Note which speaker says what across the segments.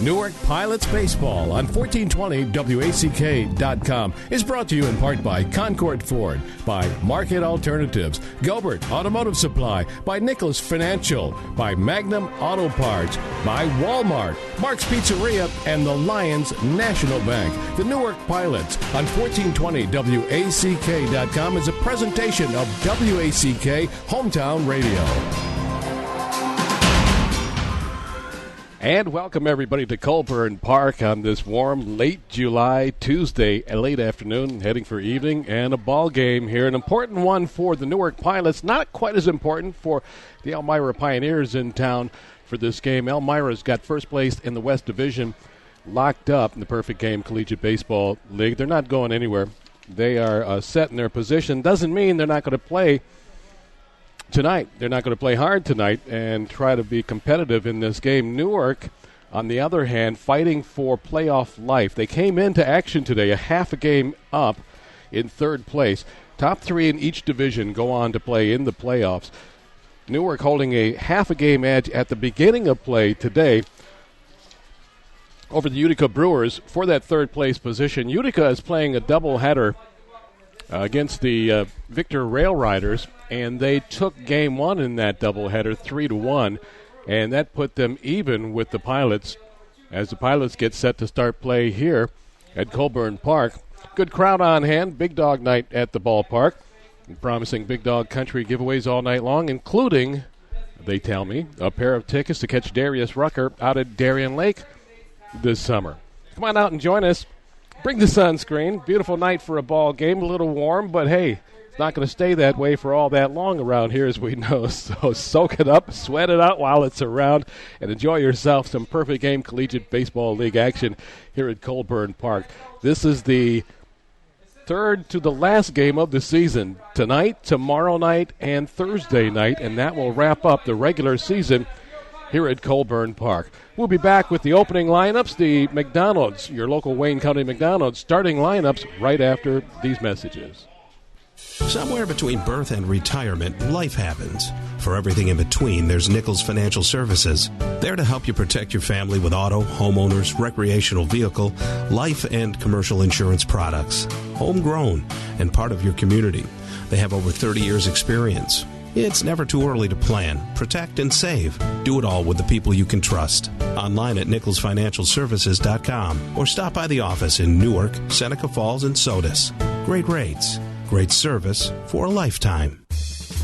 Speaker 1: Newark Pilots Baseball on 1420 WACK.com is brought to you in part by Concord Ford, by Market Alternatives, Gilbert Automotive Supply, by Nicholas Financial, by Magnum Auto Parts, by Walmart, Mark's Pizzeria, and the Lions National Bank. The Newark Pilots on 1420 WACK.com is a presentation of WACK Hometown Radio.
Speaker 2: And welcome, everybody, to Colburn Park on this warm, late July, Tuesday, late afternoon, heading for evening, and a ball game here. An important one for the Newark Pilots, not quite as important for the Elmira Pioneers in town for this game. Elmira's got first place in the West Division, locked up in the Perfect Game Collegiate Baseball League. They're not going anywhere. They are set in their position. Doesn't mean they're not going to play tonight. They're not going to play hard tonight and try to be competitive in this game. Newark, on the other hand, fighting for playoff life. They came into action today a half a game up in third place. Top three in each division go on to play in the playoffs. Newark holding a half a game edge at the beginning of play today over the Utica Brewers for that third place position. Utica is playing a doubleheader against the Victor Rail Riders, and they took game one in that doubleheader 3-1, and that put them even with the Pilots as the Pilots get set to start play here at Colburn Park. Good crowd on hand, big dog night at the ballpark, and promising big dog country giveaways all night long, including, they tell me, a pair of tickets to catch Darius Rucker out at Darien Lake this summer. Come on out and join us. Bring the sunscreen. Beautiful night for a ball game. A little warm, but hey, it's not going to stay that way for all that long around here, as we know. So soak it up, sweat it out while it's around, and enjoy yourself some Perfect Game Collegiate Baseball League action here at Colburn Park. This is the third to the last game of the season. Tonight, tomorrow night, and Thursday night, and that will wrap up the regular season here at Colburn Park. We'll be back with the opening lineups, the McDonald's, your local Wayne County McDonald's starting lineups right after these messages.
Speaker 3: Somewhere between birth and retirement, life happens. For everything in between, there's Nichols Financial Services. There to help you protect your family with auto, homeowners, recreational vehicle, life, and commercial insurance products. Homegrown and part of your community. They have over 30 years' experience. It's never too early to plan, protect, and save. Do it all with the people you can trust. Online at NicholsFinancialServices.com or stop by the office in Newark, Seneca Falls, and Sodus. Great rates, great service for a lifetime.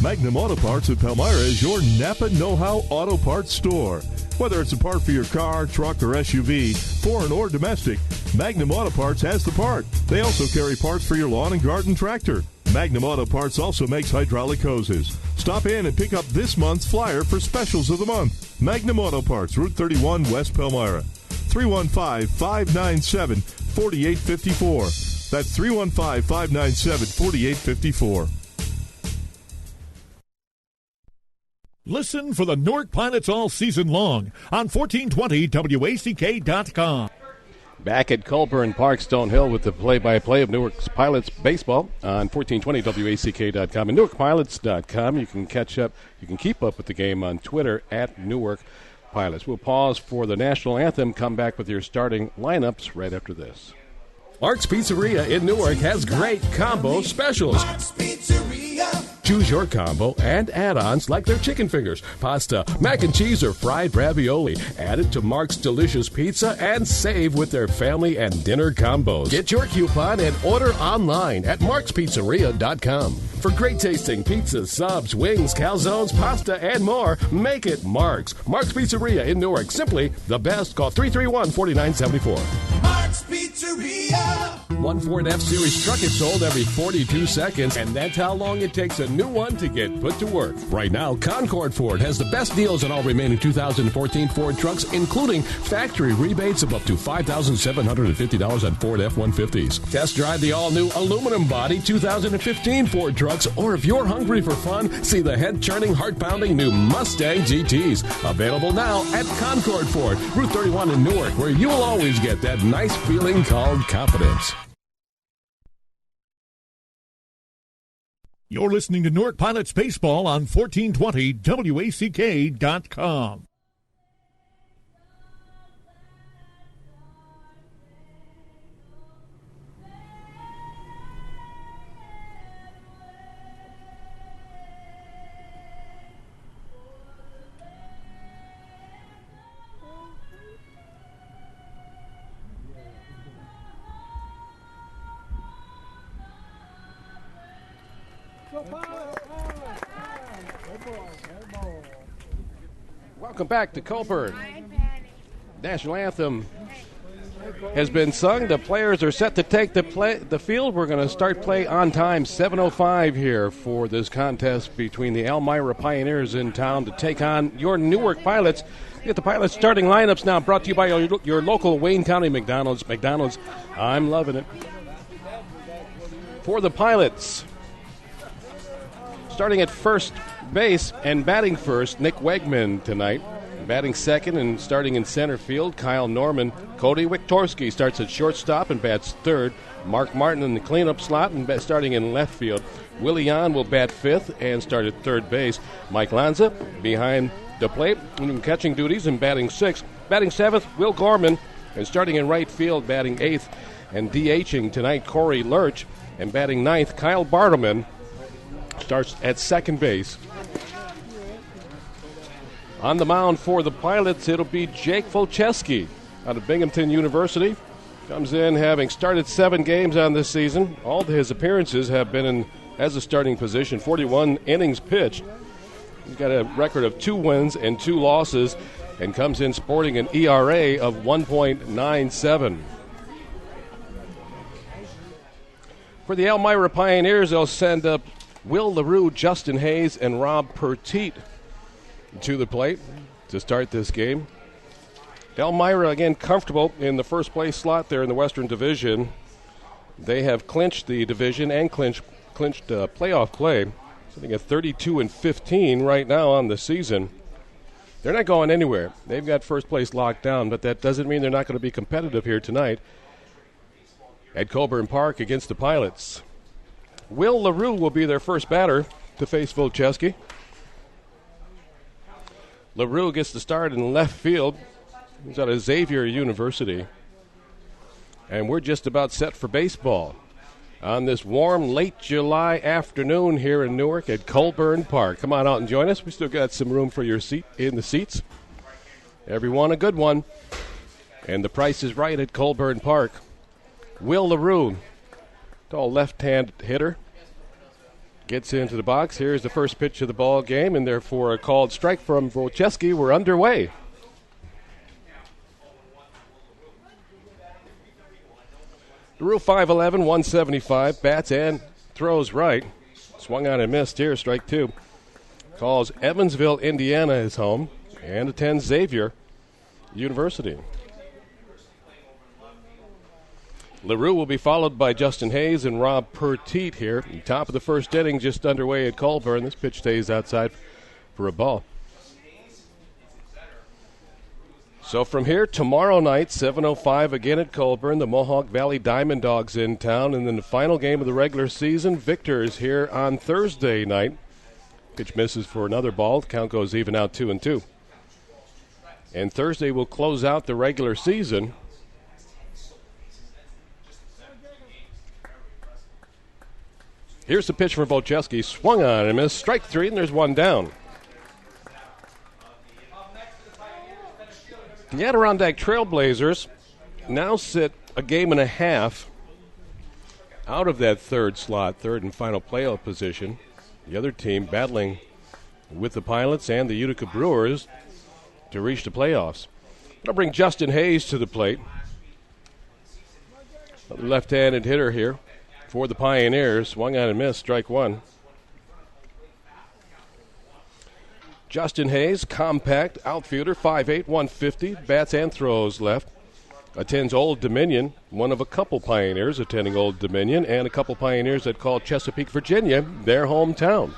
Speaker 4: Magnum Auto Parts of Elmira is your Napa Know-How Auto Parts store. Whether it's a part for your car, truck, or SUV, foreign or domestic, Magnum Auto Parts has the part. They also carry parts for your lawn and garden tractor. Magnum Auto Parts also makes hydraulic hoses. Stop in and pick up this month's flyer for specials of the month. Magnum Auto Parts, Route 31, West Elmira. 315-597-4854. That's 315-597-4854.
Speaker 5: Listen for the Newark Pilots all season long on 1420 WACK.com.
Speaker 2: Back at Colburn Park, Stonehill, with the play-by-play of Newark's Pilots baseball on 1420 WACK.com and NewarkPilots.com. You can catch up, you can keep up with the game on Twitter at Newark Pilots. We'll pause for the national anthem, come back with your starting lineups right after this.
Speaker 1: Mark's Pizzeria in Newark has great combo specials.
Speaker 6: Mark's Pizzeria.
Speaker 1: Choose your combo and add-ons like their chicken fingers, pasta, mac and cheese, or fried ravioli. Add it to Mark's delicious pizza and save with their family and dinner combos. Get your coupon and order online at markspizzeria.com. For great tasting pizzas, subs, wings, calzones, pasta, and more, make it Mark's. Mark's Pizzeria in Newark. Simply the best. Call 331-4974.
Speaker 6: Mark's Pizzeria.
Speaker 1: One Ford F-Series truck is sold every 42 seconds, and that's how long it takes a new one to get put to work. Right now, Concord Ford has the best deals on all remaining 2014 Ford trucks, including factory rebates of up to $5,750 on Ford F-150s. Test drive the all-new aluminum body 2015 Ford trucks, or if you're hungry for fun, see the head-turning, heart-pounding new Mustang GTs. Available now at Concord Ford, Route 31 in Newark, where you'll always get that nice feeling called confidence.
Speaker 5: You're listening to Newark Pilots Baseball on 1420 WACK.com.
Speaker 2: Welcome back to Colburn. National anthem has been sung. The players are set to take the field. We're going to start play on time, 7:05 here for this contest between the Elmira Pioneers in town to take on your Newark Pilots. You get the Pilots starting lineups now, brought to you by your local Wayne County McDonald's. McDonald's, I'm loving it. For the Pilots, starting at first base and batting first, Nick Wegman tonight. Batting second and starting in center field, Kyle Norman. Cody Wiktorski starts at shortstop and bats third. Mark Martin in the cleanup slot and starting in left field. Willie Yon will bat fifth and start at third base. Mike Lanza behind the plate in catching duties and batting sixth. Batting seventh, Will Gorman, and starting in right field, batting eighth. And DHing tonight, Corey Lurch. And batting ninth, Kyle Bartleman starts at second base. On the mound for the Pilots, it'll be Jake Volcheski out of Binghamton University. Comes in having started 7 games on this season. All of his appearances have been in as a starting position, 41 innings pitched. He's got a record of 2 wins and 2 losses and comes in sporting an ERA of 1.97. For the Elmira Pioneers, they'll send up Will LaRue, Justin Hayes, and Rob Pertite to the plate to start this game. Elmira, again, comfortable in the first place slot there in the Western Division. They have clinched the division and clinched playoff play, sitting at 32-15 right now on the season. They're not going anywhere. They've got first place locked down, but that doesn't mean they're not going to be competitive here tonight at Colburn Park against the Pilots. Will LaRue will be their first batter to face Volcheski. LaRue gets the start in left field. He's out of Xavier University. And we're just about set for baseball on this warm late July afternoon here in Newark at Colburn Park. Come on out and join us. We still got some room for your seat in the seats. Everyone a good one. And the price is right at Colburn Park. Will LaRue, tall left-hand hitter, gets into the box. Here's the first pitch of the ball game, and therefore a called strike from Volcheski. We're underway. LaRue 5'11", 175, bats and throws right. Swung on and missed here, strike 2. Calls Evansville, Indiana his home, and attends Xavier University. LaRue will be followed by Justin Hayes and Rob Pertite here. Top of the first inning, just underway at Colburn. This pitch stays outside for a ball. So from here, tomorrow night, 7:05 again at Colburn, the Mohawk Valley Diamond Dogs in town. And then the final game of the regular season, Victors here on Thursday night. Pitch misses for another ball. The count goes even out 2-2. And Thursday will close out the regular season. Here's the pitch for Volcheski. Swung on and missed. Strike 3, and there's one down. The Adirondack Trailblazers now sit a game and a half out of that third slot, third and final playoff position. The other team battling with the Pilots and the Utica Brewers to reach the playoffs. I'll bring Justin Hayes to the plate. Another left-handed hitter here for the Pioneers. Swung on and missed, strike 1. Justin Hayes, compact outfielder, 5'8", 150, bats and throws left. Attends Old Dominion, one of a couple Pioneers attending Old Dominion, and a couple Pioneers that call Chesapeake, Virginia, their hometown.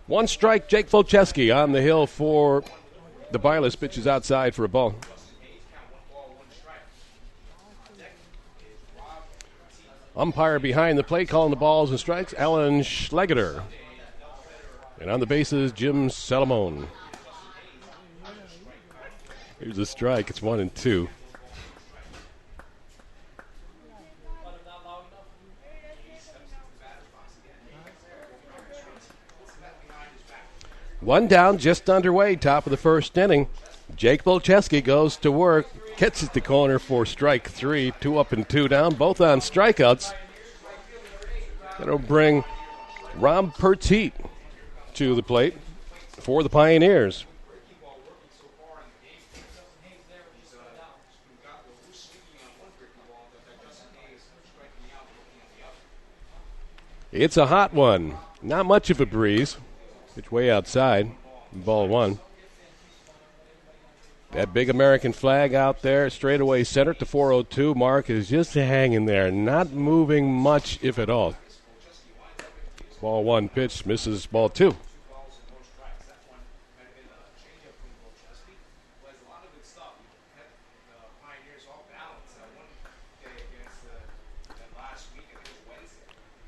Speaker 2: One strike, Jake Volcheski on the hill for the Pilots. Pitches outside for a ball. Umpire behind the plate calling the balls and strikes, Alan Schlegeter. And on the bases, Jim Salamone. Here's a strike. It's 1-2. One down, just underway, top of the first inning. Jake Volcheski goes to work, gets at the corner for strike 3. 2 up and 2 down, both on strikeouts. That'll bring Rob Petit to the plate for the Pioneers. It's a hot one. Not much of a breeze. It's way outside. Ball one. That big American flag out there, straightaway center to 402. Mark is just hanging there, not moving much, if at all. Ball one pitch, misses ball two.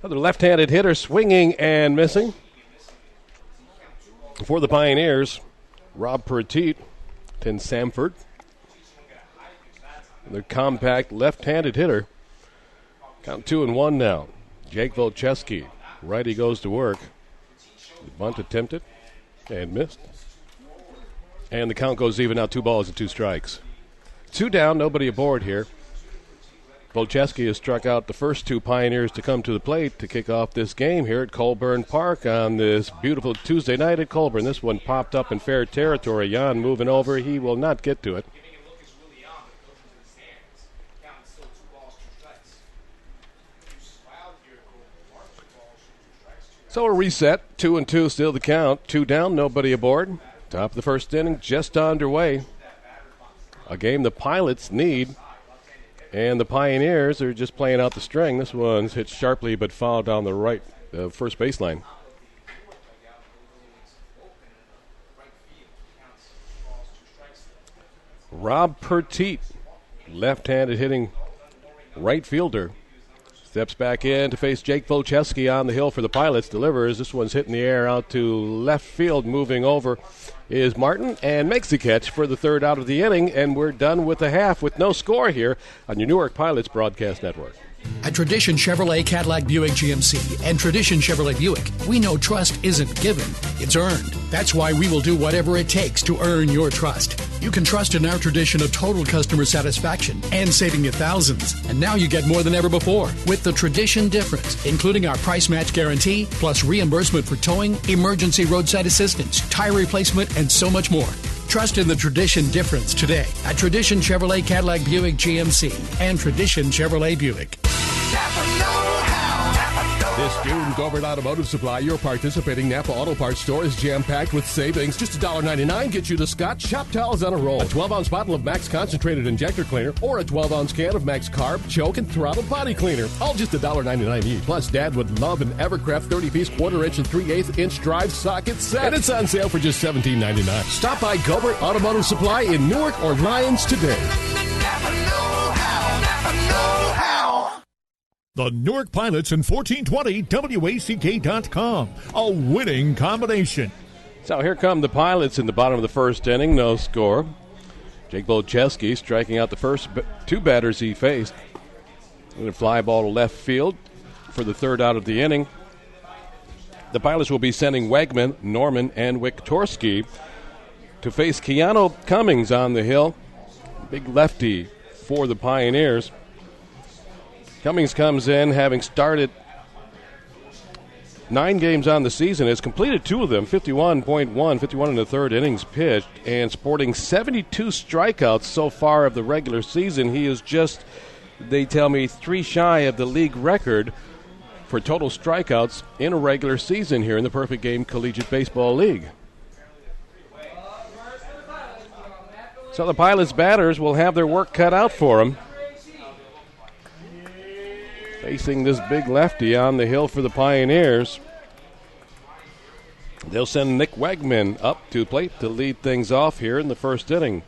Speaker 2: Another left-handed hitter swinging and missing. For the Pioneers, Rob Petit, Tim Samford. The compact left-handed hitter. Count 2-1 now. Jake Volcheski, righty goes to work. The bunt attempted and missed. And the count goes even now, 2 balls and 2 strikes. 2 down, nobody aboard here. Volcheski has struck out the first 2 Pioneers to come to the plate to kick off this game here at Colburn Park on this beautiful Tuesday night at Colburn. This one popped up in fair territory. Jan moving over. He will not get to it. So a reset. 2-2 still the count. 2 down, nobody aboard. Top of the first inning just underway. A game the Pilots need. And the Pioneers are just playing out the string. This one's hit sharply but fouled down the right first baseline. Rob Petit, left-handed hitting right fielder, steps back in to face Jake Volcheski on the hill for the Pilots. Delivers. This one's hitting the air out to left field. Moving over is Martin and makes the catch for the 3rd out of the inning, and we're done with the half with no score here on your Newark Pilots Broadcast Network.
Speaker 7: At Tradition Chevrolet Cadillac Buick GMC and Tradition Chevrolet Buick, we know trust isn't given, it's earned. That's why we will do whatever it takes to earn your trust. You can trust in our tradition of total customer satisfaction and saving you thousands. And now you get more than ever before with the Tradition difference, including our price match guarantee, plus reimbursement for towing, emergency roadside assistance, tire replacement, and so much more. Trust in the Tradition difference today at Tradition Chevrolet Cadillac Buick GMC and Tradition Chevrolet Buick.
Speaker 1: This June, Gilbert Automotive Supply, your participating Napa Auto Parts store, is jam-packed with savings. Just $1.99 gets you the Scott Shop Towels on a roll, a 12-ounce bottle of Max Concentrated Injector Cleaner, or a 12-ounce can of Max Carb, Choke, and Throttle Body Cleaner. All just $1.99 each. Plus, Dad would love an Evercraft 30-piece, quarter-inch, and 3/8-inch drive socket set. And it's on sale for just $17.99. Stop by Gilbert Automotive Supply in Newark or Lyons today.
Speaker 5: The Newark Pilots and 1420 WACK.com. A winning combination.
Speaker 2: So here come the Pilots in the bottom of the first inning. No score. Jake Volcheski striking out the first 2 batters he faced. And a fly ball to left field for the 3rd out of the inning. The Pilots will be sending Wegman, Norman, and Wiktorski to face Keanu Cummings on the hill. Big lefty for the Pioneers. Cummings comes in having started 9 games on the season, has completed 2 of them, 51 in the 3rd innings pitched, and sporting 72 strikeouts so far of the regular season. He is just, they tell me, 3 shy of the league record for total strikeouts in a regular season here in the Perfect Game Collegiate Baseball League. So the Pilots batters will have their work cut out for them. Facing this big lefty on the hill for the Pioneers. They'll send Nick Wegman up to plate to lead things off here in the first inning.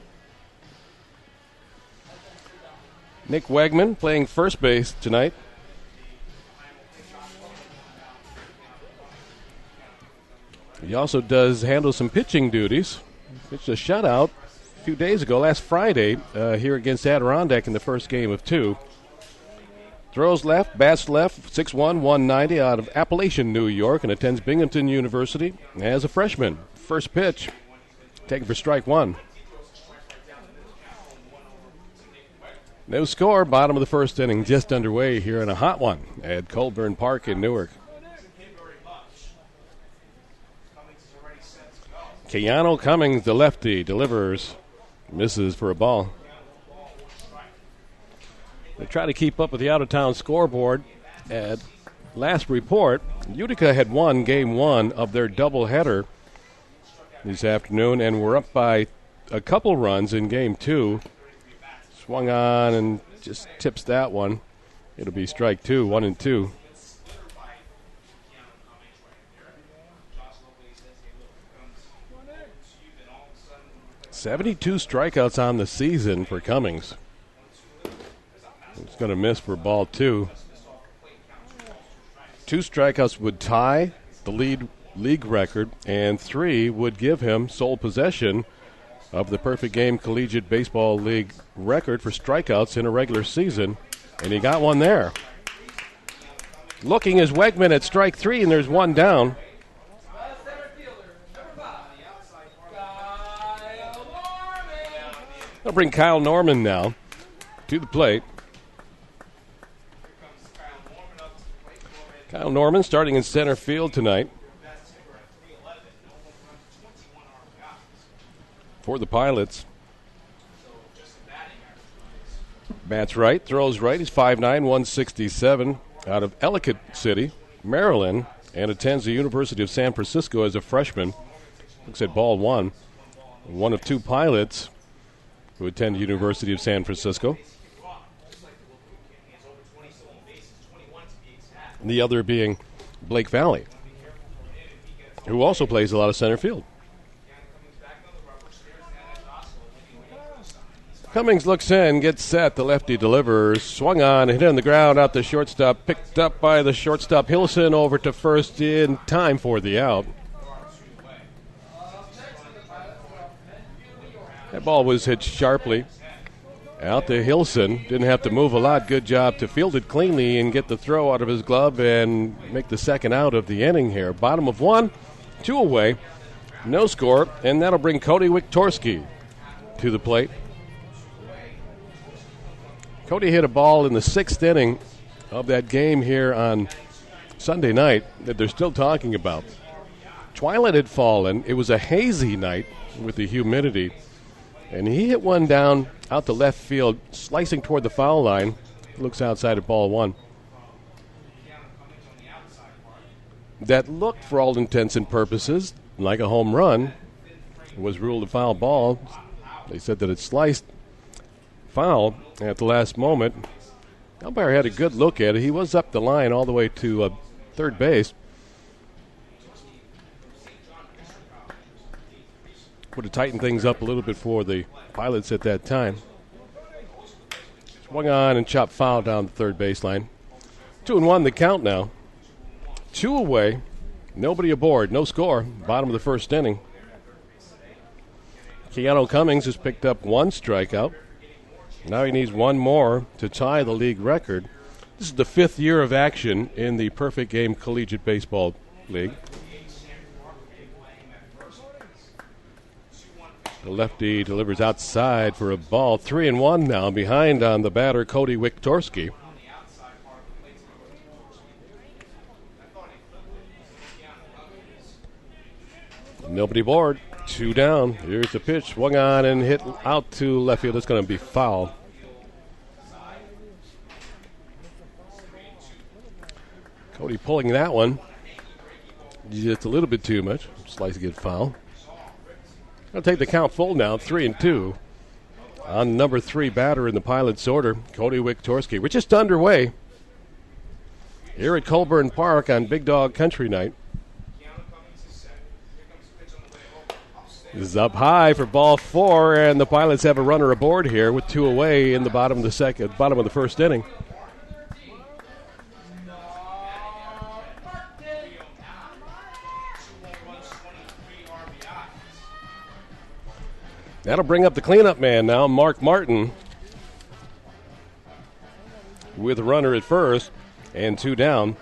Speaker 2: Nick Wegman playing first base tonight. He also does handle some pitching duties. Pitched a shutout a few days ago, last Friday, here against Adirondack in the first game of 2. Throws left, bats left, 6'1", 190 out of Appalachian, New York, and attends Binghamton University as a freshman. First pitch, taken for strike 1. No score, bottom of the first inning, just underway here in a hot one at Colburn Park in Newark. Keanu Cummings, the lefty, delivers. Misses for a ball. They try to keep up with the out-of-town scoreboard. At last report, Utica had won Game 1 of their doubleheader this afternoon, and we're up by a couple runs in Game 2. Swung on and just tips that one. It'll be strike 2, 1-2. "72 strikeouts on the season for Cummings." It's going to miss for ball 2. 2 strikeouts would tie the league record, and 3 would give him sole possession of the Perfect Game Collegiate Baseball League record for strikeouts in a regular season, and he got one there. Looking is Wegman at strike 3, and there's one down. I'll bring Kyle Norman now to the plate. Kyle Norman starting in center field tonight for the Pilots. Bats right, throws right. He's 5'9", 167, out of Ellicott City, Maryland, and attends the University of San Francisco as a freshman. Looks at ball 1. One of 2 Pilots who attend the University of San Francisco. The other being Blake Valley, who also plays a lot of center field. Cummings looks in, gets set, the lefty delivers, swung on, hit on the ground, out the shortstop, picked up by the shortstop Hilson, over to first in time for the out. That ball was hit sharply out to Hilson. Didn't have to move a lot. Good job to field it cleanly and get the throw out of his glove and make the second out of the inning here. Bottom of 1, 2 away, no score, and that'll bring Cody Wiktorski to the plate. Cody hit a ball in the 6th inning of that game here on Sunday night that they're still talking about. Twilight had fallen. It was a hazy night with the humidity. And he hit one down out to left field, slicing toward the foul line. Looks outside of ball 1. That looked, for all intents and purposes, like a home run. Was ruled a foul ball. They said that it sliced foul at the last moment. Umpire had a good look at it. He was up the line all the way to third base. Would have tightened things up a little bit for the Pilots at that time. Swung on and chopped foul down the third baseline. 2-1 the count now. 2 away, nobody aboard, no score. Bottom of the 1st inning. Keanu Cummings has picked up 1 strikeout. Now he needs 1 more to tie the league record. This is the 5th year of action in the Perfect Game Collegiate Baseball League. The lefty delivers outside for a ball. 3-1 now, behind on the batter, Cody Wiktorski. Nobody aboard. 2 down. Here's the pitch. Swung on and hit out to left field. It's going to be foul. Cody pulling that one. Just a little bit too much. Slice to get foul. Going to take the count full now, 3-2. On number 3 batter in the Pilots order, Cody Wiktorski. We're just underway here at Colburn Park on Big Dog Country Night. This is up high for ball 4, and the Pilots have a runner aboard here with 2 away in the bottom of the 1st inning. That'll bring up the cleanup man now, Mark Martin, with a runner at first and 2 down.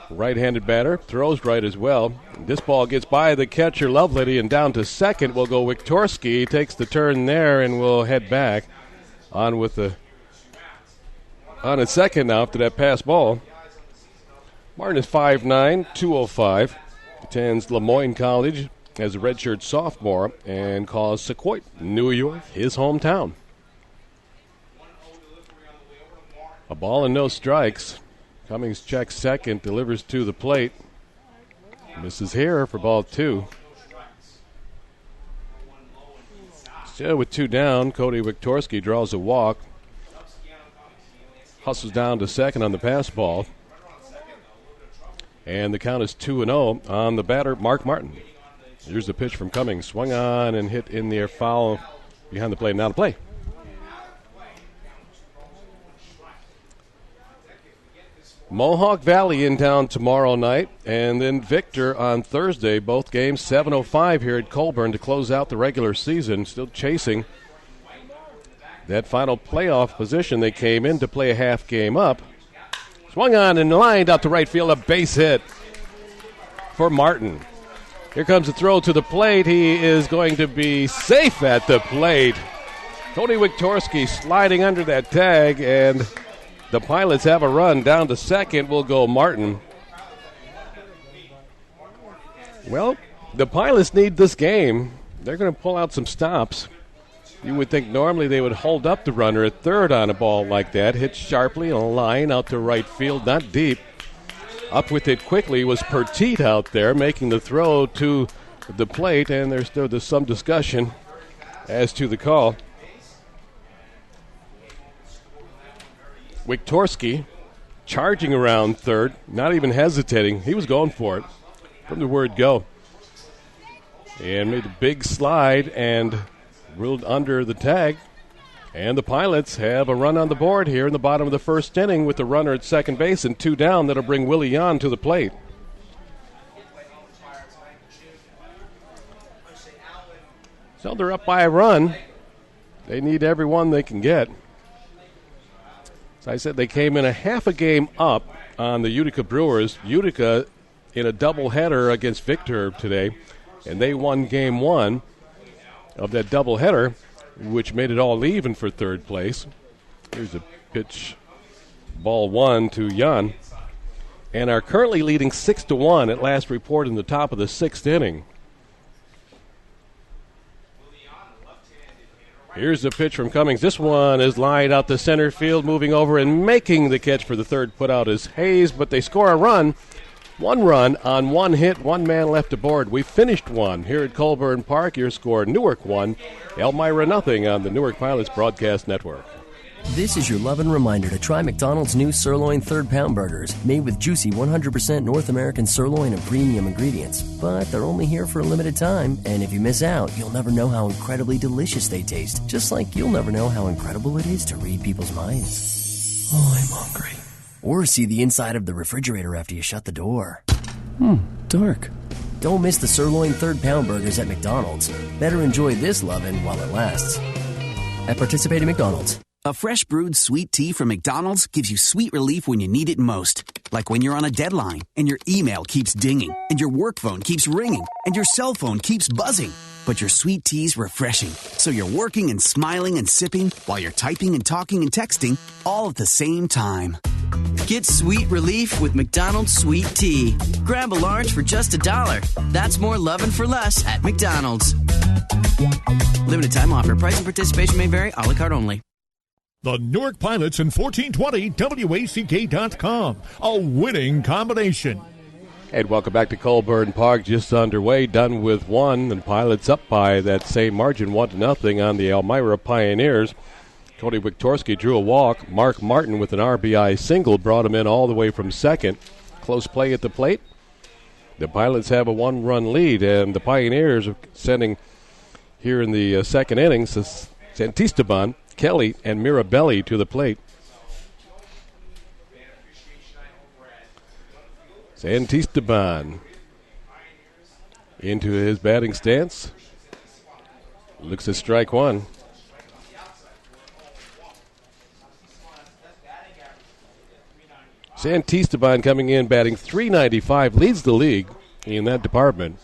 Speaker 2: Right-handed batter, throws right as well. This ball gets by the catcher, Lovelady, and down to second will go Wiktorski. Takes the turn there and will head back on at second now after that pass ball. Martin is 5'9", 205, attends Lemoyne College as a redshirt sophomore and calls Sequoia, New York, his hometown. A ball and no strikes. Cummings checks second, delivers to the plate. Misses here for ball 2. Still with 2 down, Cody Wiktorski draws a walk. Hustles down to second on the pass ball. And the count is 2-0 on the batter, Mark Martin. Here's the pitch from Cummings. Swung on and hit in the air, foul behind the plate. Now to play. Mohawk Valley in town tomorrow night, and then Victor on Thursday. Both games 7:05 here at Colburn to close out the regular season. Still chasing that final playoff position. They came in to play a half game up. Swung on and lined out to right field, a base hit for Martin. Here comes the throw to the plate. He is going to be safe at the plate. Cody Wiktorski sliding under that tag, and the Pilots have a run. Down to second will go Martin. Well, the Pilots need this game. They're going to pull out some stops. You would think normally they would hold up the runner at third on a ball like that. Hit sharply in a line out to right field, not deep. Up with it quickly was Petit out there making the throw to the plate, and there's some discussion as to the call. Wiktorski charging around third, not even hesitating. He was going for it from the word go. And made a big slide and ruled under the tag. And the Pilots have a run on the board here in the bottom of the first inning with the runner at second base and 2 down. That'll bring Willie Yan to the plate. So they're up by a run. They need every one they can get. As I said, they came in a half a game up on the Utica Brewers. Utica in a doubleheader against Victor today, and they won game 1 of that doubleheader, which made it all even for third place. Here's a pitch, ball 1 to Jan, and are currently leading 6-1 at last report in the top of the 6th inning. Here's the pitch from Cummings. This one is lined out to center field, moving over and making the catch for the third put-out is Hayes, but they score a run. 1 run on 1 hit, 1 man left aboard. We finished 1 here at Colburn Park. Your score, Newark 1, Elmira 0 on the Newark Pilots Broadcast Network.
Speaker 8: This is your loving reminder to try McDonald's new sirloin third-pound burgers, made with juicy 100% North American sirloin and premium ingredients. But they're only here for a limited time, and if you miss out, you'll never know how incredibly delicious they taste, just like you'll never know how incredible it is to read people's minds. Oh, I'm hungry. Or see the inside of the refrigerator after you shut the door. Dark. Don't miss the sirloin third-pound burgers at McDonald's. Better enjoy this lovin' while it lasts. At participating McDonald's.
Speaker 9: A fresh brewed sweet tea from McDonald's gives you sweet relief when you need it most. Like when you're on a deadline and your email keeps dinging and your work phone keeps ringing and your cell phone keeps buzzing. But your sweet tea's refreshing, so you're working and smiling and sipping while you're typing and talking and texting all at the same time.
Speaker 10: Get sweet relief with McDonald's sweet tea. Grab a large for just $1. That's more lovin' for less at McDonald's. Limited time offer. Price and participation may vary. A la carte only.
Speaker 5: The Newark Pilots and 1420 WACK.com. A winning combination.
Speaker 2: And welcome back to Colburn Park. Just underway, done with 1. The Pilots up by that same margin, 1-0 on the Elmira Pioneers. Cody Wiktorski drew a walk. Mark Martin with an RBI single brought him in all the way from second. Close play at the plate. The Pilots have a 1-run lead, and the Pioneers are sending here in the second innings Santisteban, Kelly, and Mirabelli to the plate. Santisteban into his batting stance. Looks at strike 1. Santisteban coming in batting .395, leads the league in that department.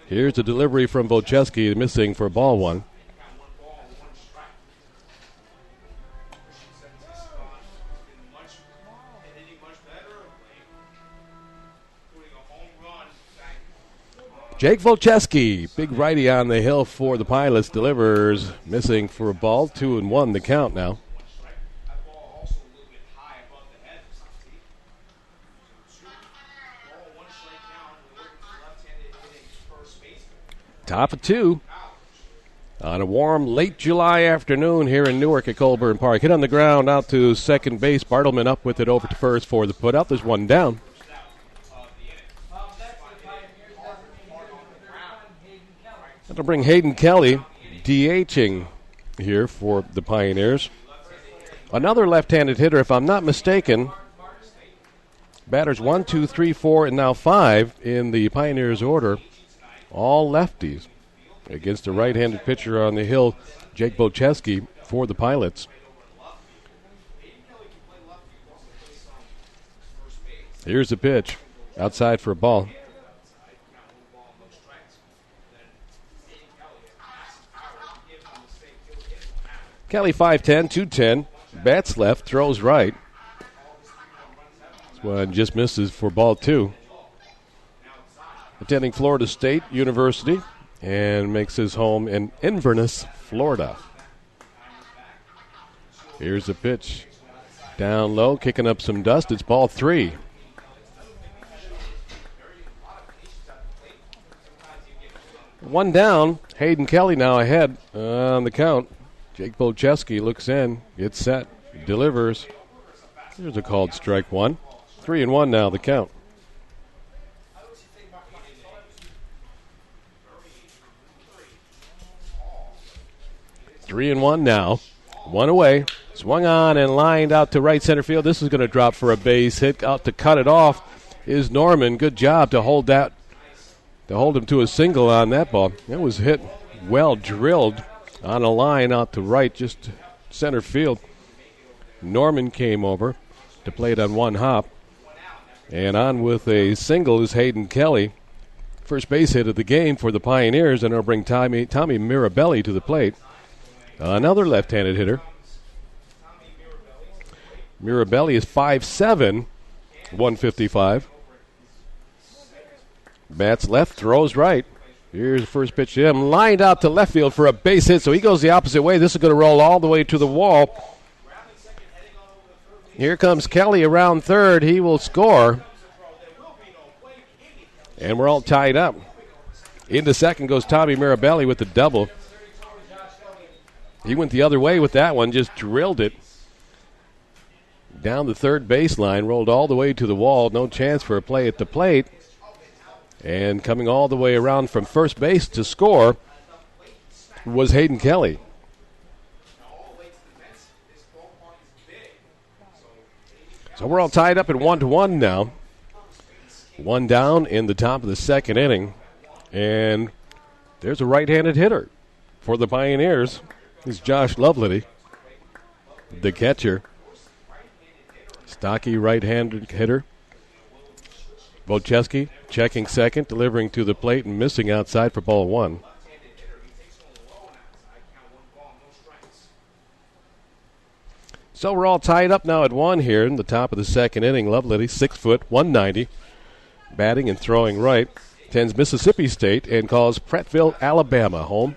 Speaker 2: Here's a delivery from Wojcicki, missing for ball 1. Jake Volcheski, big righty on the hill for the Pilots, delivers, missing for a ball. 2-1 the count now. Top of 2 on a warm late July afternoon here in Newark at Colburn Park. Hit on the ground out to second base. Bartleman up with it over to first for the putout. There's one down. That'll bring Hayden Kelly DHing here for the Pioneers. Another left-handed hitter, if I'm not mistaken. Batters 1, 2, 3, 4, and now 5 in the Pioneers order. All lefties against a right-handed pitcher on the hill, Jake Volcheski, for the Pilots. Here's the pitch. Outside for a ball. Kelly 5'10", 210. Bats left, throws right. This one just misses for ball 2. Attending Florida State University and makes his home in Inverness, Florida. Here's the pitch. Down low, kicking up some dust. It's ball 3. One down. Hayden Kelly now ahead on the count. Jake Volcheski looks in, gets set, delivers. Here's a called strike 1. 3-1 now the count. Three and one now. One away. Swung on and lined out to right center field. This is going to drop for a base hit. Out to cut it off is Norman. Good job to hold that, to hold him to a single on that ball. It was hit well drilled on a line out to right, just center field. Norman came over to play it on one hop. And on with a single is Hayden Kelly. First base hit of the game for the Pioneers, and it'll bring Tommy Mirabelli to the plate. Another left-handed hitter. Mirabelli is 5'7", 155. Bats left, throws right. Here's the first pitch to him. Lined out to left field for a base hit, so he goes the opposite way. This is going to roll all the way to the wall. Here comes Kelly around third. He will score. And we're all tied up. Into second goes Tommy Mirabelli with the double. He went the other way with that one, just drilled it down the third baseline, rolled all the way to the wall. No chance for a play at the plate. And coming all the way around from first base to score was Hayden Kelly. So we're all tied up at 1-1 now. One down in the top of the second inning. And there's a right-handed hitter for the Pioneers. Is Josh Lovelady, the catcher. Stocky right-handed hitter. Volcheski checking second, delivering to the plate and missing outside for ball 1. So we're all tied up now at 1 here in the top of the second inning. Lovelady, 6 foot, 190, batting and throwing right. Attends Mississippi State and calls Prattville, Alabama home.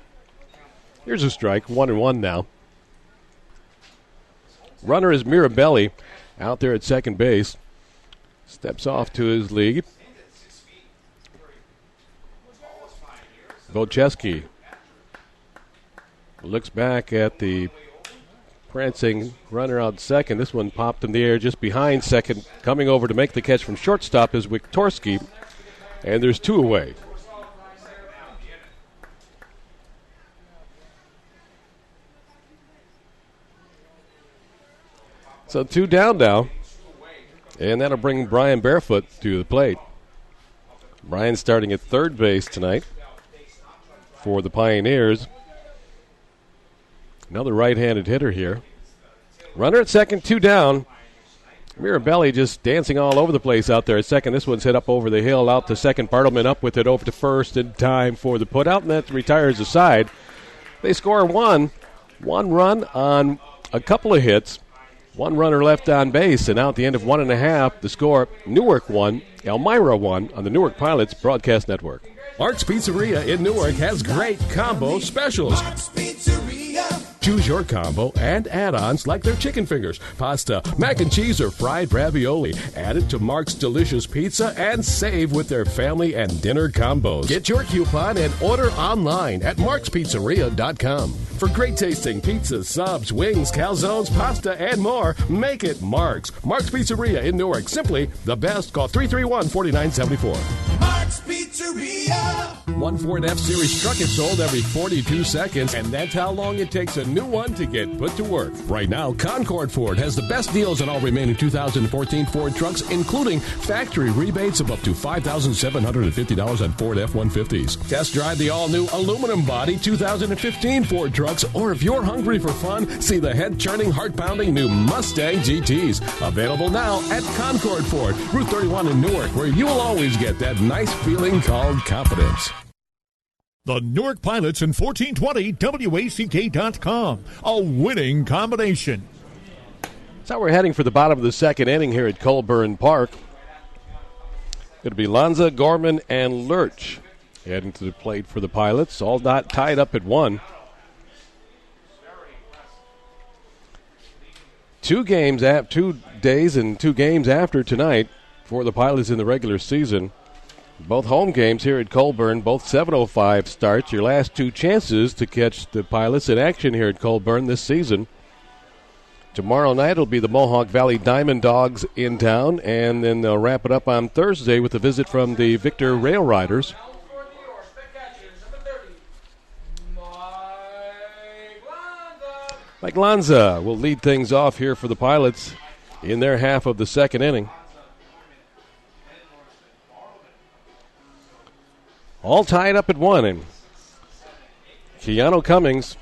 Speaker 2: Here's a strike, 1-1 now. Runner is Mirabelli out there at second base. Steps off to his lead. Volcheski looks back at the prancing runner out second. This one popped in the air just behind second. Coming over to make the catch from shortstop is Wiktorski. And there's 2 away. So 2 down now, and that'll bring Brian Barefoot to the plate. Brian starting at third base tonight for the Pioneers. Another right-handed hitter here. Runner at second, 2 down. Mirabelli just dancing all over the place out there at second. This one's hit up over the hill, out to second. Bartleman up with it over to first in time for the putout, and that retires the side. They score one run on a couple of hits. 1 runner left on base, and now at the end of 1.5, the score, Newark 1, Elmira 1 on the Newark Pilots Broadcast Network.
Speaker 1: Mark's Pizzeria in Newark has great combo specials.
Speaker 6: Mark's Pizzeria.
Speaker 1: Choose your combo and add-ons like their chicken fingers, pasta, mac and cheese, or fried ravioli. Add it to Mark's delicious pizza and save with their family and dinner combos. Get your coupon and order online at NewarkPilots.tv. For great tasting pizzas, subs, wings, calzones, pasta, and more, make it Mark's. Mark's Pizzeria in Newark. Simply the best. Call 331-4974.
Speaker 6: Mark's Pizzeria.
Speaker 1: One Ford F-Series truck is sold every 42 seconds, and that's how long it takes a new one to get put to work. Right now, Concord Ford has the best deals on all remaining 2014 Ford trucks, including factory rebates of up to $5,750 on Ford F-150s. Test drive the all-new aluminum body 2015 Ford trucks, or if you're hungry for fun, see the head-churning, heart-pounding new Mustang GTs. Available now at Concord Ford, Route 31 in Newark, where you will always get that nice feeling called confidence.
Speaker 5: The Newark Pilots in 1420 WACK.com. A winning combination.
Speaker 2: So we're heading for the bottom of the second inning here at Colburn Park. It'll be Lanza, Gorman, and Lurch heading to the plate for the Pilots. All not tied up at 1. 2 days and 2 games after tonight for the Pilots in the regular season. Both home games here at Colburn, both 7:05 starts. Your last 2 chances to catch the Pilots in action here at Colburn this season. Tomorrow night will be the Mohawk Valley Diamond Dogs in town, and then they'll wrap it up on Thursday with a visit from the Victor Rail Riders. Mike Lanza will lead things off here for the Pilots in their half of the second inning. All tied up at 1, and Keanu Cummings,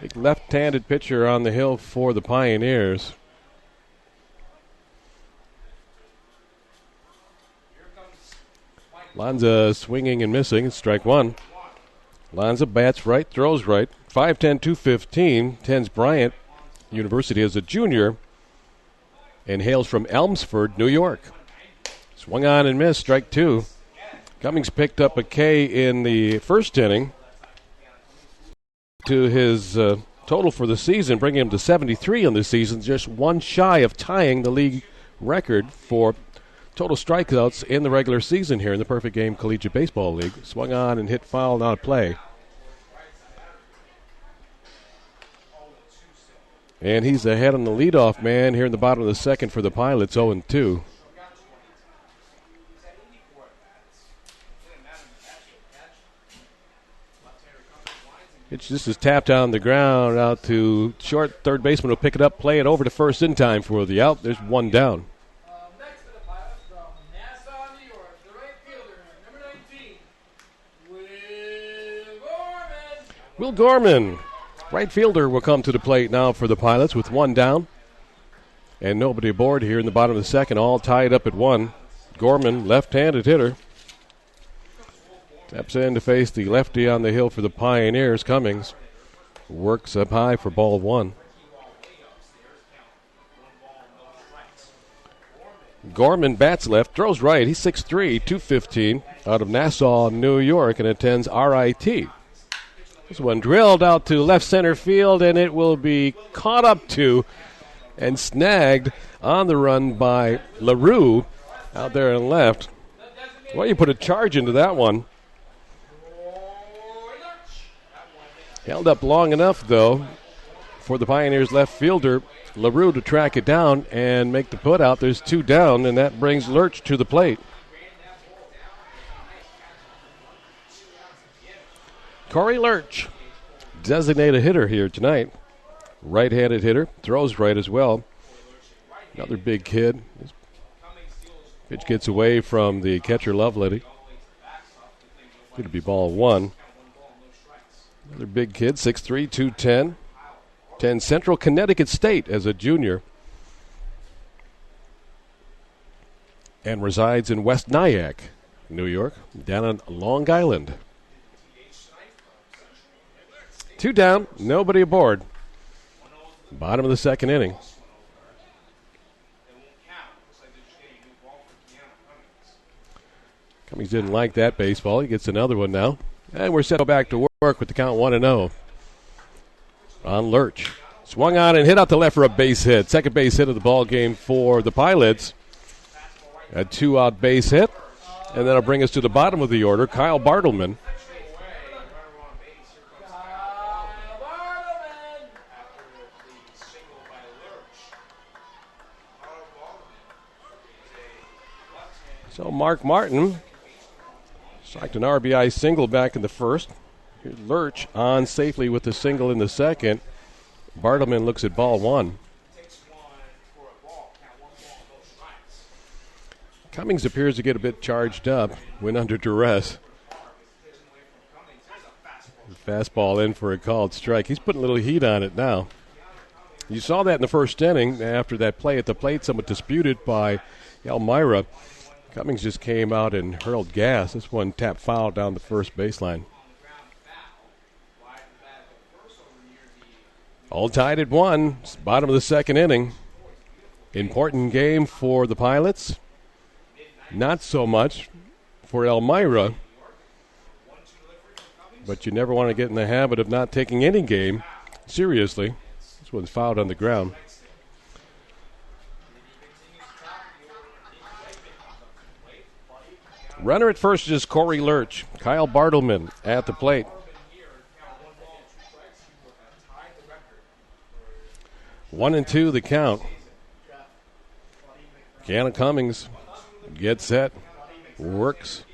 Speaker 2: big left-handed pitcher on the hill for the Pioneers. Lanza swinging and missing. Strike 1. Lanza bats right, throws right. 5'10", 215. Tens Bryant University as a junior and hails from Elmsford, New York. Swung on and missed. Strike 2. Cummings picked up a K in the first inning to his total for the season, bringing him to 73 in the season, just 1 shy of tying the league record for total strikeouts in the regular season here in the Perfect Game Collegiate Baseball League. Swung on and hit foul, not a play. And he's ahead on the leadoff man here in the bottom of the second for the Pilots, 0-2. This is tapped on the ground out to short. Third baseman will pick it up, play it over to first in time for the out. There's 1 down.
Speaker 11: Next to the Pilots from Nassau, New York, the right fielder, number 19,
Speaker 2: Will Gorman. Right fielder will come to the plate now for the Pilots with 1 down. And nobody aboard here in the bottom of the second, all tied up at 1. Gorman, left-handed hitter. Steps in to face the lefty on the hill for the Pioneers. Cummings works up high for ball 1. Gorman bats left, throws right. He's 6'3", 215, out of Nassau, New York, and attends RIT. This one drilled out to left center field, and it will be caught up to and snagged on the run by LaRue out there on left. Well, you put a charge into that one. Held up long enough, though, for the Pioneers left fielder LaRue to track it down and make the put out. There's 2 down, and that brings Lurch to the plate. Corey Lurch, designated hitter here tonight. Right-handed hitter, throws right as well. Another big kid. His pitch gets away from the catcher Lovelady. Going to be ball 1. Another big kid, 6'3", 210. 10 Central Connecticut State as a junior. And resides in West Nyack, New York, down on Long Island. 2 down, nobody aboard. Bottom of the second inning. Cummings didn't like that baseball. He gets another one now. And we're set to go back to work with the count 1-0 on Lurch. Swung on and hit out the left for a base hit. Second base hit of the ball game for the Pilots. A 2-out base hit. And that'll bring us to the bottom of the order. Kyle Bartleman. So Mark Martin striked an RBI single back in the first. Here's Lurch on safely with the single in the second. Bartleman looks at ball one. Cummings appears to get a bit charged up when under duress. Fastball in for a called strike. He's putting a little heat on it now. You saw that in the first inning after that play at the plate, somewhat disputed by Elmira. Cummings just came out and hurled gas. This one tapped foul down the first baseline. All tied at 1. Bottom of the second inning. Important game for the Pilots. Not so much for Elmira. But you never want to get in the habit of not taking any game seriously. This one's fouled on the ground. Runner at first is Corey Lurch. Kyle Bartleman at the plate. 1-2 the count. Kiana Cummings gets set, works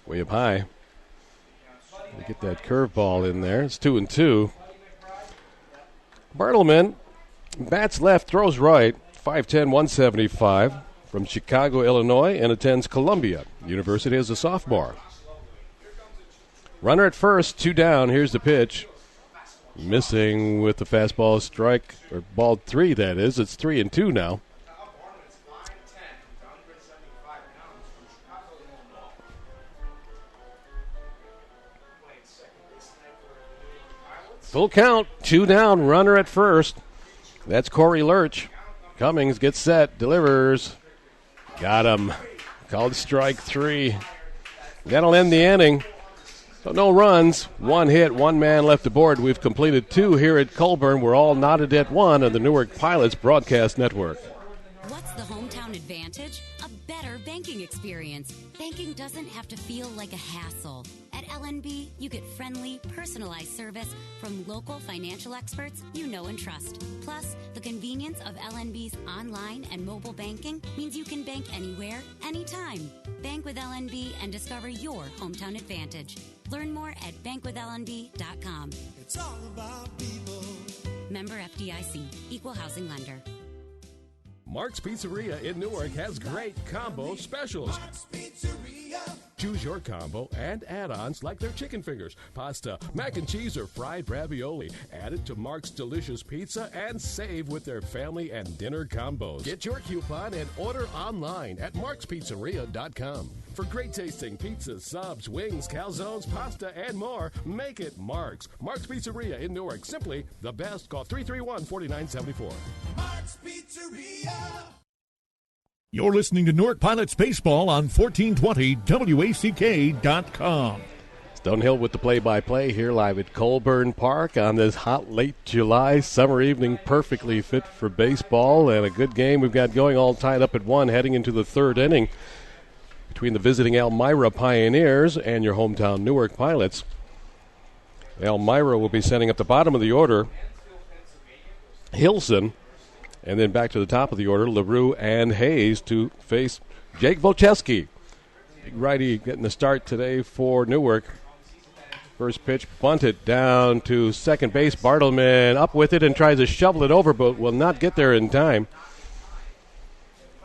Speaker 2: way up high. They get that curveball in there. It's 2-2. Bartleman bats left, throws right. 5'10", 175 from Chicago, Illinois, and attends Columbia University as a sophomore. Runner at first, 2 down. Here's the pitch. Missing with the fastball strike, or ball 3, that is. It's 3-2 now. Full count, 2 down, runner at first. That's Corey Lurch. Cummings gets set, delivers. Got him. Called strike 3. That'll end the inning. So no runs, 1 hit, 1 man left aboard. We've completed 2 here at Colburn. We're all knotted at 1 on the Newark Pilots Broadcast Network.
Speaker 12: What's the hometown advantage? A better banking experience. Banking doesn't have to feel like a hassle. At LNB, you get friendly, personalized service from local financial experts you know and trust. Plus, the convenience of LNB's online and mobile banking means you can bank anywhere, anytime. Bank with LNB and discover your hometown advantage. Learn more at bankwithlnb.com.
Speaker 6: It's all about people.
Speaker 12: Member FDIC, Equal Housing Lender.
Speaker 1: Mark's Pizzeria in Newark has great combo specials.
Speaker 6: Mark's Pizzeria.
Speaker 1: Choose your combo and add-ons like their chicken fingers, pasta, mac and cheese, or fried ravioli. Add it to Mark's delicious pizza and save with their family and dinner combos. Get your coupon and order online at NewarkPilots.tv. For great tasting pizzas, subs, wings, calzones, pasta, and more, make it Mark's. Mark's Pizzeria in Newark. Simply the best. Call 331-4974.
Speaker 6: Mark's Pizzeria.
Speaker 5: You're listening to Newark Pilots Baseball on 1420 WACK.com.
Speaker 2: Stonehill with the play-by-play here live at Colburn Park on this hot late July summer evening, perfectly fit for baseball, and a good game we've got going, all tied up at 1 heading into the third inning between the visiting Elmira Pioneers and your hometown Newark Pilots. Elmira will be sending up the bottom of the order Hilson, and then back to the top of the order, LaRue and Hayes to face Jake Volcheski. Big righty getting the start today for Newark. First pitch bunted down to second base. Bartleman up with it and tries to shovel it over, but will not get there in time.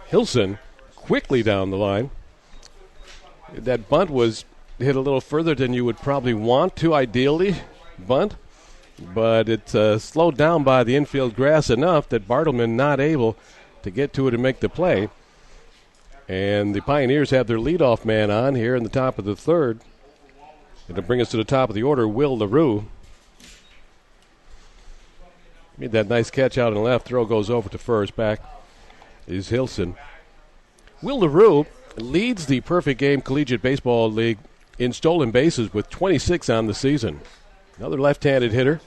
Speaker 2: Hilson quickly down the line. That bunt was hit a little further than you would probably want to ideally bunt, but it's slowed down by the infield grass enough that Bartleman not able to get to it and make the play. And the Pioneers have their leadoff man on here in the top of the third. It'll bring us to the top of the order, Will LaRue. Made that nice catch out on the left. Throw goes over to first. Back is Hilson. Will LaRue leads the Perfect Game Collegiate Baseball League in stolen bases with 26 on the season. Another left-handed hitter.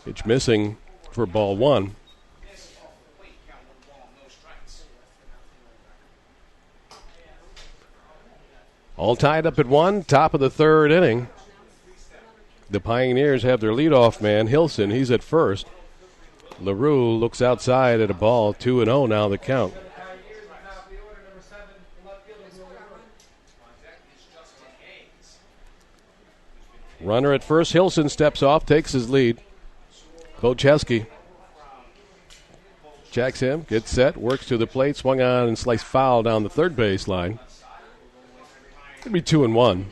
Speaker 2: Pitch missing for ball one. All tied up at one, top of the third inning. The Pioneers have their leadoff man, Hilson. He's at first. LaRue looks outside at a ball, 2-0 now the count. Runner at first, Hilson steps off, takes his lead. Bocheski checks him, gets set, works to the plate, swung on and sliced foul down the third base line. Could be 2-1.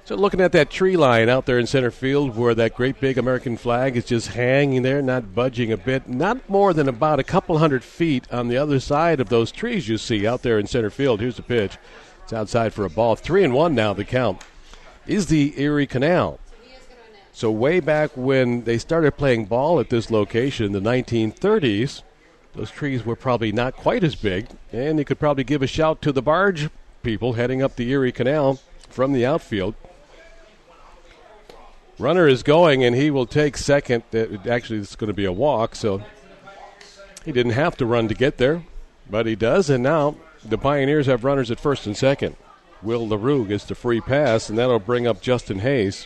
Speaker 2: So looking at that tree line out there in center field where that great big American flag is just hanging there, not budging a bit, not more than about a couple 100 feet on the other side of those trees you see out there in center field. Here's the pitch. It's outside for a ball. 3-1 now the count. Is the Erie Canal. So way back when they started playing ball at this location in the 1930s, those trees were probably not quite as big, and you could probably give a shout to the barge people heading up the Erie Canal from the outfield. Runner is going, and he will take second. Actually, it's going to be a walk, so he didn't have to run to get there, but he does, and now the Pioneers have runners at first and second. Will LaRue gets the free pass, and that'll bring up Justin Hayes.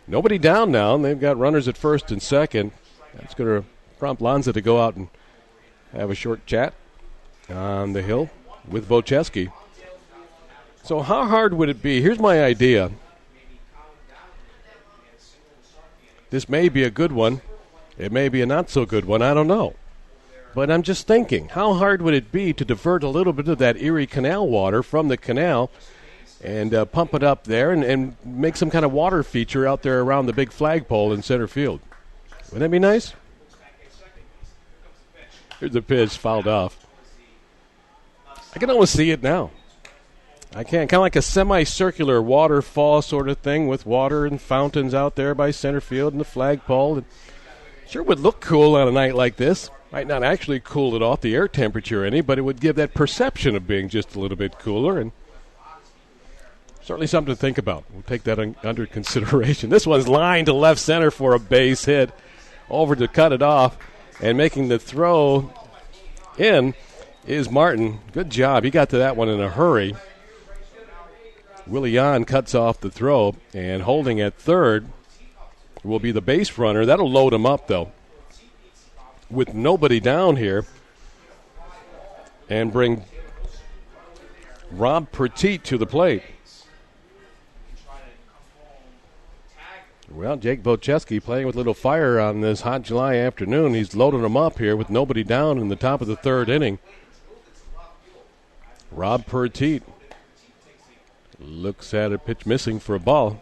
Speaker 2: Nobody down now, and they've got runners at first and second. That's going to prompt Lanza to go out and have a short chat on the hill with Bocheski. So how hard would it be? Here's my idea. This may be a good one. It may be a not-so-good one. I don't know. But I'm just thinking, how hard would it be to divert a little bit of that Erie Canal water from the canal and pump it up there and make some kind of water feature out there around the big flagpole in center field? Wouldn't that be nice? Here's the pitch, fouled off. I can almost see it now. I can, kind of like a semicircular waterfall sort of thing with water and fountains out there by center field and the flagpole. It sure would look cool on a night like this. Might not actually cool it off the air temperature any, but it would give that perception of being just a little bit cooler, and certainly something to think about. We'll take that under consideration. This one's lined to left center for a base hit. Over to cut it off, and making the throw in is Martin. Good job. He got to that one in a hurry. Willie Yon cuts off the throw, and holding at third will be the base runner. That'll load him up, though, with nobody down here, and bring Rob Petit to the plate. Well, Jake Bocheski playing with a little fire on this hot July afternoon. He's loading them up here with nobody down in the top of the third inning. Rob Petit looks at a pitch missing for a ball.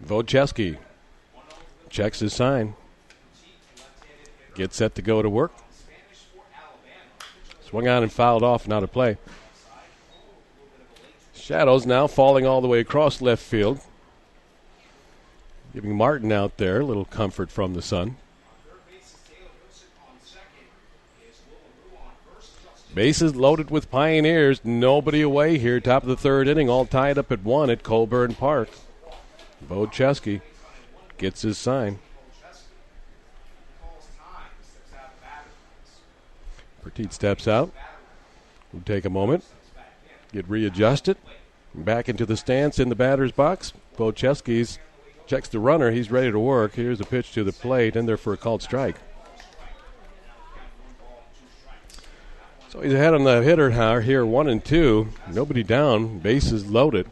Speaker 2: Bocheski checks his sign. Gets set to go to work. Swung on and fouled off and out of play. Shadows now falling all the way across left field. Giving Martin out there a little comfort from the sun. Bases loaded with Pioneers. Nobody away here. Top of the third inning. All tied up at one at Colburn Park. Bocheski gets his sign. Petit steps out. We'll take a moment. Get readjusted. Back into the stance in the batter's box. Bocheski's checks the runner. He's ready to work. Here's a pitch to the plate. In there for a called strike. So he's ahead on the hitter here, 1-2. Nobody down. Bases loaded.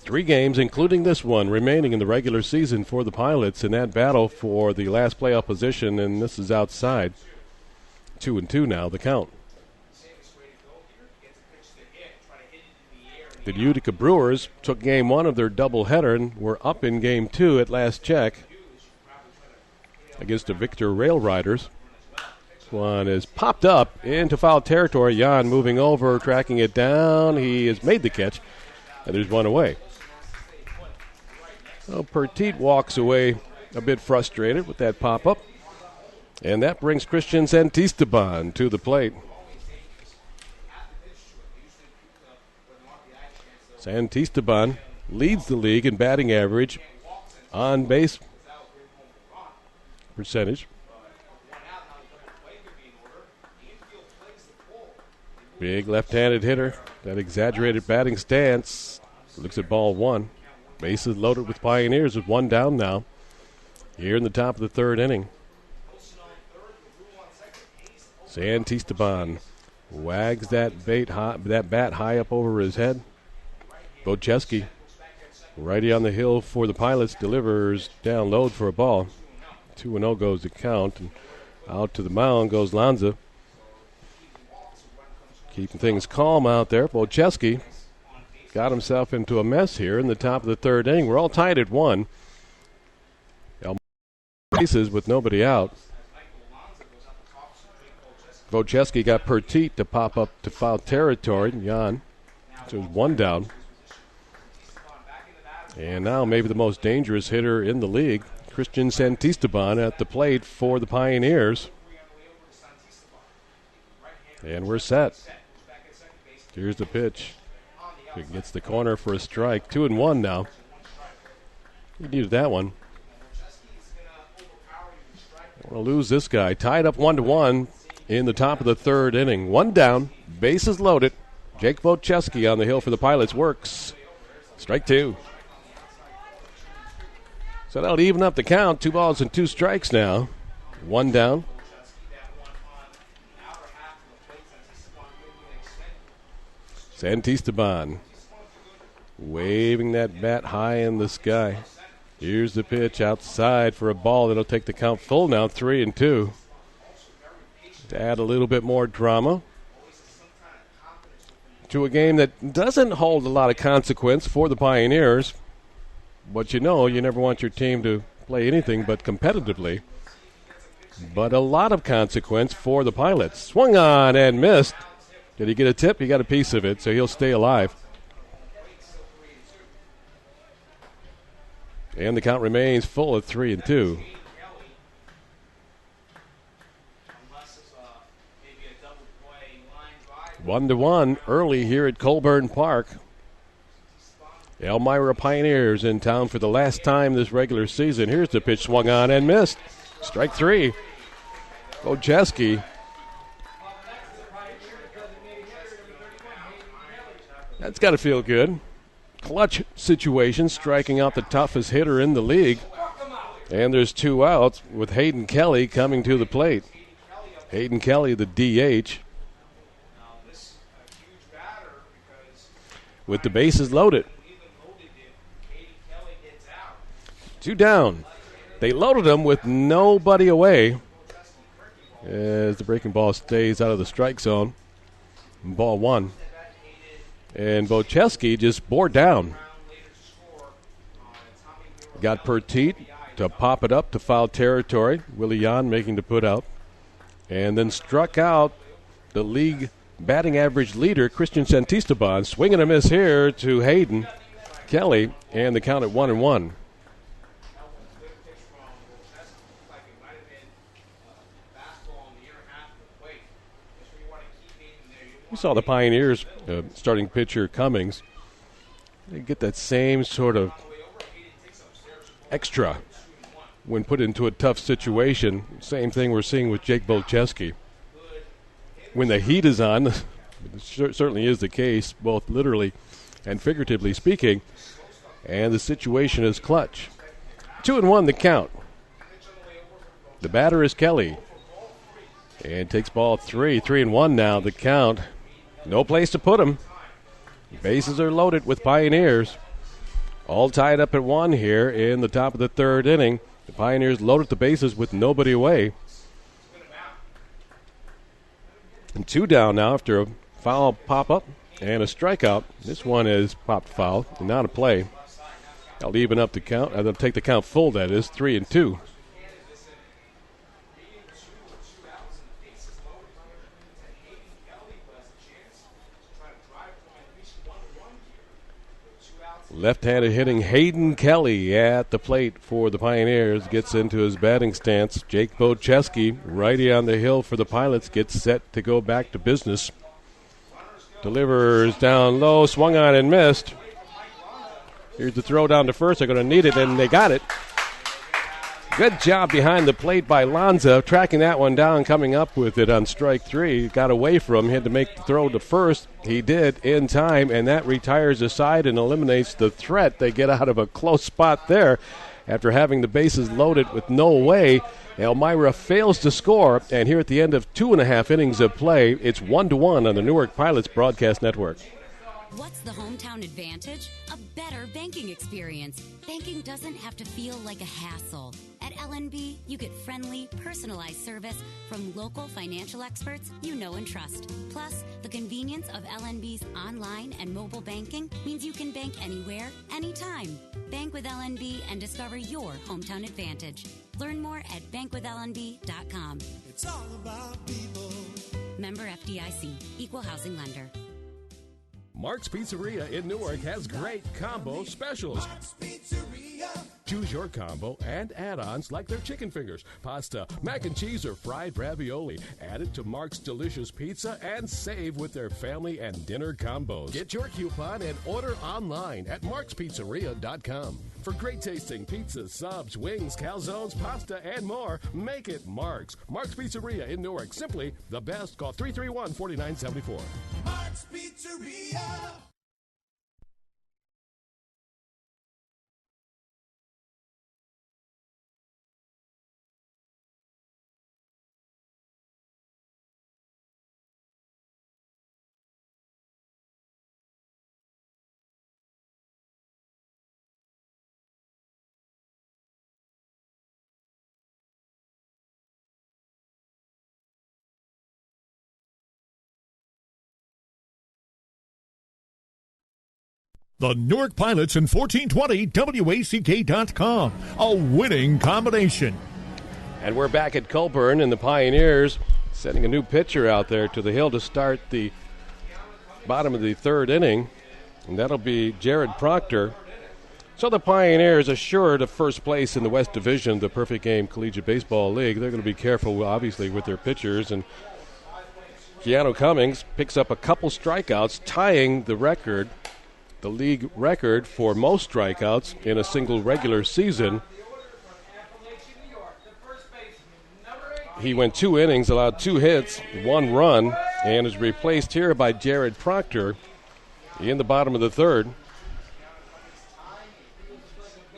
Speaker 2: 3 games, including this one, remaining in the regular season for the Pilots in that battle for the last playoff position, and this is outside. 2-2 now, the count. The Utica Brewers took game 1 of their doubleheader and were up in game 2 at last check. against the Victor Rail Riders. This one is popped up into foul territory. Jan moving over, tracking it down. He has made the catch, and there's one away. So Petit walks away a bit frustrated with that pop-up. And that brings Christian Santisteban to the plate. Santisteban leads the league in batting average, on base percentage. Big left-handed hitter, that exaggerated batting stance. Looks at ball one. Bases loaded with Pioneers with one down now. Here in the top of the third inning. Santisteban wags that bat high up over his head. Bocheski, righty on the hill for the Pilots, delivers down low for a ball. 2-0 goes the count, and out to the mound goes Lanza. Keeping things calm out there. Bocheski got himself into a mess here in the top of the third inning. We're all tied at 1. Bases with nobody out. Bocheski got Petit to pop up to foul territory. Jan, so it was one down. And now maybe the most dangerous hitter in the league, Christian Santisteban at the plate for the Pioneers. And we're set. Here's the pitch. It gets the corner for a strike. 2-1 now. He needed that one. Don't want to lose this guy. Tied up 1-1 in the top of the third inning. One down, bases loaded. Jake Bocheski on the hill for the Pilots works. Strike two. So that'll even up the count. 2 balls and 2 strikes now. One down. Santisteban waving that bat high in the sky. Here's the pitch outside for a ball that'll take the count full now, 3-2. To add a little bit more drama to a game that doesn't hold a lot of consequence for the Pioneers. But you never want your team to play anything but competitively. But a lot of consequence for the Pilots. Swung on and missed. Did he get a tip? He got a piece of it, so he'll stay alive. And the count remains full at 3-2. 1-1 early here at Colburn Park. Elmira Pioneers in town for the last time this regular season. Here's the pitch, swung on and missed. Strike 3. Bocheski. That's got to feel good. Clutch situation, striking out the toughest hitter in the league. And there's 2 outs with Hayden Kelly coming to the plate. Hayden Kelly, the DH. With the bases loaded. 2 down. They loaded him with nobody away as the breaking ball stays out of the strike zone. Ball 1. And Bocheski just bore down. Got Petit to pop it up to foul territory. Willie Jan making the put out. And then struck out the league batting average leader, Christian Santisteban. Swing and a miss here to Hayden Kelly. And the count at 1-1. We saw the Pioneers starting pitcher Cummings. They get that same sort of extra when put into a tough situation. Same thing we're seeing with Jake Bocheski. When the heat is on, it certainly is the case, both literally and figuratively speaking, and the situation is clutch. 2-1 the count. The batter is Kelly. And takes ball 3. 3-1 now the count. No place to put him. Bases are loaded with Pioneers. All tied up at 1 here in the top of the third inning. The Pioneers loaded the bases with nobody away. And 2 down now after a foul pop-up and a strikeout. This one is popped foul and not a play. I'll even up the count. They'll take the count full, that is, 3-2. Left-handed hitting Hayden Kelly at the plate for the Pioneers. Gets into his batting stance. Jake Bocheski, righty on the hill for the Pilots, gets set to go back to business. Delivers down low, swung on and missed. Here's the throw down to first. They're going to need it, and they got it. Good job behind the plate by Lanza, tracking that one down, coming up with it on strike three. Got away from him, he had to make the throw to first. He did in time, and that retires the side and eliminates the threat. They get out of a close spot there after having the bases loaded with no way. Elmira fails to score, and here at the end of 2.5 innings of play, it's 1-1 on the Newark Pilots Broadcast Network.
Speaker 12: What's the hometown advantage? A better banking experience. Banking doesn't have to feel like a hassle. At LNB, you get friendly, personalized service from local financial experts you know and trust. Plus, the convenience of LNB's online and mobile banking means you can bank anywhere, anytime. Bank with LNB and discover your hometown advantage. Learn more at bankwithlnb.com.
Speaker 6: It's all about people.
Speaker 12: Member FDIC, Equal Housing Lender.
Speaker 1: Mark's Pizzeria in Newark has great combo specials.
Speaker 6: Mark's Pizzeria.
Speaker 1: Choose your combo and add-ons like their chicken fingers, pasta, mac and cheese, or fried ravioli. Add it to Mark's delicious pizza and save with their family and dinner combos. Get your coupon and order online at NewarkPilots.tv. For great tasting pizzas, subs, wings, calzones, pasta, and more, make it Mark's. Mark's Pizzeria in Newark. Simply the best. Call 331-4974.
Speaker 6: Mark's Pizzeria.
Speaker 5: The Newark Pilots and 1420 WACK.com. A winning combination.
Speaker 2: And we're back at Colburn, and the Pioneers sending a new pitcher out there to the hill to start the bottom of the third inning, and that'll be Jared Proctor. So the Pioneers assured of first place in the West Division of the Perfect Game Collegiate Baseball League. They're going to be careful, obviously, with their pitchers, and Keanu Cummings picks up a couple strikeouts, tying the record, the league record for most strikeouts in a single regular season. He went 2 innings, allowed 2 hits, 1 run, and is replaced here by Jared Proctor in the bottom of the third.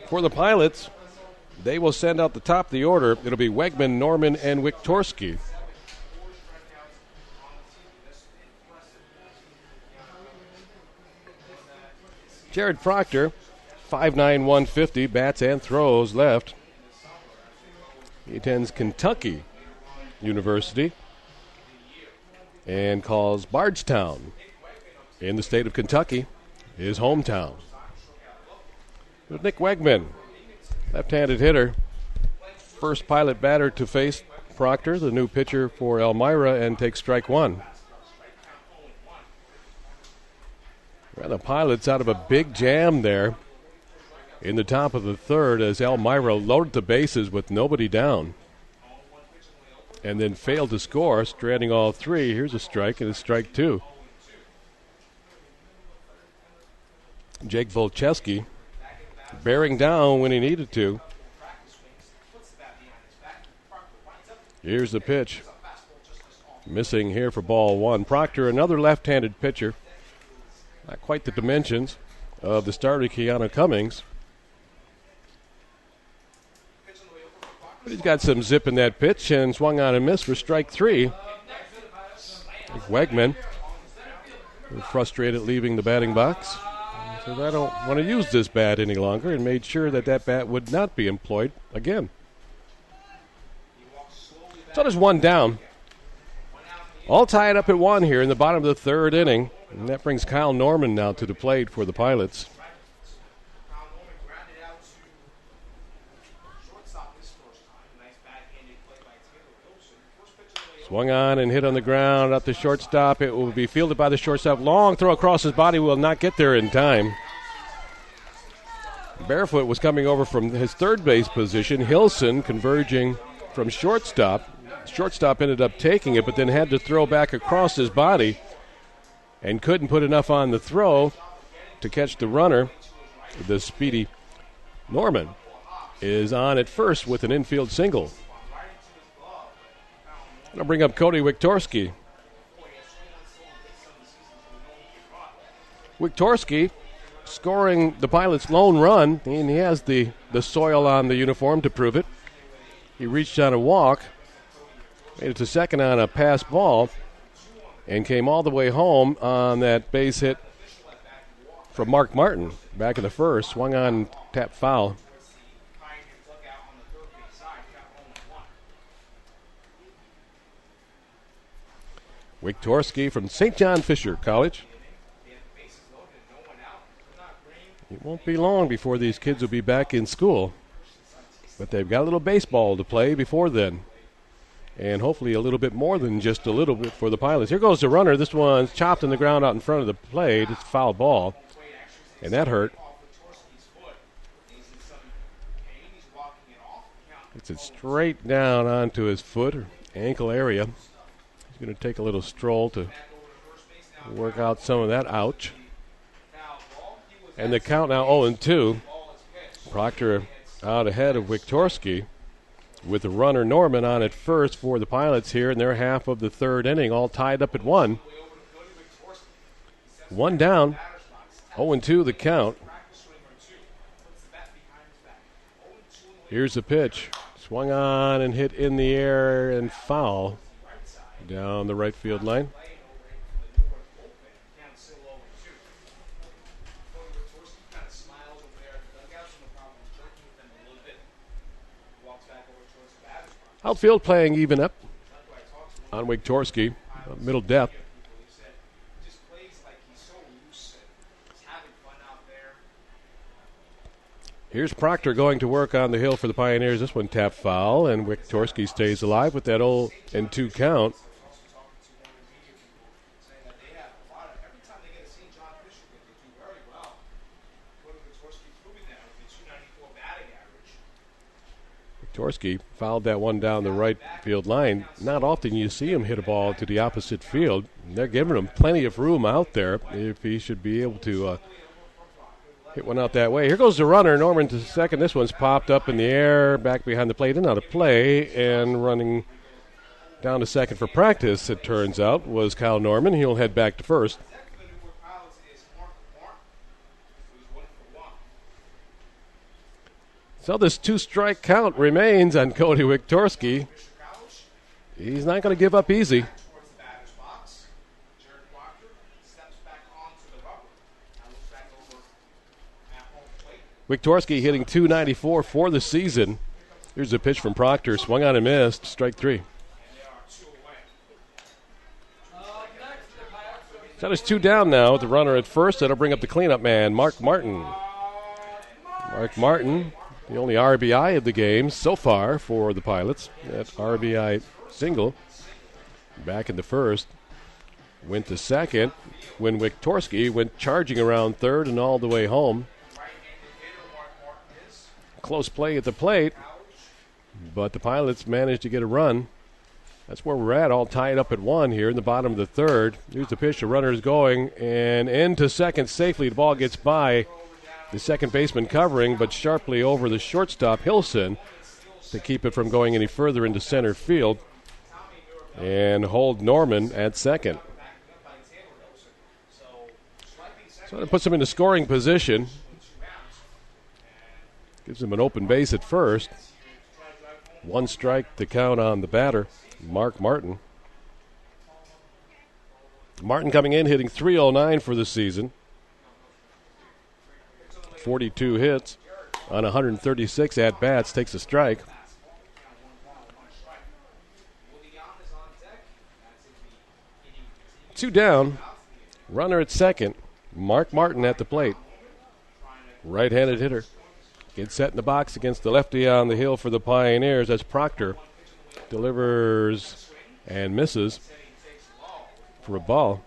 Speaker 2: For the Pilots, they will send out the top of the order. It'll be Wegman, Norman, and Wiktorski. Jared Proctor, 5'9", 150, bats and throws left. He attends Kentucky University and calls Bardstown in the state of Kentucky his hometown. Nick Wegman, left-handed hitter, first Pilot batter to face Proctor, the new pitcher for Elmira, and takes strike one. Well, the Pilots out of a big jam there in the top of the third as Elmira loaded the bases with nobody down and then failed to score, stranding all 3. Here's a strike and a strike 2. Jake Volcheski bearing down when he needed to. Here's the pitch. Missing here for ball 1. Proctor, another left-handed pitcher. Not quite the dimensions of the starter, Keanu Cummings. But he's got some zip in that pitch and swung on and missed for strike 3. Wegman, frustrated leaving the batting box, said, I don't want to use this bat any longer, and made sure that that bat would not be employed again. So there's one down. All tied up at 1 here in the bottom of the third inning. And that brings Kyle Norman now to the plate for the Pilots. Swung on and hit on the ground up the shortstop. It will be fielded by the shortstop. Long throw across his body, will not get there in time. Barefoot was coming over from his third base position. Hilson converging from shortstop. Shortstop ended up taking it, but then had to throw back across his body and couldn't put enough on the throw to catch the runner. The speedy Norman is on at first with an infield single. I'll bring up Cody Wiktorski. Wiktorski scoring the Pilots' lone run, and he has the soil on the uniform to prove it. He reached on a walk, made it to second on a pass ball, and came all the way home on that base hit from Mark Martin back in the first. Swung on, tap foul. Wiktorski from St. John Fisher College. It won't be long before these kids will be back in school, but they've got a little baseball to play before then, and hopefully a little bit more than just a little bit for the Pilots. Here goes the runner. This one's chopped in the ground out in front of the plate. It's a foul ball, and that hurt. Gets it straight down onto his foot or ankle area. He's going to take a little stroll to work out some of that ouch. And the count now 0-2. Proctor out ahead of Wiktorski with the runner Norman on at first for the Pilots here in their half of the third inning, all tied up at 1. 1 down, 0-2 the count. Here's the pitch. Swung on and hit in the air and foul down the right field line. Outfield playing even up on Wiktorski, middle depth. Here's Proctor going to work on the hill for the Pioneers. This one tapped foul, and Wiktorski stays alive with that 0-2 count. Wiktorski fouled that one down the right field line. Not often you see him hit a ball to the opposite field. They're giving him plenty of room out there if he should be able to hit one out that way. Here goes the runner, Norman to second. This one's popped up in the air, back behind the plate, and out of play, and running down to second for practice, it turns out, was Kyle Norman. He'll head back to first. So this 2-strike count remains on Cody Wiktorski. He's not going to give up easy. Wiktorski hitting .294 for the season. Here's a pitch from Proctor. Swung on and missed. Strike 3. So there's 2 down now with the runner at first. That'll bring up the cleanup man, Mark Martin. Mark Martin, the only RBI of the game so far for the Pilots. That RBI single back in the first. Went to second when Wiktorski went charging around third and all the way home. Close play at the plate, but the Pilots managed to get a run. That's where we're at, all tied up at 1 here in the bottom of the third. Here's the pitch, the runner's going, and into second safely. The ball gets by the second baseman covering, but sharply over the shortstop, Hilson, to keep it from going any further into center field and hold Norman at second. So that puts him in a scoring position. Gives him an open base at first. 1 strike to count on the batter, Mark Martin. Martin coming in, hitting .309 for the season. 42 hits on 136 at-bats, takes a strike. 2 down, runner at second, Mark Martin at the plate. Right-handed hitter. Gets set in the box against the lefty on the hill for the Pioneers as Proctor delivers and misses for a ball.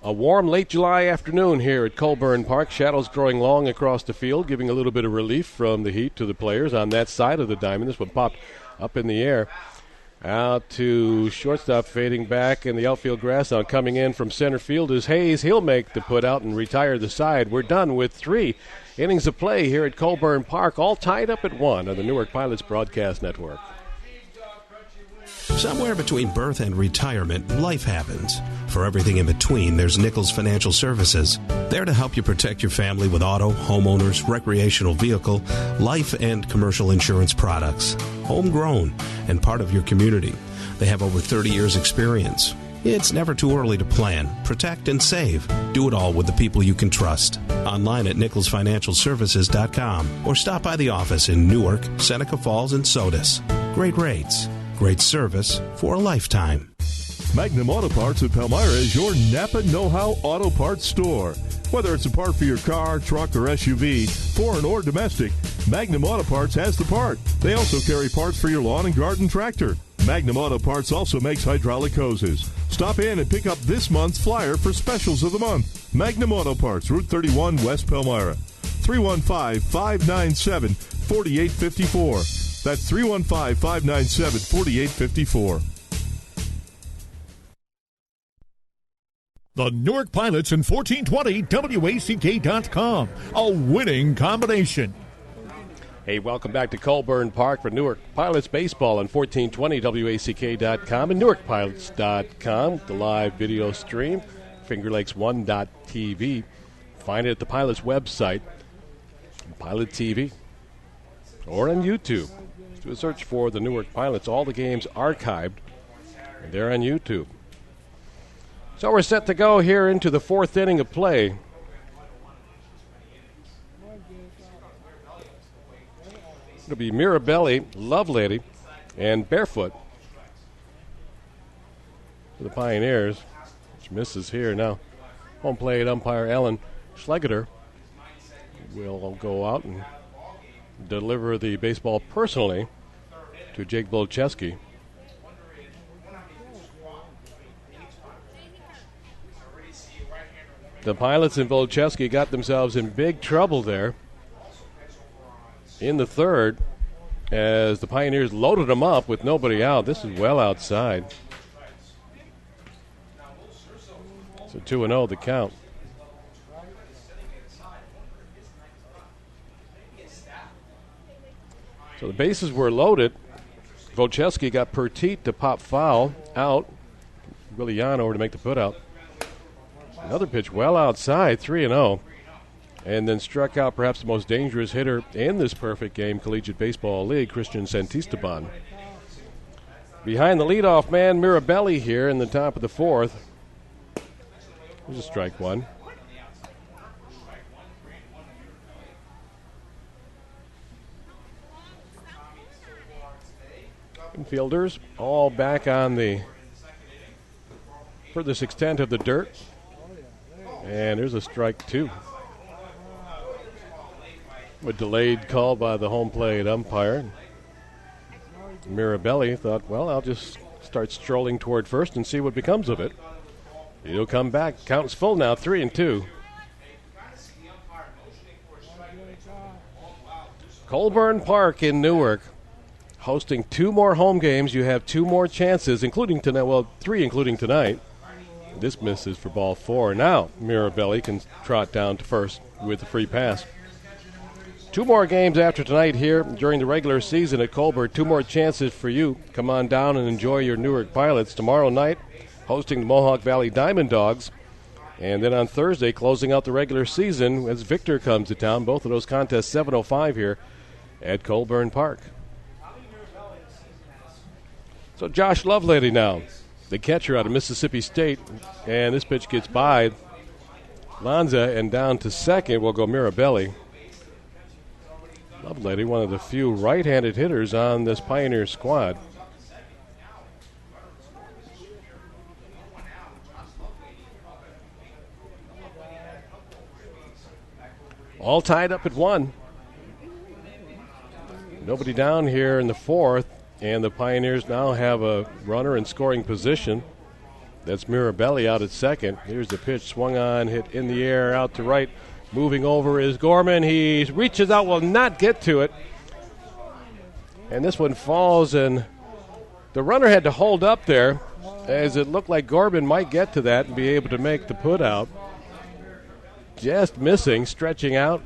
Speaker 2: A warm late July afternoon here at Colburn Park. Shadows growing long across the field, giving a little bit of relief from the heat to the players on that side of the diamond. This one popped up in the air. Out to shortstop, fading back in the outfield grass. Now coming in from center field is Hayes. He'll make the put out and retire the side. We're done with 3 innings of play here at Colburn Park, all tied up at 1 on the Newark Pilots Broadcast Network.
Speaker 3: Somewhere between birth and retirement, life happens. For everything in between, there's Nichols Financial Services. There to help you protect your family with auto, homeowners, recreational vehicle, life and commercial insurance products. Homegrown and part of your community. They have over 30 years experience. It's never too early to plan, protect, and save. Do it all with the people you can trust. Online at NicholsFinancialServices.com or stop by the office in Newark, Seneca Falls, and Sodus. Great rates. Great service for a lifetime.
Speaker 4: Magnum Auto Parts of Elmira is your Napa Know-How Auto Parts store. Whether it's a part for your car, truck, or SUV, foreign or domestic, Magnum Auto Parts has the part. They also carry parts for your lawn and garden tractor. Magnum Auto Parts also makes hydraulic hoses. Stop in and pick up this month's flyer for specials of the month. Magnum Auto Parts, Route 31, West Elmira. 315-597-4854. That's 315-597-4854.
Speaker 5: The Newark Pilots and 1420 WACK.com. A winning combination.
Speaker 2: Hey, welcome back to Colburn Park for Newark Pilots baseball on 1420 WACK.com and NewarkPilots.com. The live video stream, FingerLakes1.tv. Find it at the Pilots website, Pilot TV, or on YouTube. Do a search for the Newark Pilots. All the games archived, and they're on YouTube. So we're set to go here into the 4th inning of play. It'll be Mirabelli, Lovelady, and Barefoot for the Pioneers, which misses here now. Home plate umpire Alan Schlegeter will go out and deliver the baseball personally to Jake Volcheski. The Pilots and Volcheski got themselves in big trouble there in the 3rd as the Pioneers loaded them up with nobody out. This is well outside. So 2-0 the count. So the bases were loaded. Volcheski got Pertit to pop foul out. Willie Yan over to make the put out. Another pitch well outside, 3-0. And then struck out perhaps the most dangerous hitter in this perfect game, Collegiate Baseball League, Christian Santisteban. Behind the leadoff man, Mirabelli here in the top of the 4th. There's a strike one. Infielders all back on the furthest extent of the dirt. And there's a strike 2. A delayed call by the home plate umpire. Mirabelli thought, well, I'll just start strolling toward first and see what becomes of it. He'll come back. Count's full now, 3-2. Colburn Park in Newark, hosting 2 more home games. You have 2 more chances, including tonight. Well, 3 including tonight. This misses for ball 4. Now Mirabelli can trot down to first with the free pass. 2 more games after tonight here during the regular season at Colburn. 2 more chances for you. Come on down and enjoy your Newark Pilots. Tomorrow night, hosting the Mohawk Valley Diamond Dogs. And then on Thursday, closing out the regular season as Victor comes to town. Both of those contests 7:05 here at Colburn Park. So Josh Lovelady now, the catcher out of Mississippi State. And this pitch gets by Lanza, and down to second will go Mirabelli. Lovelady, one of the few right-handed hitters on this Pioneer squad. All tied up at 1. Nobody down here in the 4th, and the Pioneers now have a runner in scoring position. That's Mirabelli out at second. Here's the pitch, swung on, hit in the air, out to right. Moving over is Gorman. He reaches out, will not get to it. And this one falls, and the runner had to hold up there as it looked like Gorman might get to that and be able to make the put out. Just missing, stretching out,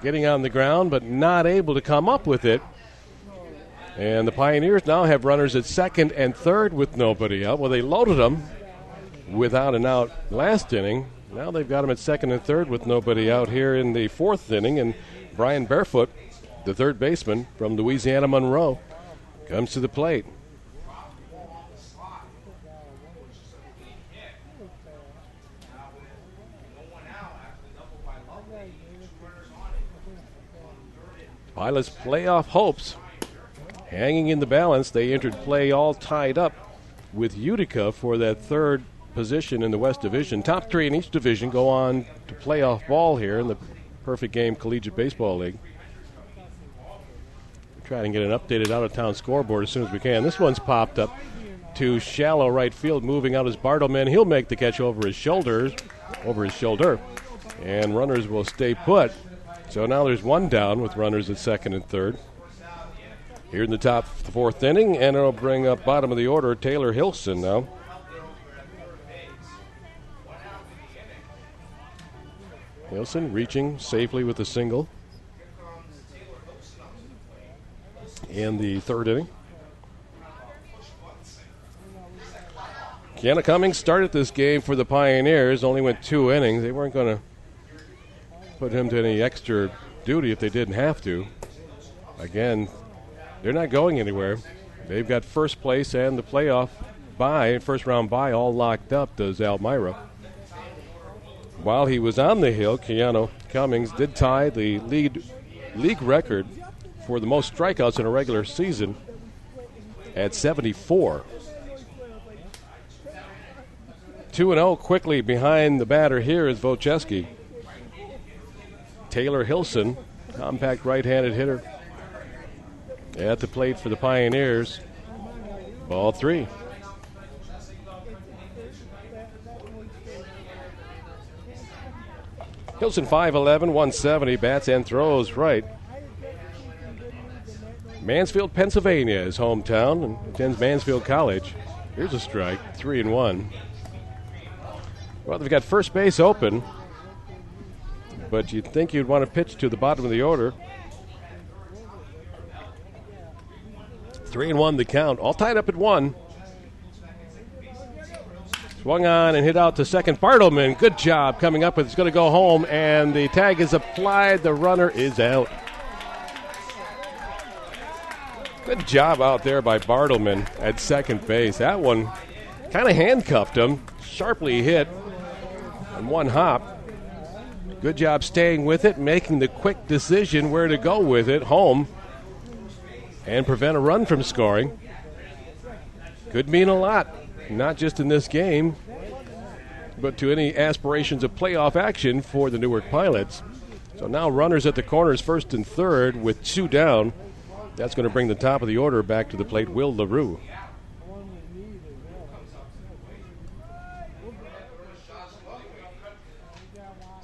Speaker 2: getting on the ground, but not able to come up with it. And the Pioneers now have runners at second and third with nobody out. Well, they loaded them without an out last inning. Now they've got them at second and third with nobody out here in the fourth inning. And Brian Barefoot, the third baseman from Louisiana Monroe, comes to the plate. Pilots' playoff hopes hanging in the balance. They entered play all tied up with Utica for that third position in the West Division. Top three in each division go on to playoff ball here in the Perfect Game Collegiate Baseball League. We'll try and get an updated out-of-town scoreboard as soon as we can. This one's popped up to shallow right field. Moving out is Bartleman. He'll make the catch over his shoulder, and runners will stay put. So now there's one down with runners at second and third. Here in the top of the fourth inning, and it'll bring up bottom of the order Taylor Hilson now. Hilson reaching safely with a single in the third inning. Kiana Cummings started this game for the Pioneers, only went 2 innings. They weren't going to put him to any extra duty if they didn't have to. Again, they're not going anywhere. They've got first place and the playoff bye, first round bye, all locked up, does Elmira. While he was on the hill, Keanu Cummings did tie the league record for the most strikeouts in a regular season at 74. 2-0 quickly behind the batter here is Wojcicki. Taylor Hilson, compact right-handed hitter, at the plate for the Pioneers. Ball 3. Hilson 5'11", 170, bats and throws right. Mansfield, Pennsylvania is hometown and attends Mansfield College. Here's a strike, 3-1. Well, they've got first base open, but you'd think you'd want to pitch to the bottom of the order. 3-1 the count, all tied up at 1. Swung on and hit out to second. Bartleman, good job coming up with. It's going to go home, and the tag is applied. The runner is out. Good job out there by Bartleman at second base. That one kind of handcuffed him. Sharply hit on one hop. Good job staying with it, making the quick decision where to go with it, home, and prevent a run from scoring. Could mean a lot, not just in this game, but to any aspirations of playoff action for the Newark Pilots. So now runners at the corners, first and third, with 2 down. That's going to bring the top of the order back to the plate, Will LaRue.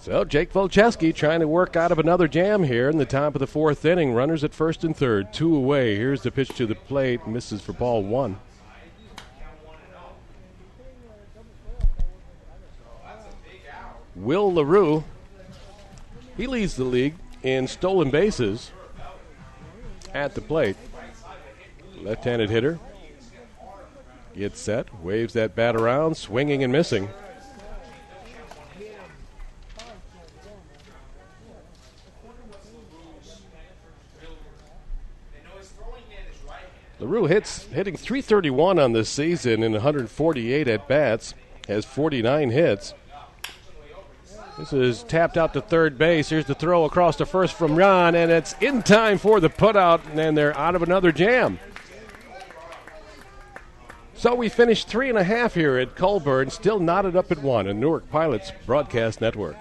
Speaker 2: So Jake Wojcicki trying to work out of another jam here in the top of the fourth inning. Runners at first and third, 2 away. Here's the pitch to the plate, misses for ball 1. Will LaRue, he leads the league in stolen bases at the plate. Left-handed hitter. Gets set, waves that bat around, swinging and missing. LaRue hitting .331 on this season in 148 at-bats, has 49 hits. This is tapped out to third base. Here's the throw across to first from Ron, and it's in time for the putout, and they're out of another jam. So we finished 3.5 here at Colburn, still knotted up at 1 on Newark Pilots Broadcast Network.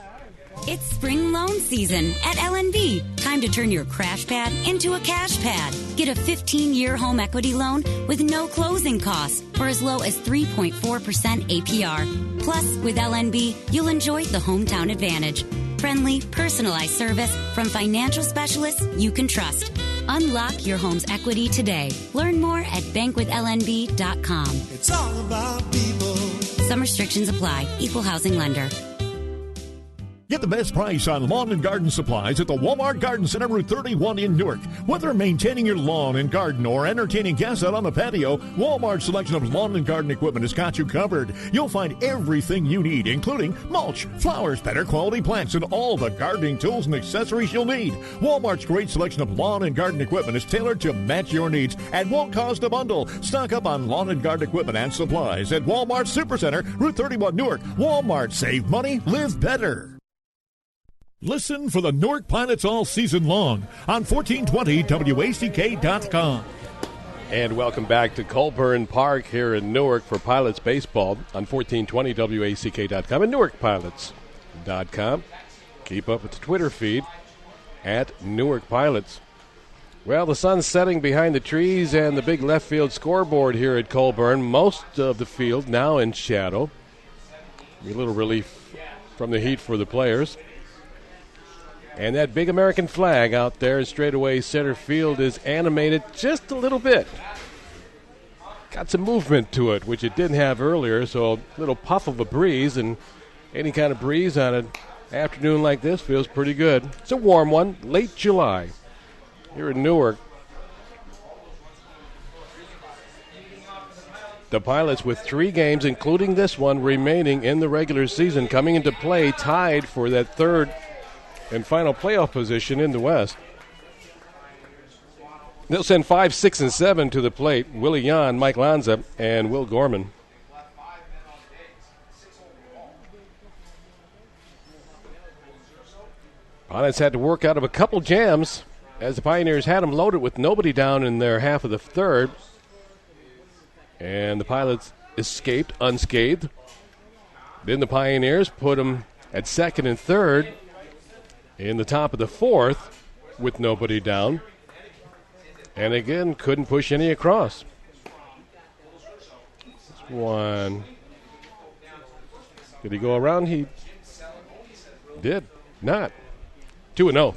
Speaker 12: It's spring loan season at LNB. Time to turn your crash pad into a cash pad. Get a 15-year home equity loan with no closing costs for as low as 3.4% APR. Plus, with LNB, you'll enjoy the hometown advantage. Friendly, personalized service from financial specialists you can trust. Unlock your home's equity today. Learn more at bankwithlnb.com.
Speaker 6: It's all about people.
Speaker 12: Some restrictions apply. Equal housing lender.
Speaker 5: Get the best price on lawn and garden supplies at the Walmart Garden Center, Route 31 in Newark. Whether maintaining your lawn and garden or entertaining guests out on the patio, Walmart's selection of lawn and garden equipment has got you covered. You'll find everything you need, including mulch, flowers, better quality plants, and all the gardening tools and accessories you'll need. Walmart's great selection of lawn and garden equipment is tailored to match your needs and won't cost a bundle. Stock up on lawn and garden equipment and supplies at Walmart Supercenter, Route 31 Newark. Walmart, save money, live better. Listen for the Newark Pilots all season long on 1420 WACK.com.
Speaker 2: And welcome back to Colburn Park here in Newark for Pilots baseball on 1420 WACK.com and NewarkPilots.com. Keep up with the Twitter feed at Newark Pilots. Well, the sun's setting behind the trees and the big left field scoreboard here at Colburn. Most of the field now in shadow. A little relief from the heat for the players. And that big American flag out there in straightaway center field is animated just a little bit. Got some movement to it, which it didn't have earlier, so a little puff of a breeze, and any kind of breeze on an afternoon like this feels pretty good. It's a warm one, late July, here in Newark. The Pilots with 3 games, including this one, remaining in the regular season, coming into play tied for that third and final playoff position in the West. They'll send 5, 6, and 7 to the plate. Willie Yan, Mike Lanza, and Will Gorman. Pilots had to work out of a couple jams as the Pioneers had them loaded with nobody down in their half of the third. And the Pilots escaped unscathed. Then the Pioneers put them at second and third in the top of the fourth with nobody down. And again, couldn't push any across. This one. Did he go around? He did not. 2-0.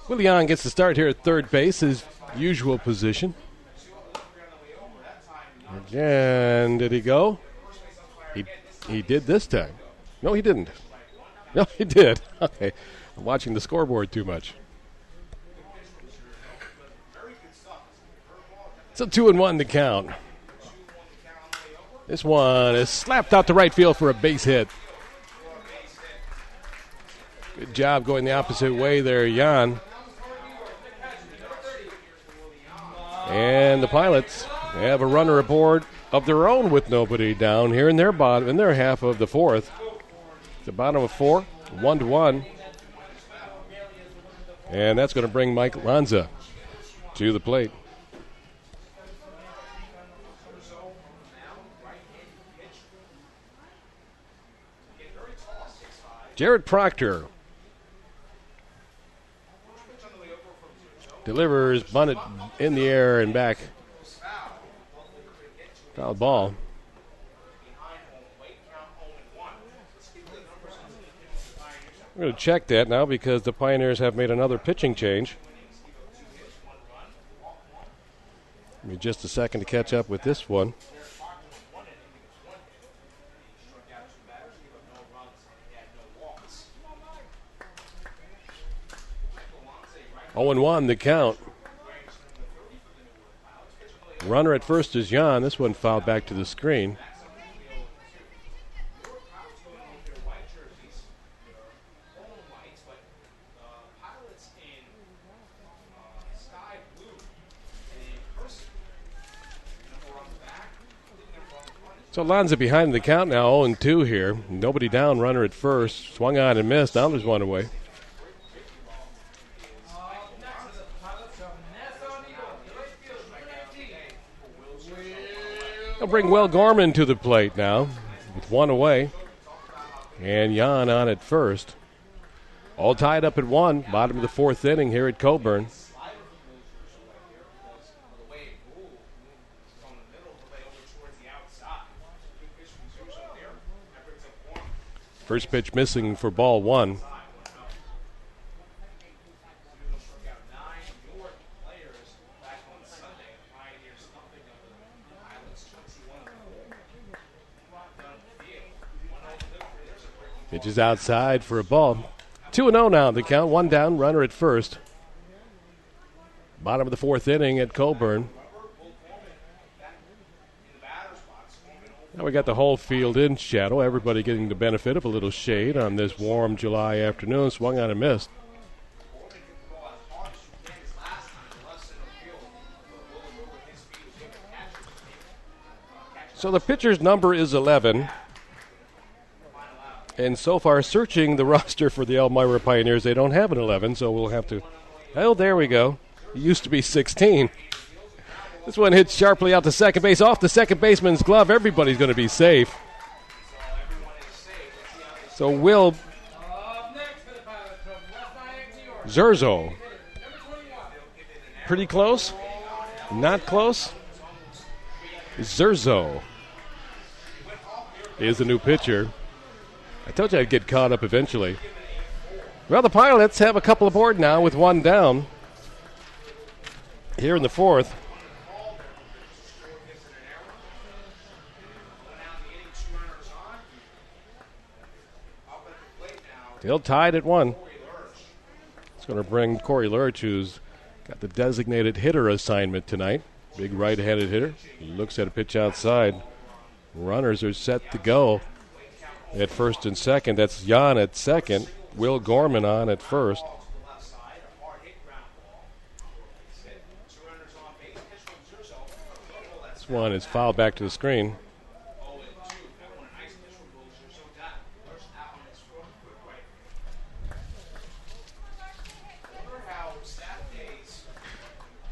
Speaker 2: Willian gets the start here at third base, his usual position. Again, did he go? He did this time. No, he didn't. No, he did. Okay. I'm watching the scoreboard too much. It's a 2-1 to count. This one is slapped out to right field for a base hit. Good job going the opposite way there, Jan. And the Pilots have a runner aboard of their own with nobody down here in their bottom, in their half of the fourth. The bottom of 4, 1-1. And that's going to bring Mike Lanza to the plate. Jared Proctor delivers, bunted in the air and back. Foul ball. We're going to check that now because the Pioneers have made another pitching change. Give me just a second to catch up with this one. Oh, 0-1 the count. Runner at first is Jan. This one fouled back to the screen. So Lanza behind the count now, 0-2 here. Nobody down, runner at first. Swung on and missed. Now there's one away. They'll bring Will Gorman to the plate now. with one away. And Jan on at first. All tied up at 1, bottom of the 4th inning here at Colburn. First pitch missing for ball 1. Pitch is outside for a ball. 2-0 now, the count. 1 down, runner at first. Bottom of the 4th inning at Colburn. Now we got the whole field in shadow. Everybody getting the benefit of a little shade on this warm July afternoon. Swung on and missed. So the pitcher's number is 11. And so far, searching the roster for the Elmira Pioneers, they don't have an 11, so we'll have to... Oh, there we go. It used to be 16. This one hits sharply out to second base. Off the second baseman's glove. Everybody's going to be safe. So Will Zurzo. Pretty close. Not close. Zurzo is the new pitcher. I told you I'd get caught up eventually. Well, the Pilots have a couple aboard now with 1 down here in the 4th. Still tied at 1. It's going to bring Corey Lurch, who's got the designated hitter assignment tonight. Big right-handed hitter. He looks at a pitch outside. Runners are set to go at first and second. That's Jan at second. Will Gorman on at first. This one is fouled back to the screen.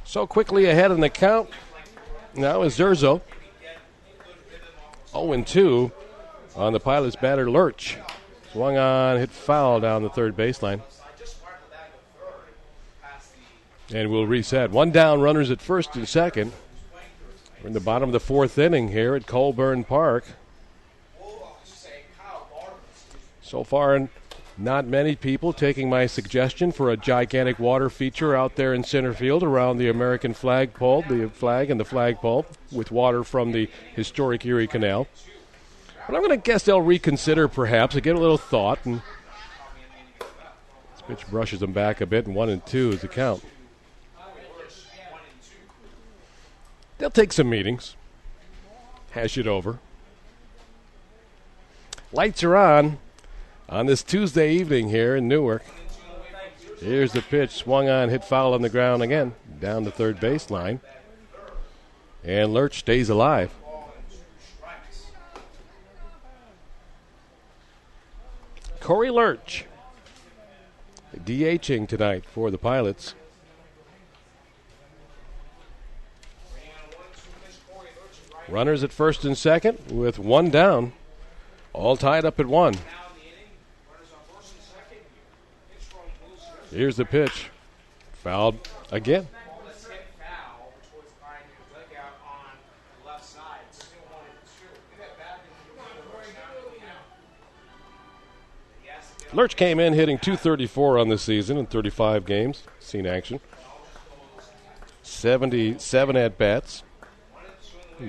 Speaker 2: So quickly ahead in the count. Now is Zurzo. 0-2 on the Pilots batter Lurch. Swung on, hit foul down the third baseline. And we'll reset. 1 down, runners at first and second. We're in the bottom of the 4th inning here at Colburn Park. So far, not many people taking my suggestion for a gigantic water feature out there in center field around the American flagpole, the flag and the flagpole, with water from the historic Erie Canal. But I'm going to guess they'll reconsider perhaps, get a little thought. And this pitch brushes them back a bit, and 1-2 is the count. They'll take some meetings, hash it over. Lights are on this Tuesday evening here in Newark. Here's the pitch, swung on, hit foul on the ground again, down the third baseline. And Lurch stays alive. Corey Lurch DHing tonight for the Pilots. Runners at first and second with 1 down. All tied up at 1. Here's the pitch. Fouled again. Lurch came in hitting .234 on the season in 35 games. Seen action. 77 at-bats.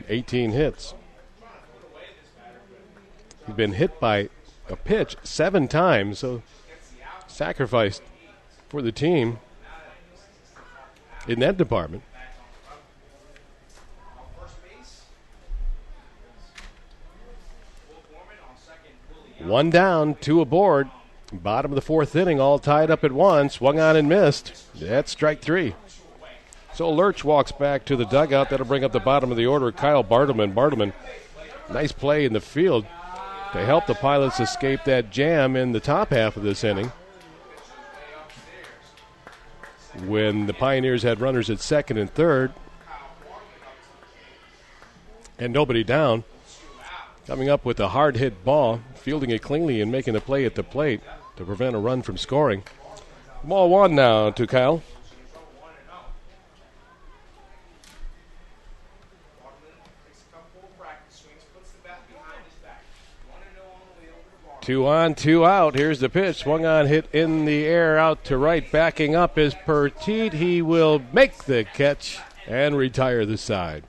Speaker 2: 18 hits. He's been hit by a pitch 7 times, so sacrificed for the team in that department. One down, 2 aboard. Bottom of the 4th inning, all tied up at 1. Swung on and missed. That's strike 3. So Lurch walks back to the dugout. That'll bring up the bottom of the order, Kyle Bartleman. Bartleman, nice play in the field to help the Pilots escape that jam in the top half of this inning, when the Pioneers had runners at second and third and nobody down. coming up with a hard-hit ball, fielding it cleanly and making a play at the plate to prevent a run from scoring. Ball one now to Kyle. Two on, two out. Here's the pitch. Swung on, hit in the air, out to right. Backing up is Petit. He will make the catch and retire the side.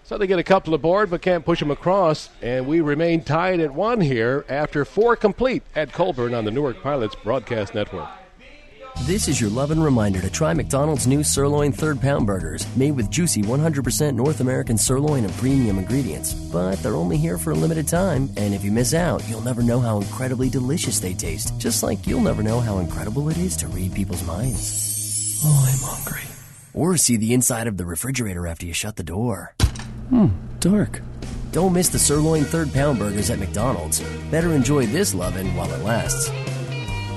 Speaker 2: So they get a couple aboard but can't push them across, and we remain tied at 1 here after 4 complete at Colburn on the Newark Pilots Broadcast Network.
Speaker 8: This is your loving reminder to try McDonald's new sirloin third-pound burgers, made with juicy 100% North American sirloin and premium ingredients. But they're only here for a limited time, and if you miss out, you'll never know how incredibly delicious they taste. Just like you'll never know how incredible it is to read people's minds. Oh, I'm hungry. Or see the inside of the refrigerator after you shut the door. Dark. Don't miss the sirloin third-pound burgers at McDonald's. Better enjoy this loving while it lasts.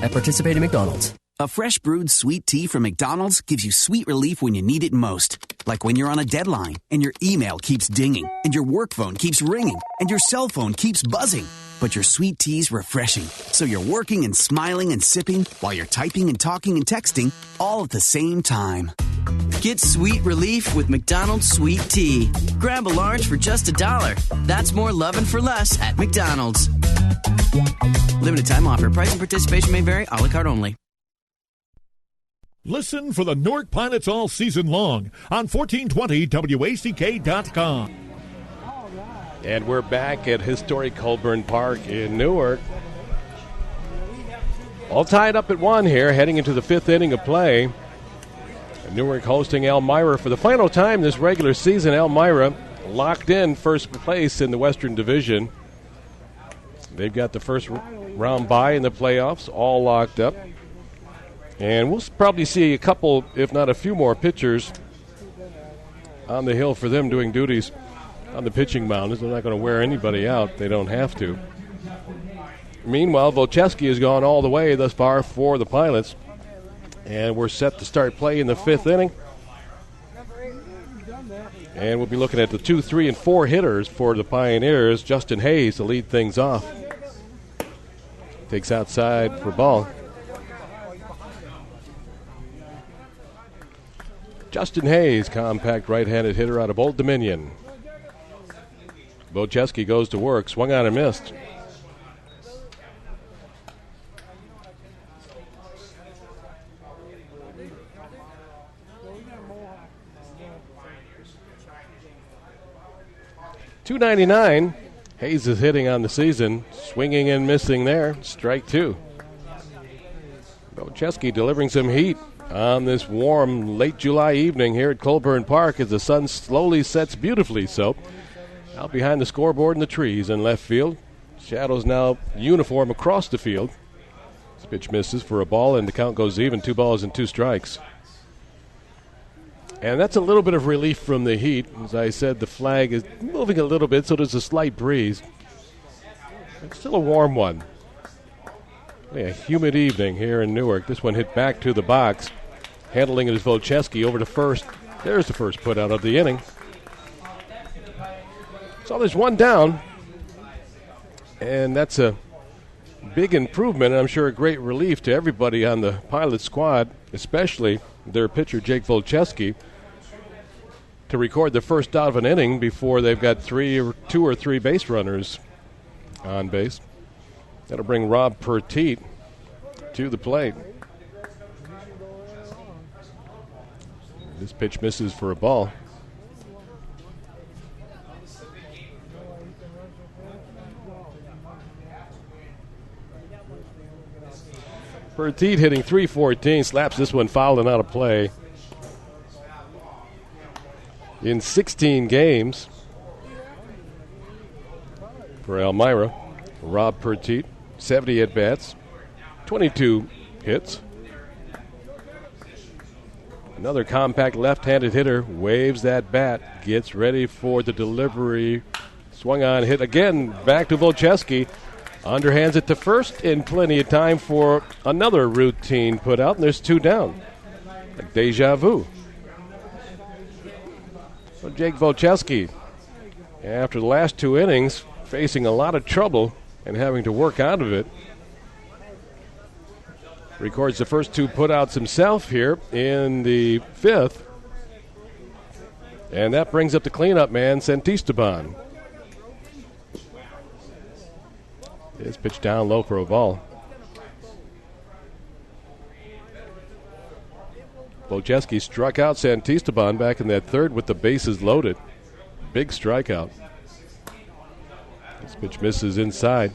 Speaker 8: At participating McDonald's.
Speaker 9: A fresh brewed sweet tea from McDonald's gives you sweet relief when you need it most. Like when you're on a deadline and your email keeps dinging and your work phone keeps ringing and your cell phone keeps buzzing. But your sweet tea's refreshing, so you're working and smiling and sipping while you're typing and talking and texting all at the same time.
Speaker 10: Get sweet relief with McDonald's Sweet Tea. Grab a large for just $1. That's more lovin' for less at McDonald's. Limited time offer. Price and participation may vary. A la carte only.
Speaker 5: Listen for the Newark Pilots all season long on 1420 WACK.com.
Speaker 2: And we're back at historic Colburn Park in Newark. All tied up at 1 here, heading into the 5th inning of play. And Newark hosting Elmira for the final time this regular season. Elmira locked in first place in the Western Division. They've got the first round bye in the playoffs, all locked up. And we'll probably see a couple, if not a few more pitchers on the hill for them doing duties on the pitching mound. They're not going to wear anybody out. They don't have to. Meanwhile, Volcheski has gone all the way thus far for the Pilots. And we're set to start play in the 5th inning. And we'll be looking at the 2, 3, and 4 hitters for the Pioneers. Justin Hayes to lead things off. Takes outside for ball. Justin Hayes, compact right-handed hitter out of Old Dominion. Volcheski goes to work, swung on and missed. .299. Hayes is hitting on the season, swinging and missing there. Strike 2. Volcheski delivering some heat on this warm late July evening here at Colburn Park as the sun slowly sets beautifully so. Out behind the scoreboard in the trees in left field. Shadows now uniform across the field. This pitch misses for a ball and the count goes even. 2 balls and 2 strikes. And that's a little bit of relief from the heat. As I said, the flag is moving a little bit, so there's a slight breeze. It's still a warm one. A humid evening here in Newark. This one hit back to the box. Handling it is Volcheski over to first. There's the first put out of the inning. So there's 1 down. And that's a big improvement, and I'm sure a great relief to everybody on the Pilot squad, especially their pitcher, Jake Volcheski, to record the first out of an inning before they've got 2 or 3 base runners on base. That'll bring Rob Petit to the plate. This pitch misses for a ball. Petit hitting .314, slaps this one foul and out of play. In 16 games for Elmira, Rob Petit, 70 at-bats, 22 hits. Another compact left-handed hitter waves that bat, gets ready for the delivery. Swung on, hit again, back to Volcheski. Underhands it to first in plenty of time for another routine put out, and there's 2 down. A deja vu. So Jake Volcheski, after the last 2 innings, facing a lot of trouble and having to work out of it. Records the first 2 putouts himself here in the 5th. And that brings up the cleanup man, Santisteban. It's pitched down low for a ball. Wojcicki struck out Santisteban back in that 3rd with the bases loaded. Big strikeout. This pitch misses inside.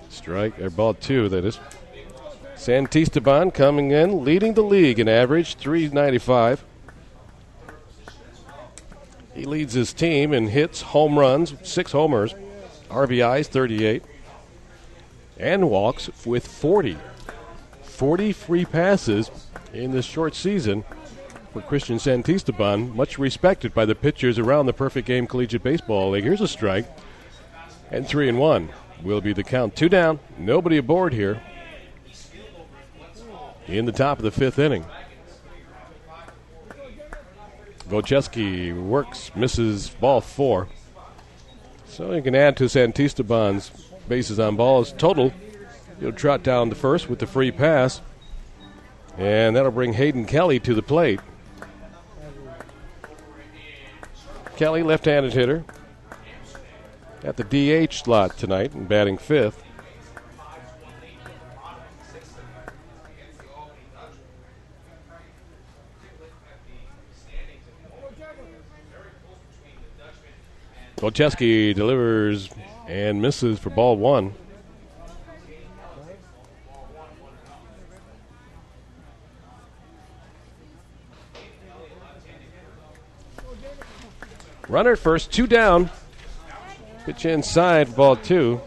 Speaker 2: Strike, or ball 2, that is. Santisteban coming in, leading the league in average, .395. He leads his team in hits, home runs, 6 homers, RBIs, 38, and walks with 40. 40 free passes in this short season for Christian Santisteban, much respected by the pitchers around the Perfect Game Collegiate Baseball League. Here's a strike, and 3-1 will be the count. 2 down, nobody aboard here in the top of the 5th inning. Wojcicki works, misses, ball 4. So you can add to Santisteban's bases on balls total. He'll trot down the first with the free pass, and that'll bring Hayden Kelly to the plate. Kelly, left-handed hitter, at the DH slot tonight and batting 5th. Wojcicki delivers and misses for ball 1. Runner at first, 2 down. Pitch inside, ball 2.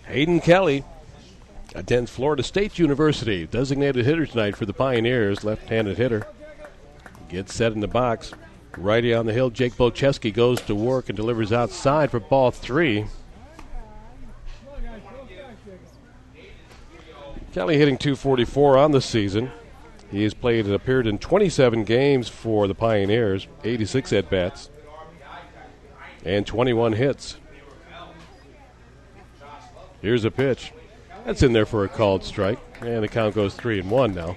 Speaker 2: Hayden Kelly attends Florida State University. Designated hitter tonight for the Pioneers, left-handed hitter. Gets set in the box. Righty on the hill, Jake Wojcicki goes to work and delivers outside for ball 3. Kelly hitting .244 on the season. He has played and appeared in 27 games for the Pioneers, 86 at-bats, and 21 hits. Here's a pitch. That's in there for a called strike, and the count goes 3-1 now.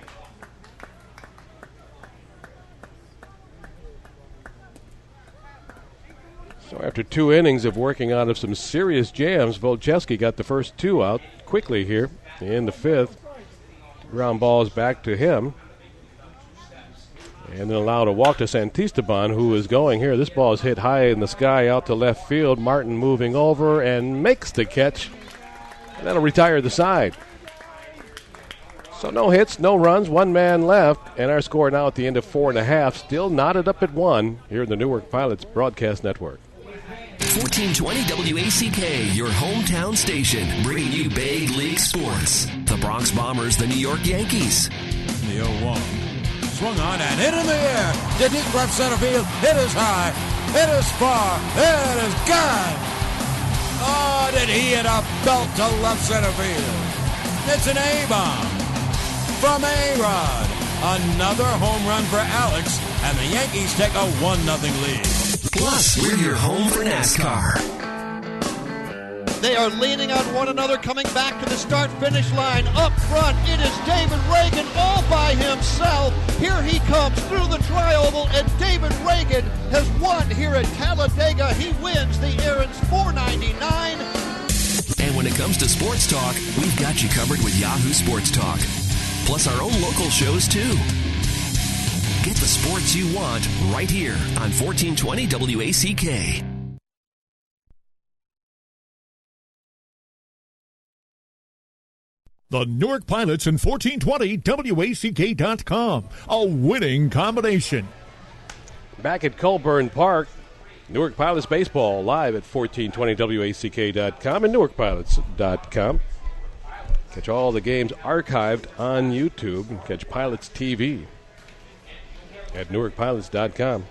Speaker 2: So after 2 innings of working out of some serious jams, Wojcicki got the first 2 out quickly here in the 5th. Ground balls back to him. And then allowed a walk to Santisteban, who is going here. This ball is hit high in the sky out to left field. Martin moving over and makes the catch. And that'll retire the side. So no hits, no runs, 1 man left. And our score now at the end of 4.5, still knotted up at 1 here in the Newark Pilots Broadcast Network.
Speaker 13: 1420 WACK, your hometown station, bringing you big league sports. The Bronx Bombers, the New York Yankees.
Speaker 14: The 0-1. Swung on and hit in the air. To deep left center field. Hit is high. Hit is far. It is gone. Oh, did he hit a belt to left center field. It's an A-bomb from A-Rod. Another home run for Alex, and the Yankees take a 1-0 lead.
Speaker 13: Plus, we're your home for NASCAR.
Speaker 15: They are leaning on one another, coming back to the start-finish line. Up front, it is David Reagan all by himself. Here he comes through the tri-oval, and David Reagan has won here at Talladega. He wins the Aaron's 499.
Speaker 13: And when it comes to sports talk, we've got you covered with Yahoo Sports Talk. Plus our own local shows, too. Get the sports you want right here on 1420 WACK.
Speaker 5: The Newark Pilots and 1420 WACK.com. A winning combination.
Speaker 2: Back at Colburn Park, Newark Pilots baseball live at 1420 WACK.com and NewarkPilots.com. Catch all the games archived on YouTube and catch Pilots TV at NewarkPilots.com.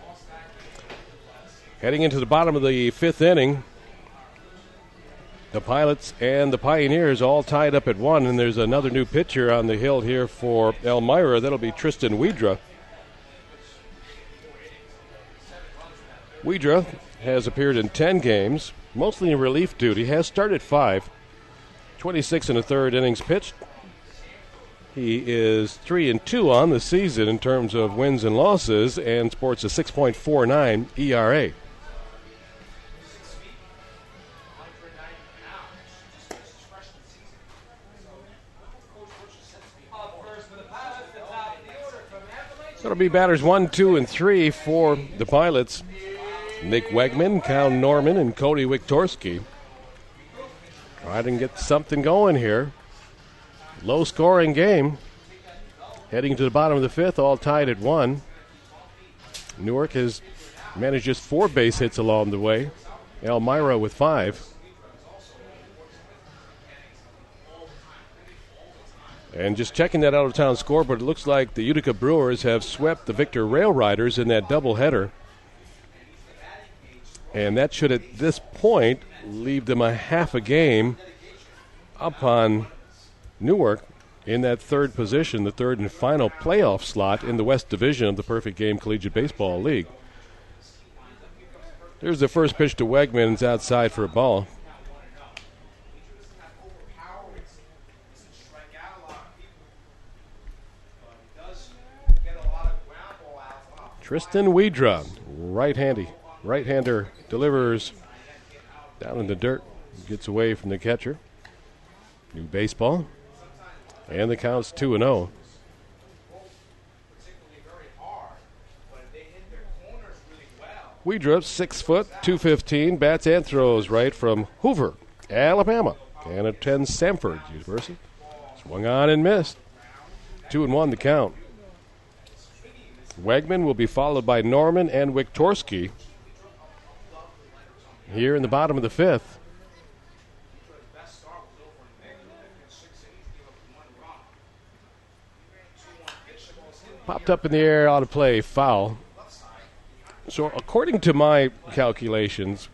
Speaker 2: Heading into the bottom of the 5th inning, The Pilots and the Pioneers all tied up at 1, and there's another new pitcher on the hill here for Elmira. That'll be Tristan Wedra. Wedra has appeared in 10 games, mostly in relief duty, has started 5, 26 and a third innings pitched. He is 3-2 on the season in terms of wins and losses and sports a 6.49 ERA. So it'll be batters 1, 2, and 3 for the Pilots. Nick Wegman, Cal Norman, and Cody Wiktorski. Try to get something going here. Low-scoring game. Heading to the bottom of the 5th, all tied at 1. Newark has managed just 4 base hits along the way. Elmira with 5. And just checking that out-of-town scoreboard, it looks like the Utica Brewers have swept the Victor Rail Riders in that doubleheader. And that should, at this point, leave them a half a game up on Newark in that third position, the third and final playoff slot in the West Division of the Perfect Game Collegiate Baseball League. There's the first pitch to Wegman. It's outside for a ball. Tristan Wedra, right-hander, delivers down in the dirt, gets away from the catcher. New baseball, and the count's 2-0. Wedra, 6 foot, 215, bats and throws right from Hoover, Alabama, and attends Samford University. Swung on and missed. 2-1 the count. Wegman will be followed by Norman and Wiktorski here in the bottom of the 5th. Popped up in the air, out of play, foul. So according to my calculations,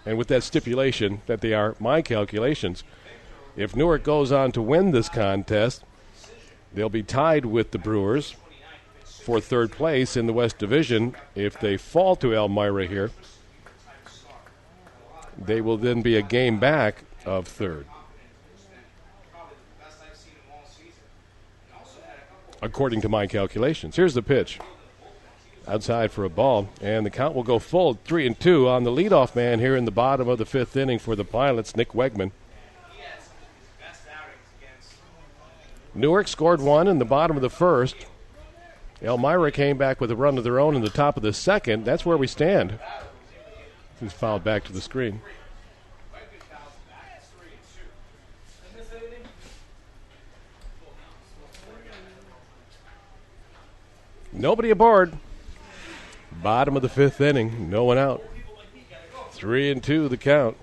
Speaker 2: and with that stipulation that they are my calculations, if Newark goes on to win this contest, they'll be tied with the Brewers for third place in the West Division. If they fall to Elmira here, they will then be a game back of third. According to my calculations. Here's the pitch. Outside for a ball, and the count will go full 3-2 on the leadoff man here in the bottom of the 5th inning for the Pilots, Nick Wegman. Newark scored 1 in the bottom of the 1st. Elmira came back with a run of their own in the top of the 2nd. That's where we stand. He's fouled back to the screen. Nobody aboard. Bottom of the 5th inning. No one out. 3-2 the count.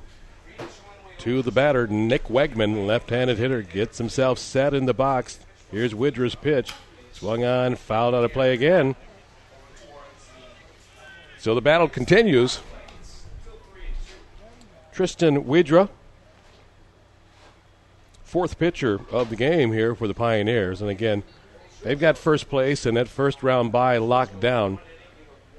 Speaker 2: To the batter, Nick Wegman, left-handed hitter, gets himself set in the box. Here's Widra's pitch. Swung on, fouled out of play again. So the battle continues. Tristan Wedra, 4th pitcher of the game here for the Pioneers. And again, they've got first place and that first round bye locked down.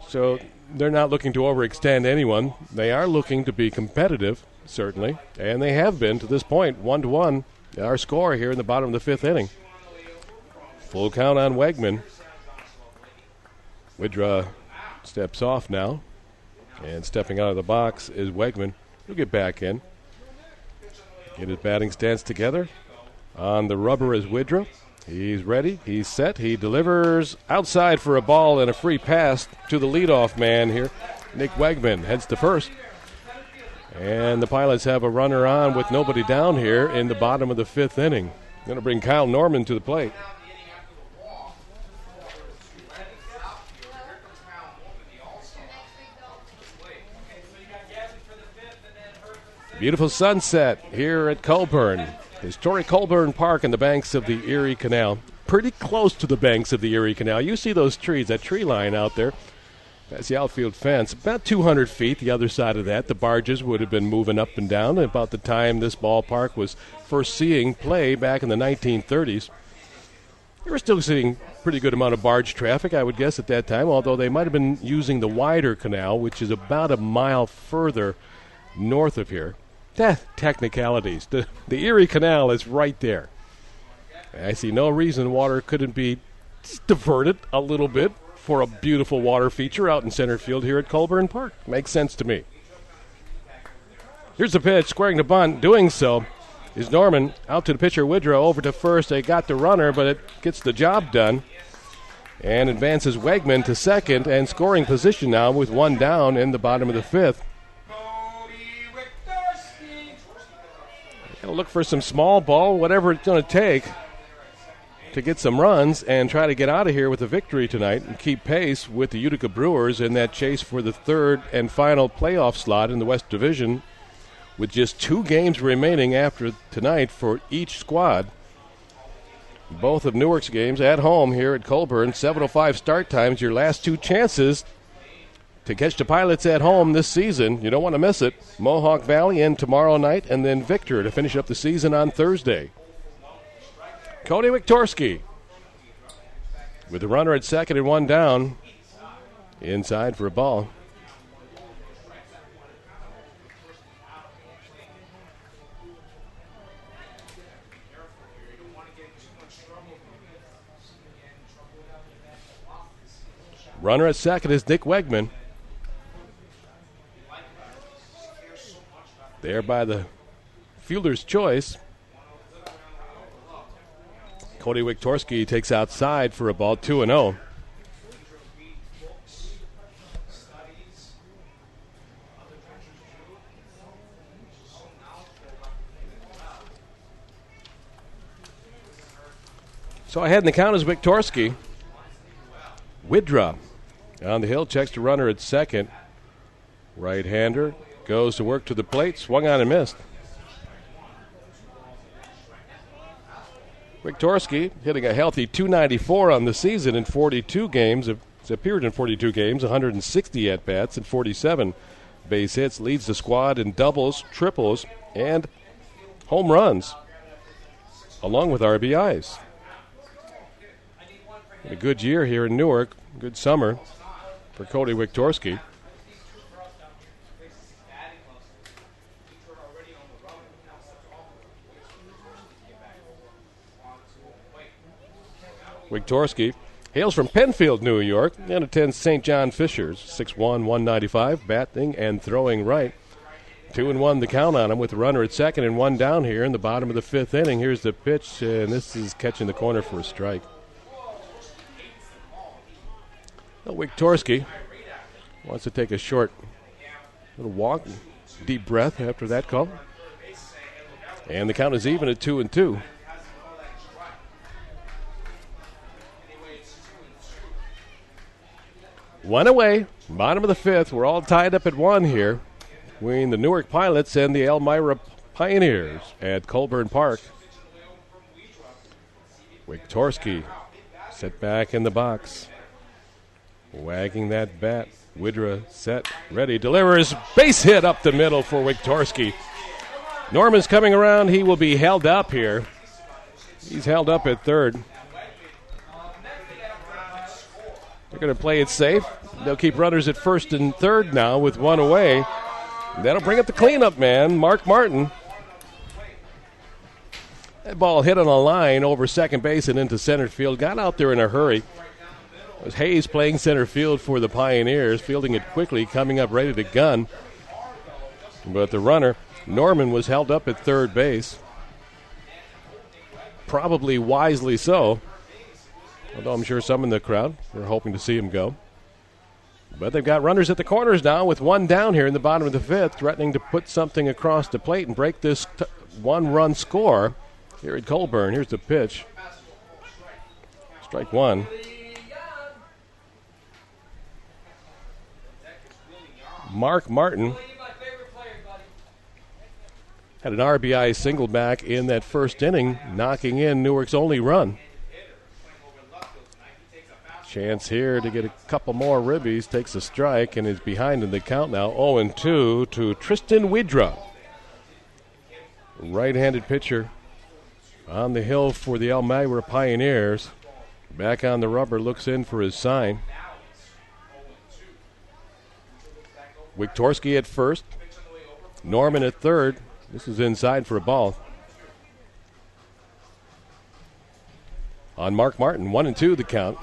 Speaker 2: So they're not looking to overextend anyone. They are looking to be competitive, certainly. And they have been to this point, 1-1. Our score here in the bottom of the 5th inning. Full count on Wegman. Wedra steps off now. And stepping out of the box is Wegman. He'll get back in. Get his batting stance together. On the rubber is Wedra. He's ready. He's set. He delivers outside for a ball and a free pass to the leadoff man here. Nick Wegman heads to first. And the Pilots have a runner on with nobody down here in the bottom of the 5th inning. Going to bring Kyle Norman to the plate. Beautiful sunset here at Colburn. Historic Colburn Park on the banks of the Erie Canal. Pretty close to the banks of the Erie Canal. You see those trees, that tree line out there. That's the outfield fence. About 200 feet the other side of that. The barges would have been moving up and down about the time this ballpark was first seeing play back in the 1930s. They were still seeing pretty good amount of barge traffic, I would guess, at that time, although they might have been using the wider canal, which is about a mile further north of here. Technicalities. The Erie Canal is right there. I see no reason water couldn't be diverted a little bit for a beautiful water feature out in center field here at Colburn Park. Makes sense to me. Here's the pitch, squaring the bunt. Doing so is Norman. Out to the pitcher, Woodrow, over to first. They got the runner, but it gets the job done. And advances Wegman to second, and scoring position now with one down in the bottom of the fifth. They'll look for some small ball, whatever it's going to take to get some runs and try to get out of here with a victory tonight and keep pace with the Utica Brewers in that chase for the third and final playoff slot in the West Division, with just 2 games remaining after tonight for each squad. Both of Newark's games at home here at Colburn, 7:05 start times, your last 2 chances to catch the Pilots at home this season. You don't want to miss it. Mohawk Valley in tomorrow night, and then Victor to finish up the season on Thursday. Cody Wiktorski with the runner at second and one down. Inside for a ball. Runner at second is Nick Wegman. There by the fielder's choice. Cody Wiktorski takes outside for a ball, 2-0. So ahead in the count is Wiktorski. Widra on the hill, checks the runner at second. Right-hander goes to work to the plate, swung on and missed. Wiktorski hitting a healthy .294 on the season in 42 games. It's appeared in 42 games, 160 at-bats and 47 base hits. Leads the squad in doubles, triples, and home runs, along with RBIs. A good year here in Newark. Good summer for Cody Wiktorski. Wiktorski hails from Penfield, New York, and attends St. John Fishers. 6'1", 195, batting and throwing right. 2-1 the count on him with the runner at second and one down here in the bottom of the fifth inning. Here's the pitch, and this is catching the corner for a strike. Wiktorski wants to take a short little walk, deep breath after that call. And the count is even at 2-2. One away, bottom of the fifth. We're all tied up at 1 here between the Newark Pilots and the Elmira Pioneers at Colburn Park. Wiktorski set back in the box, wagging that bat. Widra set, ready, delivers, base hit up the middle for Wiktorski. Norman's coming around. He will be held up here. He's held up at third. They're going to play it safe. They'll keep runners at first and third now with 1 away. That'll bring up the cleanup man, Mark Martin. That ball hit on a line over second base and into center field. Got out there in a hurry. It was Hayes playing center field for the Pioneers, fielding it quickly, coming up ready to gun. But the runner, Norman, was held up at third base. Probably wisely so. Although I'm sure some in the crowd were hoping to see him go. But they've got runners at the corners now with 1 down here in the bottom of the fifth, threatening to put something across the plate and break this 1-run score here at Colburn. Here's the pitch. Strike 1. Mark Martin had an RBI single back in that first inning, knocking in Newark's only run. Chance here to get a couple more ribbies. Takes a strike and is behind in the count now. 0-2 to Tristan Widra. Right-handed pitcher on the hill for the Elmira Pioneers. Back on the rubber, looks in for his sign. Wiktorski at first. Norman at third. This is inside for a ball. On Mark Martin, 1-2 the count.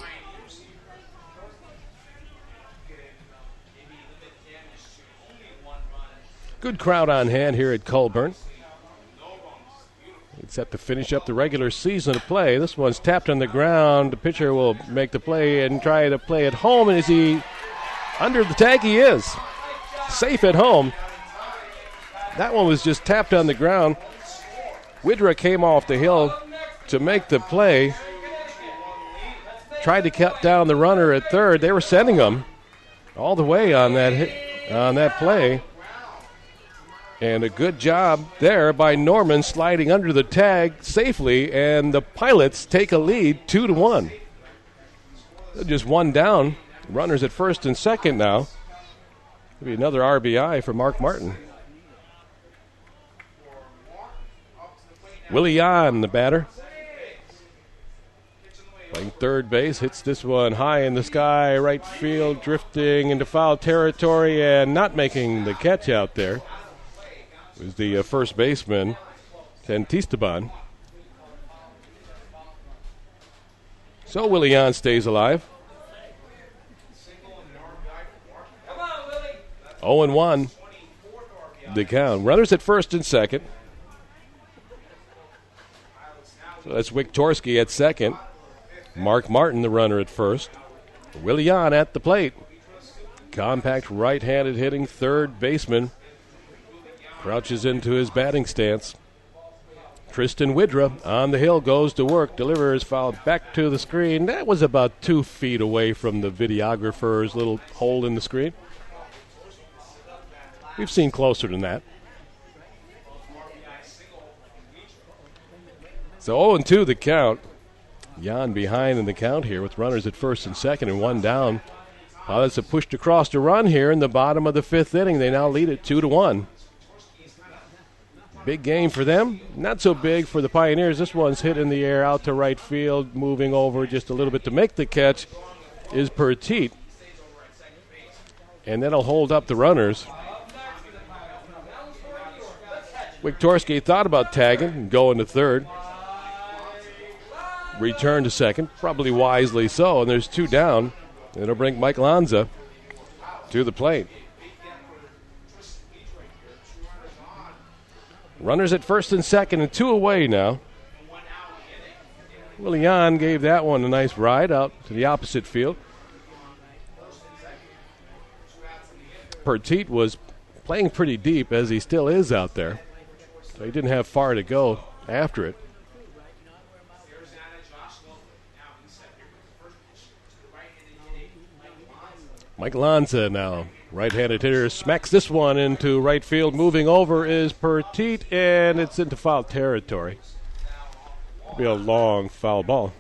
Speaker 2: Good crowd on hand here at Colburn. It's set to finish up the regular season of play. This one's tapped on the ground. The pitcher will make the play and try to play at home. And is he under the tag? He is. Safe at home. That one was just tapped on the ground. Widra came off the hill to make the play. Tried to cut down the runner at third. They were sending him all the way on that hit, on that play. And a good job there by Norman sliding under the tag safely, and the Pilots take a lead 2-1. Just one down. Runners at first and second now. Maybe another RBI for Mark Martin. Willie Yan, the batter. Playing third base, hits this one high in the sky, right field, drifting into foul territory and not making the catch out there. It was the first baseman, Santisteban. So Willie Yan stays alive. 0-1 the count. Runners at first and second. So that's Wiktorski at second. Mark Martin, the runner at first. Willie Yan at the plate. Compact right-handed hitting third baseman. Crouches into his batting stance. Tristan Widra on the hill, goes to work, delivers foul back to the screen. That was about 2 feet away from the videographer's little hole in the screen. We've seen closer than that. So 0-2 the count. Jan behind in the count here with runners at first and second and one down. Pilots have pushed across to run here in the bottom of the fifth inning. They now lead it 2-1. Big game for them. Not so big for the Pioneers. This one's hit in the air out to right field. Moving over just a little bit to make the catch is Petit. And that'll hold up the runners. Wiktorski thought about tagging and going to third. Return to second, probably wisely so, and there's two down. It'll bring Mike Lanza to the plate. Runners at first and second and two away now. Willian gave that one a nice ride out to the opposite field. Petit was playing pretty deep, as he still is out there. So he didn't have far to go after it. Mike Lanza now, right-handed hitter, smacks this one into right field. Moving over is Petit, and it's into foul territory. It'll be a long foul ball.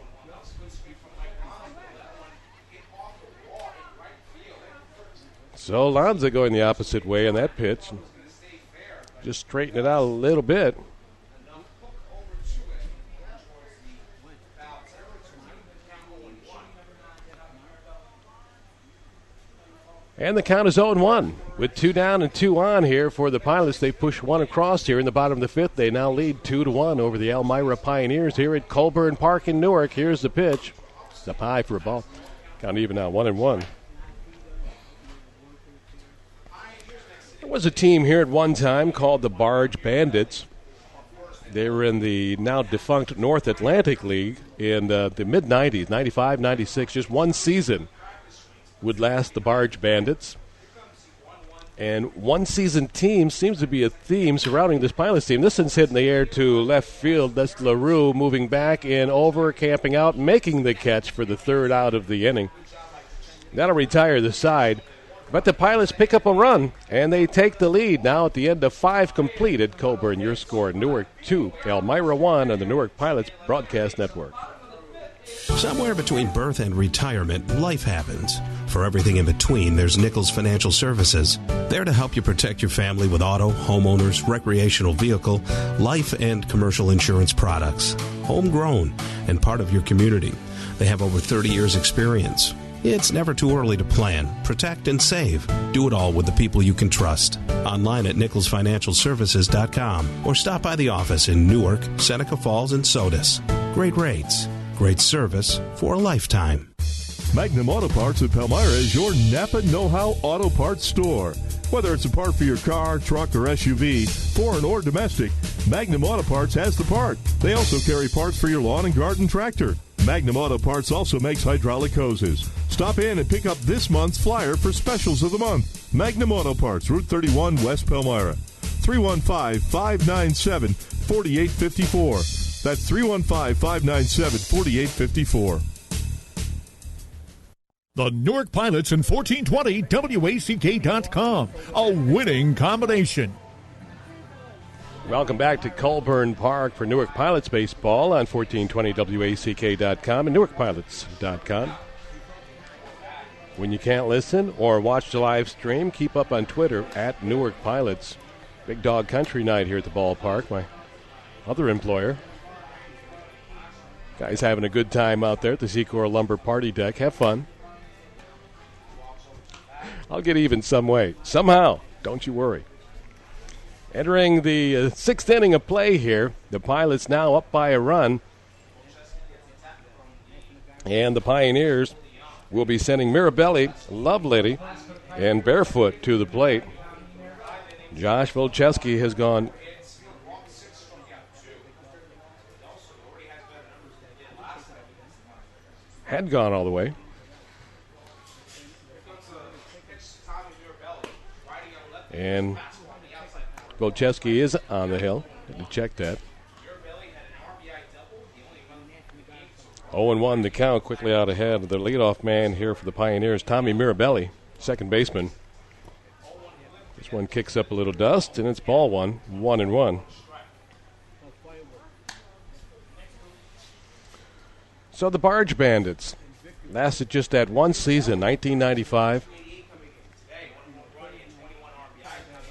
Speaker 2: So Lanza going the opposite way on that pitch. Just straighten it out a little bit. And the count is 0-1. With two down and two on here for the Pilots. They push one across here in the bottom of the fifth. They now lead 2-1 over the Elmira Pioneers here at Colburn Park in Newark. Here's the pitch. It's up high for a ball. Count even now, 1-1. There was a team here at one time called the Barge Bandits. They were in the now defunct North Atlantic League in the mid-90s, 95, 96. Just one season would last the Barge Bandits. And one-season team seems to be a theme surrounding this Pilots team. This one's hit in the air to left field. That's LaRue moving back in, over, camping out, making the catch for the third out of the inning. That'll retire the side. But the Pilots pick up a run, and they take the lead now at the end of 5 completed. Colburn, your score, Newark 2, Elmira 1 on the Newark Pilots Broadcast Network.
Speaker 3: Somewhere between birth and retirement, life happens. For everything in between, there's Nichols Financial Services. There to help you protect your family with auto, homeowners, recreational vehicle, life, and commercial insurance products. Homegrown and part of your community. They have over 30 years' experience. It's never too early to plan, protect, and save. Do it all with the people you can trust. Online at NicholsFinancialServices.com or stop by the office in Newark, Seneca Falls, and Sodus. Great rates, great service for a lifetime.
Speaker 4: Magnum Auto Parts of Palmyra is your Napa Know-How Auto Parts store. Whether it's a part for your car, truck, or SUV, foreign or domestic, Magnum Auto Parts has the part. They also carry parts for your lawn and garden tractor. Magnum Auto Parts also makes hydraulic hoses. Stop in and pick up this month's flyer for specials of the month. Magnum Auto Parts, Route 31, West Palmyra. 315-597-4854. That's 315-597-4854.
Speaker 5: The Newark Pilots and 1420 WACK.com. A winning combination.
Speaker 2: Welcome back to Colburn Park for Newark Pilots baseball on 1420 WACK.com and NewarkPilots.tv. When you can't listen or watch the live stream, keep up on Twitter at Newark Pilots. Big Dog Country night here at the ballpark, my other employer. Guys having a good time out there at the Secor Lumber Party Deck. Have fun. I'll get even some way. Somehow. Don't you worry. Entering the sixth inning of play here. The Pilots now up by a run. And the Pioneers will be sending Mirabelli, Lovelady, and Barefoot to the plate. Josh Volcheski has gone. Had gone all the way. And Volcheski is on the hill. Had to check that. 0-1 the count, quickly out ahead. The leadoff man here for the Pioneers, Tommy Mirabelli, second baseman. This one kicks up a little dust, and it's ball one, 1-1. So the Barge Bandits lasted just that one season, 1995.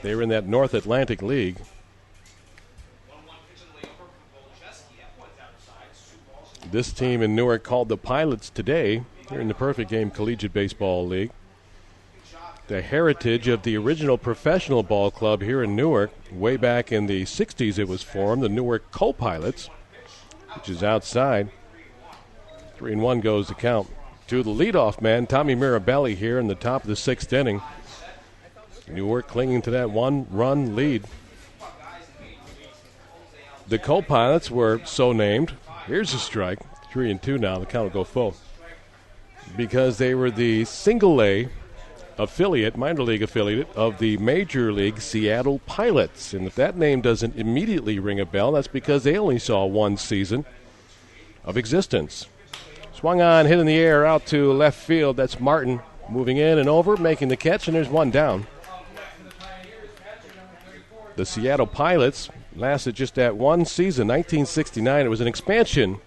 Speaker 2: They were in that North Atlantic League. This team in Newark called the Pilots today. They're in the Perfect Game Collegiate Baseball League. The heritage of the original professional ball club here in Newark. Way back in the 60s it was formed, the Newark Co-Pilots, which is outside. 3-1 goes the count. To the leadoff man, Tommy Mirabelli here in the top of the sixth inning. Newark clinging to that one-run lead. The Co-Pilots were so named. Here's a strike. 3-2 now. The count will go full. Because they were the single-A affiliate, minor league affiliate, of the Major League Seattle Pilots. And if that name doesn't immediately ring a bell, that's because they only saw one season of existence. Swung on, hit in the air, out to left field. That's Martin moving in and over, making the catch, and there's one down. The Seattle Pilots lasted just that one season, 1969. It was an expansion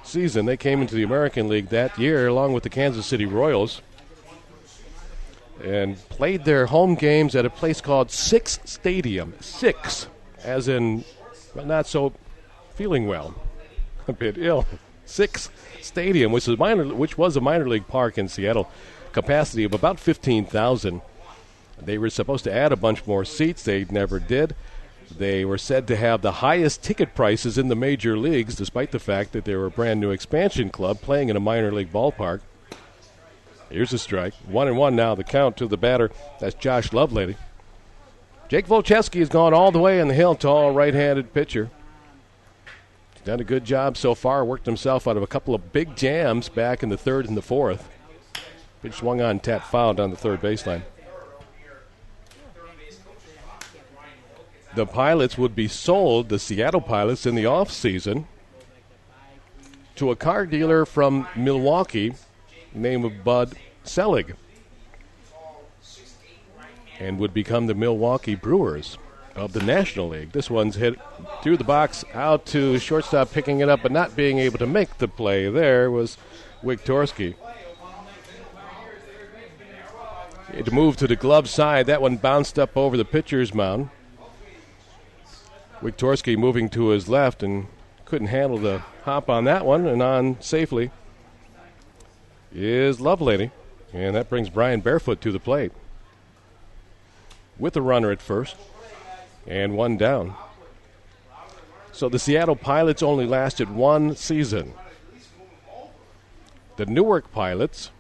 Speaker 2: season. They came into the American League that year along with the Kansas City Royals and played their home games at a place called Six Stadium. Six, as in not so feeling well, a bit ill. Six Stadium, which was a minor league park in Seattle, capacity of about 15,000. They were supposed to add a bunch more seats. They never did. They were said to have the highest ticket prices in the major leagues, despite the fact that they were a brand-new expansion club playing in a minor league ballpark. Here's a strike. 1-1 now, the count to the batter. That's Josh Lovelady. Jake Volcheski has gone all the way in the hill, tall right-handed pitcher. He's done a good job so far, worked himself out of a couple of big jams back in the third and the fourth. Pitch swung on, tap fouled on the third baseline. The Pilots would be sold, the Seattle Pilots, in the offseason to a car dealer from Milwaukee named Bud Selig, and would become the Milwaukee Brewers. of the National League. This one's hit through the box out to shortstop, picking it up, but not being able to make the play. There was Wiktorski. He had to move to the glove side. That one bounced up over the pitcher's mound. Wiktorski moving to his left and couldn't handle the hop on that one, and on safely is Lovelady. And that brings Brian Barefoot to the plate with a runner at first and one down. So the Seattle Pilots only lasted one season. The Newark Pilots,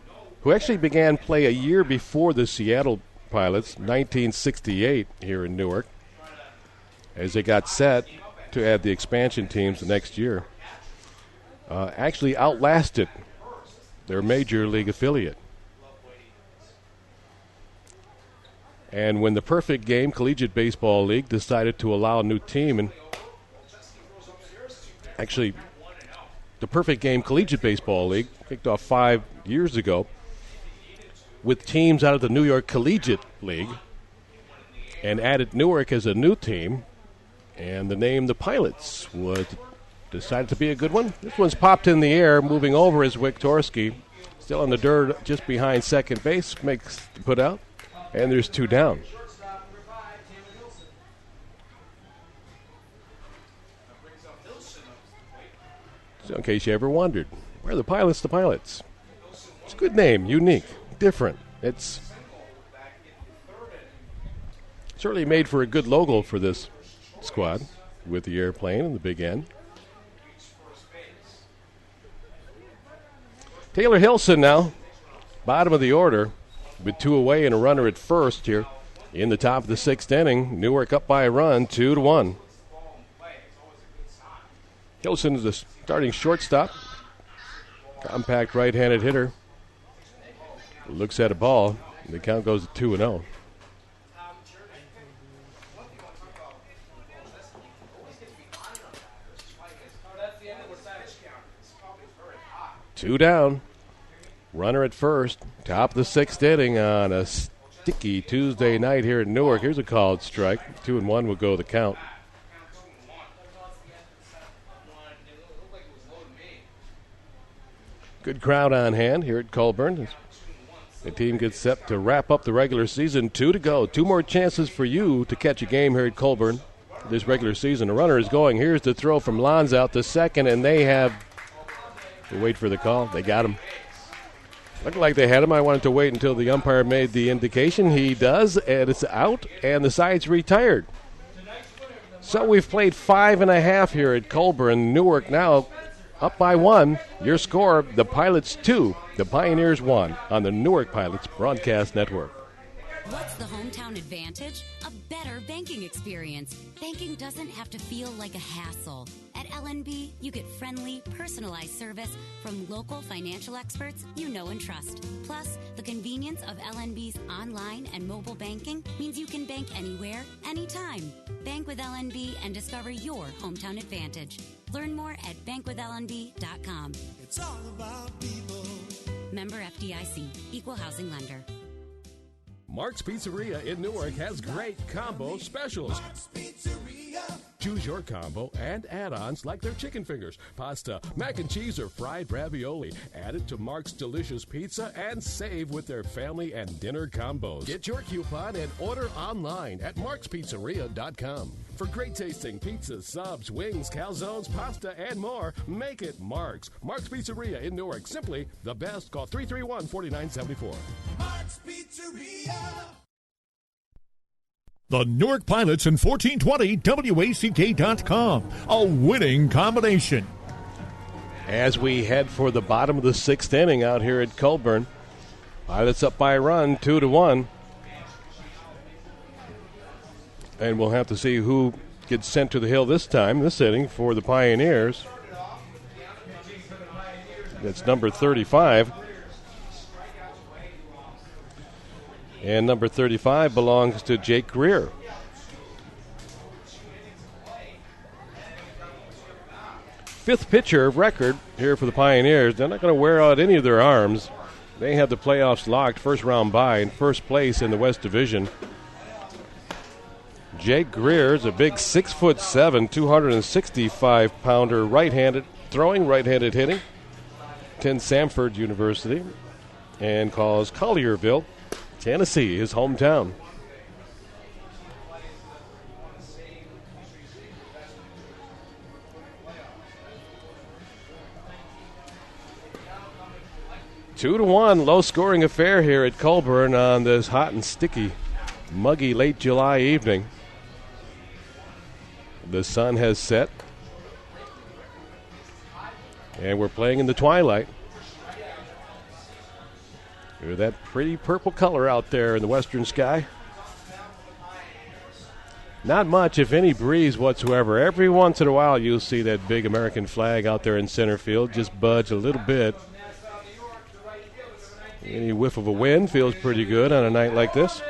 Speaker 2: who actually began play a year before the Seattle Pilots, 1968 here in Newark, as they got set to add the expansion teams the next year, actually outlasted their major league affiliate. And when the Perfect Game Collegiate Baseball League decided to allow a new team, and actually the Perfect Game Collegiate Baseball League kicked off 5 years ago with teams out of the New York Collegiate League and added Newark as a new team, and the name the Pilots was decided to be a good one. This one's popped in the air, moving over is Wiktorski, still in the dirt just behind second base, makes the put out. And there's two down. So in case you ever wondered, where are the Pilots? The Pilots. It's a good name, unique, different. It's certainly made for a good logo for this squad with the airplane and the big N. Taylor Hilson now, bottom of the order, with two away and a runner at first here in the top of the sixth inning. Newark up by a run, 2-1. Hilson is the starting shortstop. Compact right-handed hitter. Looks at a ball. The count goes to 2-0. Two down. Runner at first. Top of the sixth inning on a sticky Tuesday night here in Newark. Here's a called strike. 2-1 will go the count. Good crowd on hand here at Colburn. The team gets set to wrap up the regular season. 2 to go. 2 more chances for you to catch a game here at Colburn this regular season. A runner is going. Here's the throw from Lons out to second, and they have to wait for the call. They got him. Looked like they had him. I wanted to wait until the umpire made the indication. He does, and it's out, and the side's retired. So we've played 5.5 here at Colburn. Newark now up by 1. Your score, the Pilots 2, the Pioneers 1 on the Newark Pilots Broadcast Network.
Speaker 12: What's the hometown advantage? A better banking experience. Banking doesn't have to feel like a hassle. At LNB, you get friendly, personalized service from local financial experts you know and trust. Plus, the convenience of LNB's online and mobile banking means you can bank anywhere, anytime. Bank with LNB and discover your hometown advantage. Learn more at bankwithlnb.com.
Speaker 6: It's all about people.
Speaker 12: Member FDIC, Equal Housing Lender.
Speaker 1: Mark's Pizzeria in Newark has great combo specials.
Speaker 6: Mark's Pizzeria.
Speaker 1: Choose your combo and add-ons like their chicken fingers, pasta, mac and cheese, or fried ravioli. Add it to Mark's delicious pizza and save with their family and dinner combos. Get your coupon and order online at NewarkPilots.tv. For great tasting pizzas, subs, wings, calzones, pasta, and more, make it Mark's. Mark's Pizzeria in Newark. Simply the best. Call 331-4974.
Speaker 6: Mark's Pizzeria.
Speaker 5: The Newark Pilots and 1420 WACK.com. A winning combination.
Speaker 2: As we head for the bottom of the sixth inning out here at Colburn, Pilots up by a run, 2-1. And we'll have to see who gets sent to the hill this time, this inning, for the Pioneers. That's number 35. And number 35 belongs to Jake Greer. Fifth pitcher record here for the Pioneers. They're not going to wear out any of their arms. They have the playoffs locked, first round bye in first place in the West Division. Jake Greer is a big 6'7", 265-pounder, right-handed throwing, right-handed hitting. Attends Samford University and calls Collierville, Tennessee, his hometown. Two to one, low-scoring affair here at Colburn on this hot and sticky, muggy late July evening. The sun has set, and we're playing in the twilight. Look at that pretty purple color out there in the western sky. Not much, if any, breeze whatsoever. Every once in a while you'll see that big American flag out there in center field just budge a little bit. Any whiff of a wind feels pretty good on a night like this.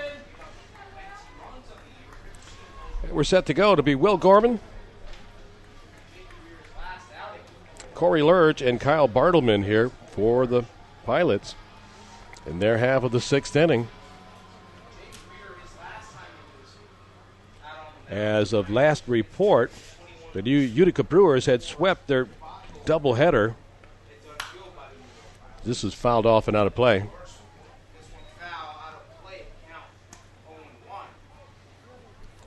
Speaker 2: We're set to go to be Will Gorman, Corey Lurch, and Kyle Bartleman here for the Pilots in their half of the sixth inning. As of last report, the new Utica Brewers had swept their doubleheader. This is fouled off and out of play.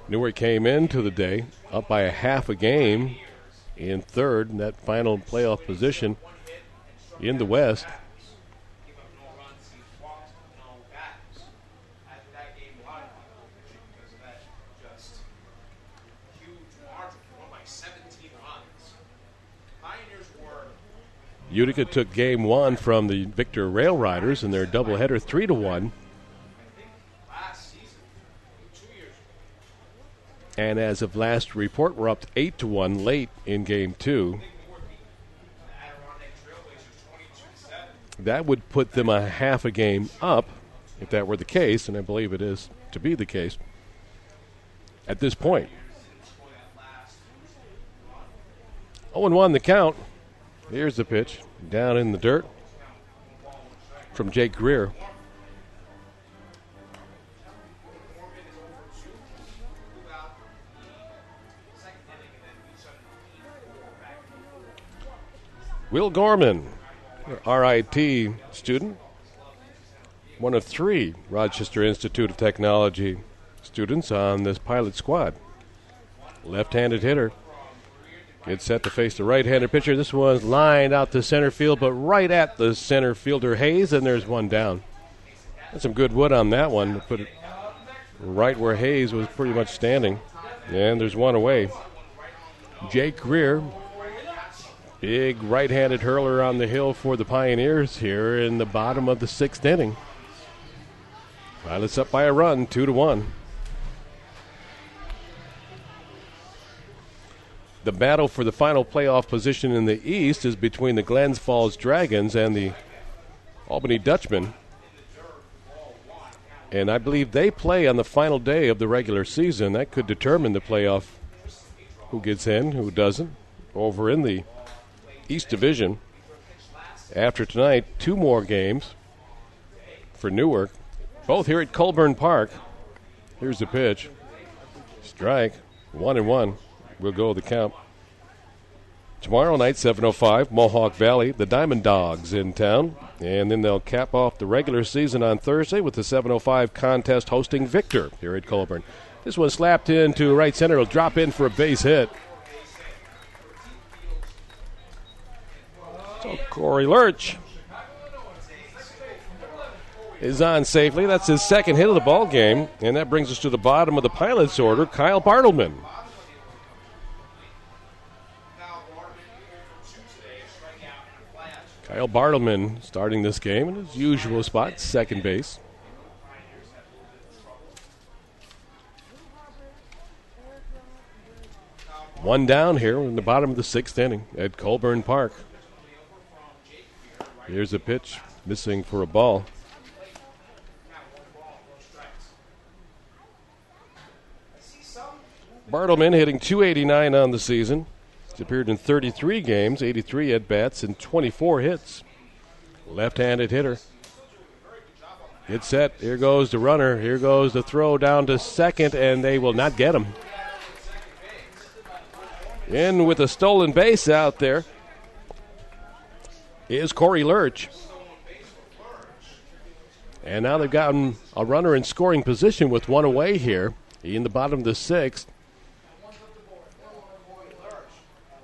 Speaker 2: Newark came into the day up by a half a game in third in that final playoff position in the West. Utica took game one from the Victor Rail Riders in their doubleheader 3-1. And as of last report, we're up to 8-1 late in game two. That would put them a half a game up, if that were the case, and I believe it is to be the case at this point. 0-1 the count. Here's the pitch, down in the dirt from Jake Greer. Will Gorman, RIT student, one of three Rochester Institute of Technology students on this pilot squad. Left-handed hitter. Gets set to face the right-handed pitcher. This one's lined out to center field, but right at the center fielder Hayes, and there's one down. That's some good wood on that one. Put it right where Hayes was pretty much standing. And there's one away. Jake Greer, big right-handed hurler on the hill for the Pioneers here in the bottom of the sixth inning. Pilots up by a run, 2-1. The battle for the final playoff position in the East is between the Glens Falls Dragons and the Albany Dutchmen. And I believe they play on the final day of the regular season. That could determine the playoff, who gets in, who doesn't, over in the East Division. After tonight, two more games for Newark, both here at Colburn Park. Here's the pitch. Strike, 1-1. We'll go the count. Tomorrow night, 7:05, Mohawk Valley, the Diamond Dogs in town. And then they'll cap off the regular season on Thursday with the 7:05 contest hosting Victor here at Colburn. This one slapped into right center. It'll drop in for a base hit. So Corey Lurch is on safely. That's his second hit of the ball game. And that brings us to the bottom of the Pilots order, Kyle Bartleman. Kyle Bartleman starting this game in his usual spot, second base. One down here in the bottom of the sixth inning at Colburn Park. Here's a pitch, missing for a ball. Bartleman hitting .289 on the season. He's appeared in 33 games, 83 at-bats, and 24 hits. Left-handed hitter. Get set. Here goes the runner. Here goes the throw down to second, and they will not get him. In with a stolen base out there is Corey Lurch. And now they've gotten a runner in scoring position with one away here in the bottom of the sixth.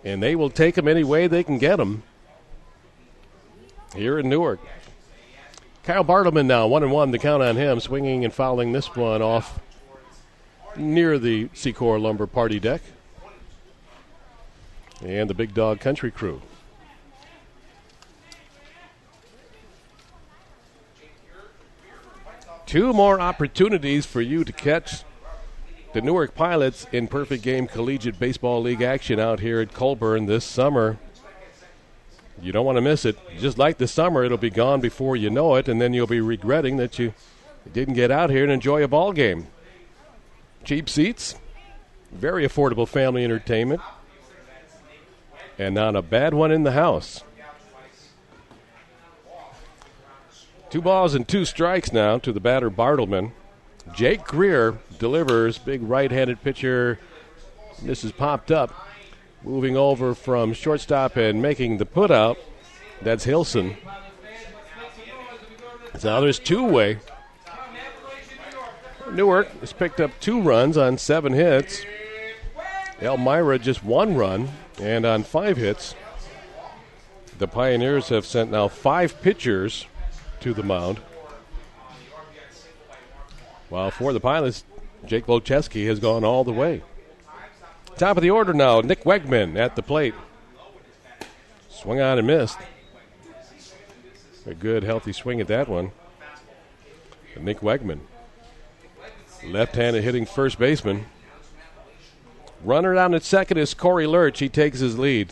Speaker 2: And they will take him any way they can get him here in Newark. Kyle Bartleman now, 1-1, the count on him, swinging and fouling this one off near the Secor Lumber party deck. And the Big Dog Country Crew. Two more opportunities for you to catch the Newark Pilots in Perfect Game Collegiate Baseball League action out here at Colburn this summer. You don't want to miss it. Just like the summer, it'll be gone before you know it, and then you'll be regretting that you didn't get out here and enjoy a ball game. Cheap seats, very affordable family entertainment, and not a bad one in the house. 2 balls and 2 strikes now to the batter Bartleman. Jake Greer delivers. Big right-handed pitcher. This is popped up. Moving over from shortstop and making the put-out. That's Hilson. So now there's 2-way. Newark has picked up 2 runs on 7 hits. Elmira just 1 run. And on 5 hits, the Pioneers have sent now 5 pitchers to the mound. While for the Pilots, Jake Volcheski has gone all the way. Top of the order now, Nick Wegman at the plate. Swung on and missed. A good, healthy swing at that one. Nick Wegman. Left-handed hitting first baseman. Runner down at second is Corey Lurch. He takes his lead.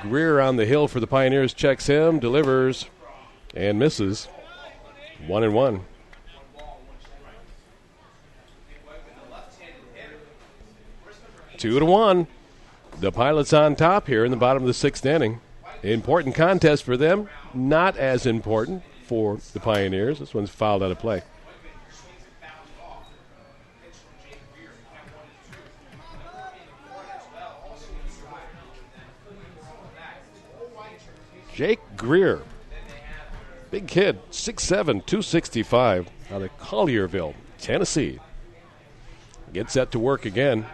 Speaker 2: Greer on the hill for the Pioneers checks him, delivers, and misses. 1-1. Two to 1. The Pilots on top here in the bottom of the 6th inning. Important contest for them. Not as important for the Pioneers. This one's fouled out of play. Jake Greer. Big kid, 6'7", 265, out of Collierville, Tennessee. Gets set to work again.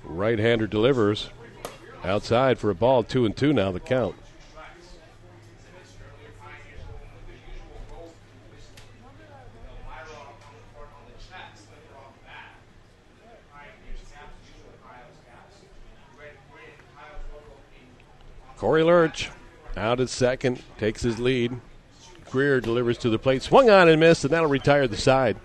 Speaker 2: Right-hander delivers. Outside for a ball, 2-2 now the count. Corey Lurch out at second, takes his lead. Greer delivers to the plate, swung on and missed, and that'll retire the side.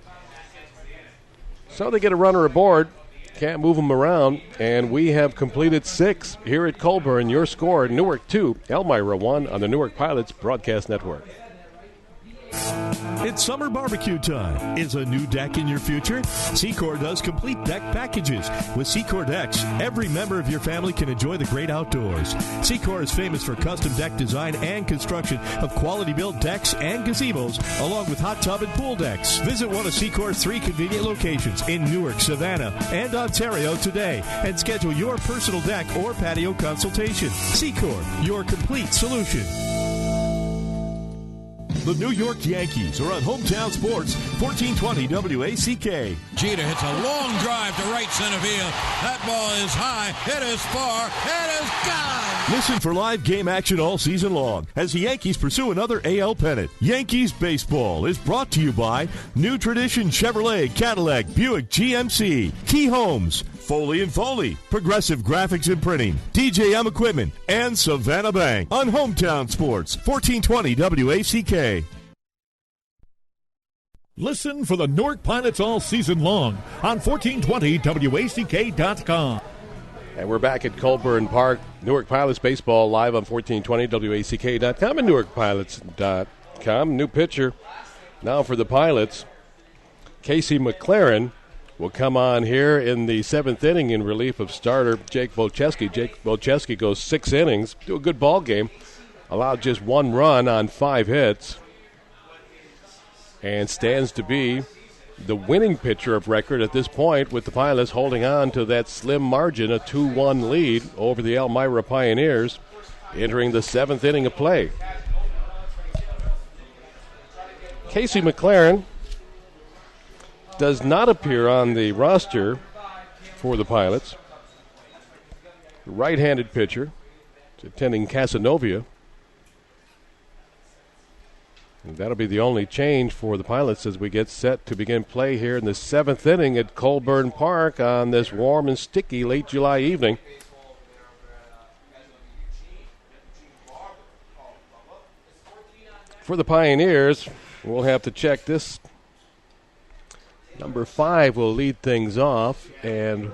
Speaker 2: So they get a runner aboard, can't move him around, and we have completed 6 here at Colburn. Your score, Newark 2, Elmira 1 on the Newark Pilots Broadcast Network.
Speaker 4: It's summer barbecue time. Is a new deck in your future? Secor does complete deck packages. With Secor decks, every member of your family can enjoy the great outdoors. Secor is famous for custom deck design and construction of quality-built decks and gazebos, along with hot tub and pool decks. Visit one of Secor's 3 convenient locations in Newark, Savannah, and Ontario today and schedule your personal deck or patio consultation. Secor, your complete solution. The New York Yankees are on Hometown Sports, 1420 WACK.
Speaker 14: Jeter hits a long drive to right center field. That ball is high. It is far. It is gone.
Speaker 4: Listen for live game action all season long as the Yankees pursue another AL pennant. Yankees Baseball is brought to you by New Tradition Chevrolet, Cadillac, Buick, GMC, Key Homes, Foley & Foley, Progressive Graphics and Printing, DJM Equipment, and Savannah Bank on Hometown Sports, 1420 WACK.
Speaker 5: Listen for the Newark Pilots all season long on 1420WACK.com.
Speaker 2: And we're back at Colburn Park. Newark Pilots baseball live on 1420 WACK.com and NewarkPilots.com. New pitcher now for the Pilots. Casey McLaren will come on here in the 7th inning in relief of starter Jake Volcheski. Jake Volcheski goes 6 innings, do a good ball game, allowed just 1 run on 5 hits. and stands to be the winning pitcher of record at this point, with the Pilots holding on to that slim margin, a 2-1 lead over the Elmira Pioneers, entering the 7th inning of play. Casey McLaren does not appear on the roster for the Pilots. Right-handed pitcher, attending Casanova. And that'll be the only change for the Pilots as we get set to begin play here in the 7th inning at Colburn Park on this warm and sticky late July evening. For the Pioneers, we'll have to check this. Number 5 will lead things off, and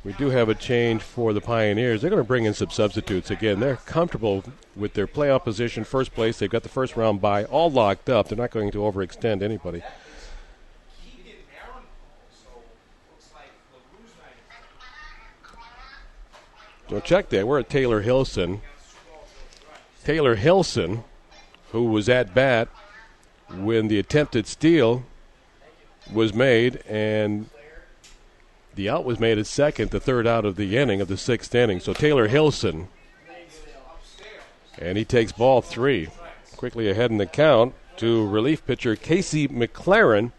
Speaker 2: we do have a change for the Pioneers. They're going to bring in some substitutes again. They're comfortable with their playoff position, first place. They've got the first round bye all locked up. They're not going to overextend anybody. Don't check that. We're at Taylor Hilson. Taylor Hilson, who was at bat when the attempted steal was made, and the out was made at second, the third out of the inning of the 6th inning. So Taylor Hilson, and he takes ball 3. Quickly ahead in the count to relief pitcher Casey McLaren,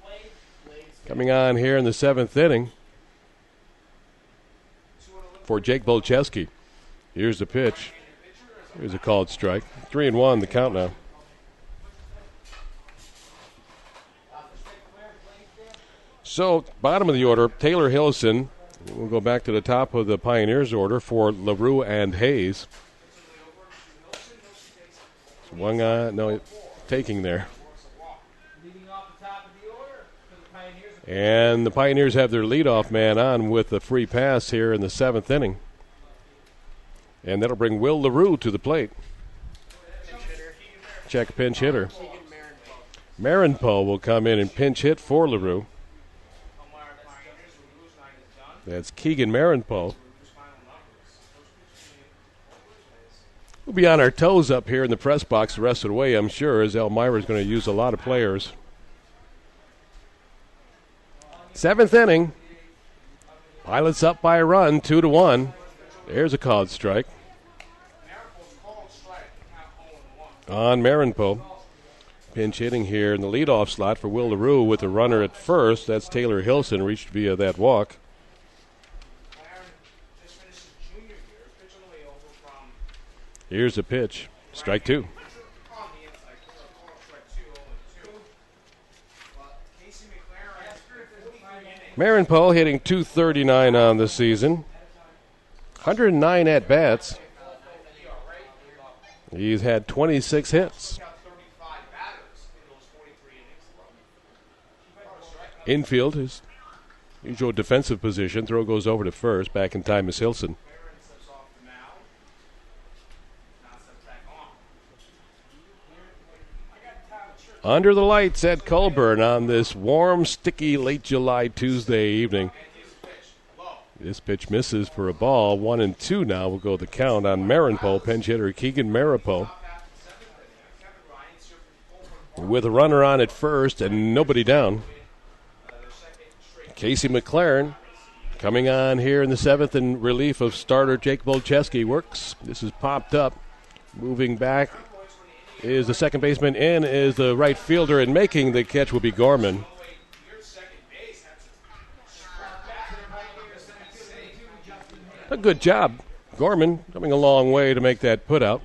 Speaker 2: coming on here in the 7th inning for Jake Bolcheski. Here's the pitch. Here's a called strike. 3-1 the count now. So, bottom of the order, Taylor Hilson. We'll go back to the top of the Pioneers order for LaRue and Hayes. One guy, no, taking there. And the Pioneers have their leadoff man on with a free pass here in the 7th inning. And that'll bring Will LaRue to the plate. Check pinch hitter. Marinpo will come in and pinch hit for LaRue. That's Keegan Marinpo. We'll be on our toes up here in the press box the rest of the way, I'm sure, as Elmira is going to use a lot of players. 7th inning. Pilots up by a run, 2-1. There's a called strike on Marinpo. Pinch hitting here in the leadoff slot for Will LaRue with a runner at first. That's Taylor Hilson, reached via that walk. Here's a pitch. Strike 2. Marinpo hitting .239 on the season. 109 at-bats. He's had 26 hits. Infield, his usual defensive position. Throw goes over to first. Back in time is Hilson. Under the lights at Colburn on this warm, sticky, late July Tuesday evening. This pitch misses for a ball. 1-2 now will go the count on Marinpo, pinch hitter Keegan Marinpo. With a runner on at first and nobody down. Casey McLaren coming on here in the 7th in relief of starter Jake Bolcheski. Works. This is popped up. Moving back is the second baseman. In is the right fielder, and making the catch will be Gorman. A good job. Gorman coming a long way to make that put out.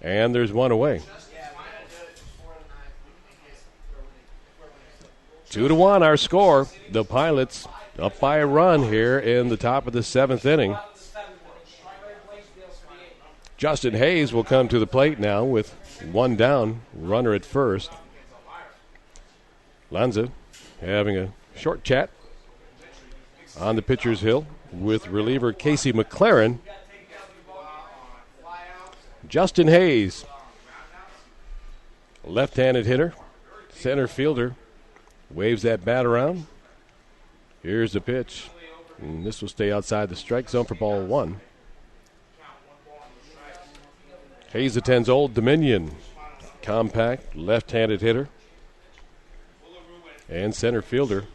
Speaker 2: And there's one away. 2-1 our score. The Pilots up by a run here in the top of the 7th inning. Justin Hayes will come to the plate now with one down, runner at first. Lanza having a short chat on the pitcher's hill with reliever Casey McLaren. Justin Hayes, left-handed hitter, center fielder, waves that bat around. Here's the pitch, and this will stay outside the strike zone for ball 1. Hayes attends Old Dominion. Compact, left-handed hitter. and center fielder.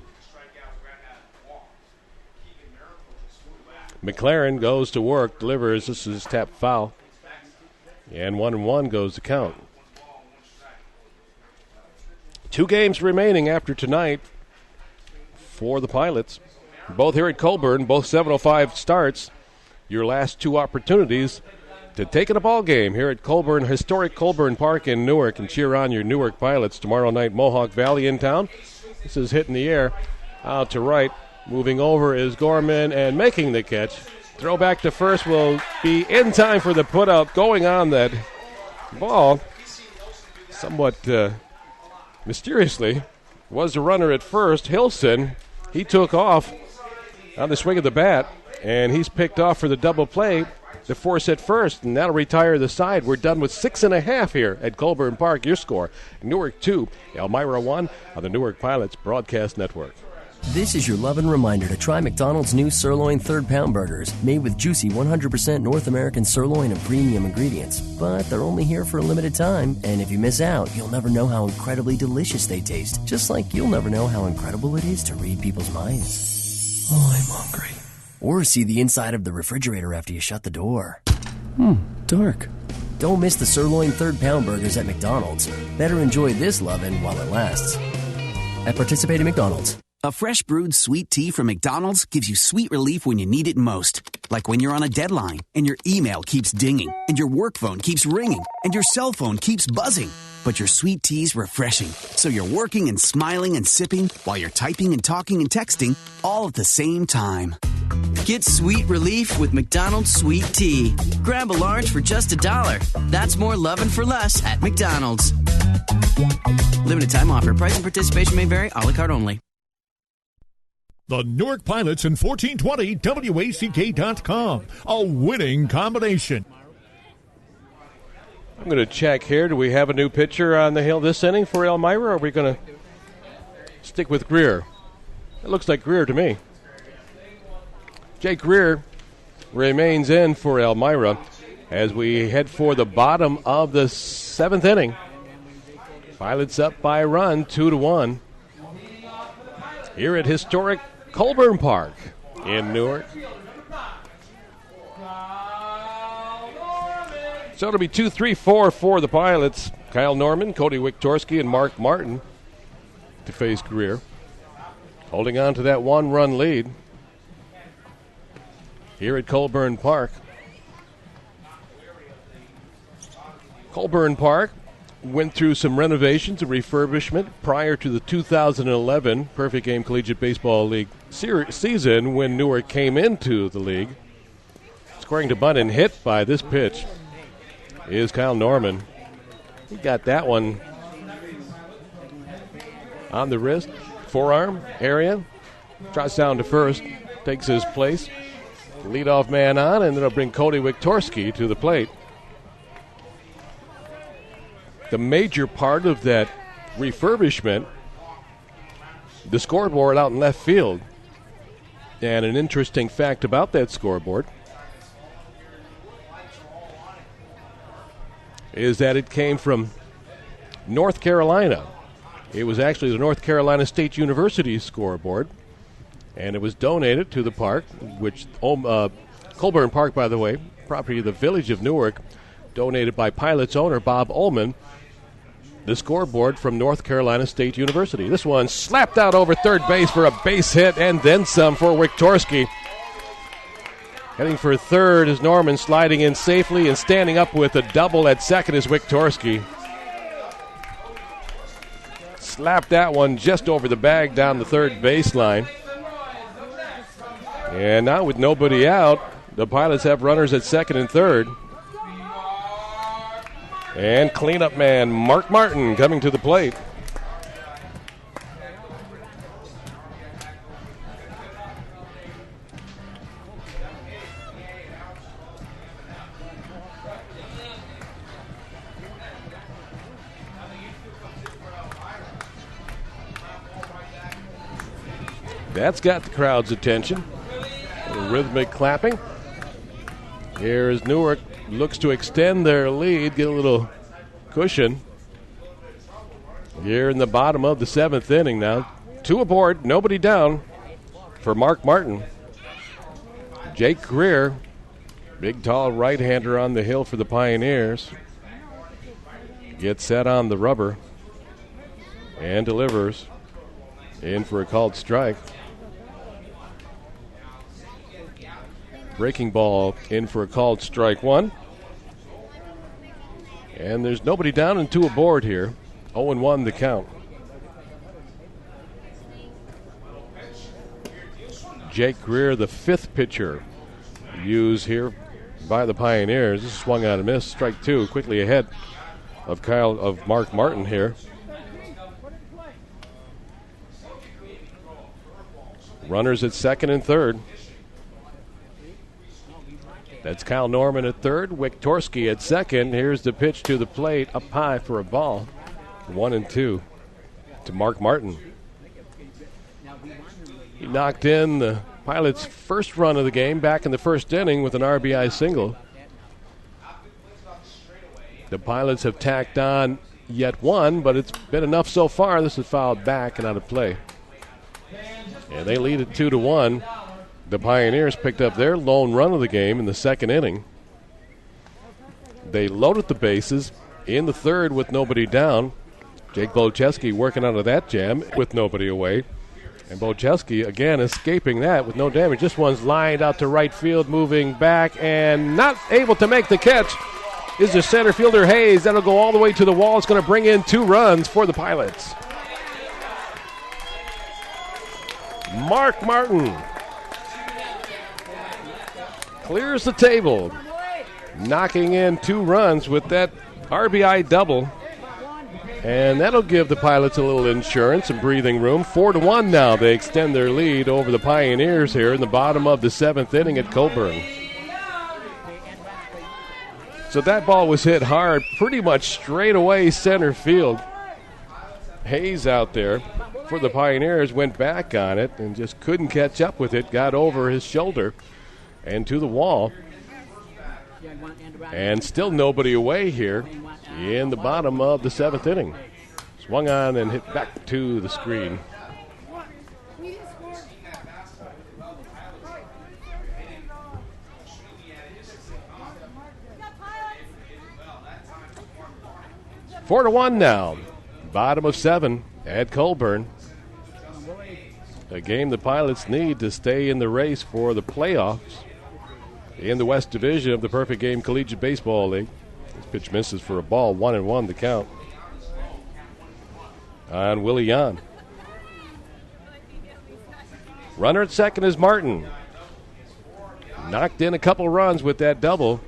Speaker 2: McLaren goes to work, delivers. This is tap foul. And 1-1 goes the count. 2 games remaining after tonight for the Pilots. Both here at Colburn, both 7:05 starts. Your last 2 opportunities to take in a ball game here at Colburn, historic Colburn Park in Newark, and cheer on your Newark Pilots. Tomorrow night, Mohawk Valley in town. This is hit in the air out to right. Moving over is Gorman and making the catch. Throw back to first will be in time for the put-out. Going on that ball, somewhat mysteriously, was the runner at first. Hilson, he took off on the swing of the bat, and he's picked off for the double play. The force at first, and that'll retire the side. We're done with 6.5 here at Colburn Park. Your score, Newark 2, Elmira 1 on the Newark Pilots Broadcast Network.
Speaker 8: This is your loving reminder to try McDonald's new sirloin third-pound burgers, made with juicy 100% North American sirloin and premium ingredients. But they're only here for a limited time, and if you miss out, you'll never know how incredibly delicious they taste. Just like you'll never know how incredible it is to read people's minds. Oh, I'm hungry. Or see the inside of the refrigerator after you shut the door. Dark. Don't miss the sirloin third-pound burgers at McDonald's. Better enjoy this lovin' while it lasts. At participating McDonald's.
Speaker 9: A fresh brewed sweet tea from McDonald's gives you sweet relief when you need it most. Like when you're on a deadline and your email keeps dinging and your work phone keeps ringing and your cell phone keeps buzzing. But your sweet tea's refreshing, so you're working and smiling and sipping while you're typing and talking and texting all at the same time.
Speaker 10: Get sweet relief with McDonald's sweet tea. Grab a large for just $1. That's more lovin' for less at McDonald's. Limited time offer. Price and participation may vary. A la carte only.
Speaker 5: The Newark Pilots and 1420 WACK.com. A winning combination.
Speaker 2: I'm going to check here. Do we have a new pitcher on the hill this inning for Elmira, or are we going to stick with Greer? It looks like Greer to me. Jake Greer remains in for Elmira as we head for the bottom of the 7th inning. Pilots up by a run, 2-1. Here at historic Colburn Park in Newark. So it'll be 2-3-4 for the Pilots. Kyle Norman, Cody Wiktorski, and Mark Martin to face Greer. Holding on to that 1-run lead here at Colburn Park. Colburn Park went through some renovations and refurbishment prior to the 2011 Perfect Game Collegiate Baseball League season when Newark came into the league. Scoring to bunt and hit by this pitch is Kyle Norman. He got that one on the wrist, forearm area. Trots down to first, takes his place. Leadoff man on, and then it'll bring Cody Wiktorski to the plate. The major part of that refurbishment, the scoreboard out in left field. And an interesting fact about that scoreboard is that it came from North Carolina. It was actually the North Carolina State University scoreboard, and it was donated to the park, which Colburn Park, by the way, property of the Village of Newark, donated by Pilots owner Bob Ullman. The scoreboard from North Carolina State University. This one slapped out over third base for a base hit and then some for Wiktorski. Heading for third is Norman, sliding in safely, and standing up with a double at second is Wiktorski. Slapped that one just over the bag down the third baseline. And now with nobody out, the Pilots have runners at second and third. And cleanup man Mark Martin coming to the plate. That's got the crowd's attention. A rhythmic clapping. Here is Newark. Looks to extend their lead, get a little cushion. Here in the bottom of the 7th inning now. Two aboard, nobody down for Mark Martin. Jake Greer, big tall right-hander on the hill for the Pioneers, gets set on the rubber and delivers in for a called strike. Breaking ball in for a called strike one. And there's nobody down and two aboard here. 0-1 the count. Jake Greer, the fifth pitcher used here by the Pioneers. This is swung on a miss. Strike two, quickly ahead of Mark Martin here. Runners at second and third. That's Kyle Norman at third. Wiktorski at second. Here's the pitch to the plate, up high for a ball. 1-2 to Mark Martin. He knocked in the Pilots' first run of the game back in the first inning with an RBI single. The Pilots have tacked on yet one, but it's been enough so far. This is fouled back and out of play. And they lead it 2-1. The Pioneers picked up their lone run of the game in the second inning. They loaded the bases in the third with nobody down. Jake Bocheski working out of that jam with nobody away. And Bocheski, again, escaping that with no damage. This one's lined out to right field, moving back, and not able to make the catch is the center fielder Hayes. That'll go all the way to the wall. It's going to bring in 2 runs for the Pilots. Mark Martin clears the table, knocking in 2 runs with that RBI double. And that'll give the Pilots a little insurance and breathing room. 4-1 now. They extend their lead over the Pioneers here in the bottom of the 7th inning at Colburn. So that ball was hit hard, pretty much straight away center field. Hayes out there for the Pioneers went back on it and just couldn't catch up with it. Got over his shoulder and to the wall. And still nobody away here in the bottom of the 7th inning. Swung on and hit back to the screen. Four to 1 now. Bottom of 7 at Colburn. A game the Pilots need to stay in the race for the playoffs in the West Division of the Perfect Game Collegiate Baseball League. This pitch misses for a ball, 1-1 the count on Willie Yan. Runner at second is Martin. Knocked in a couple runs with that double,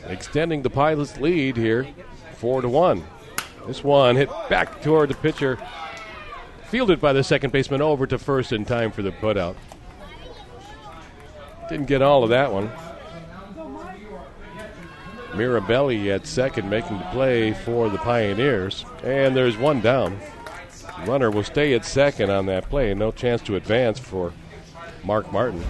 Speaker 2: extending the Pilots' lead here, 4-1. This one hit back toward the pitcher, fielded by the second baseman over to first in time for the putout. Didn't get all of that one. Mirabelli at second making the play for the Pioneers. And there's one down. Runner will stay at second on that play. No chance to advance for Mark Martin.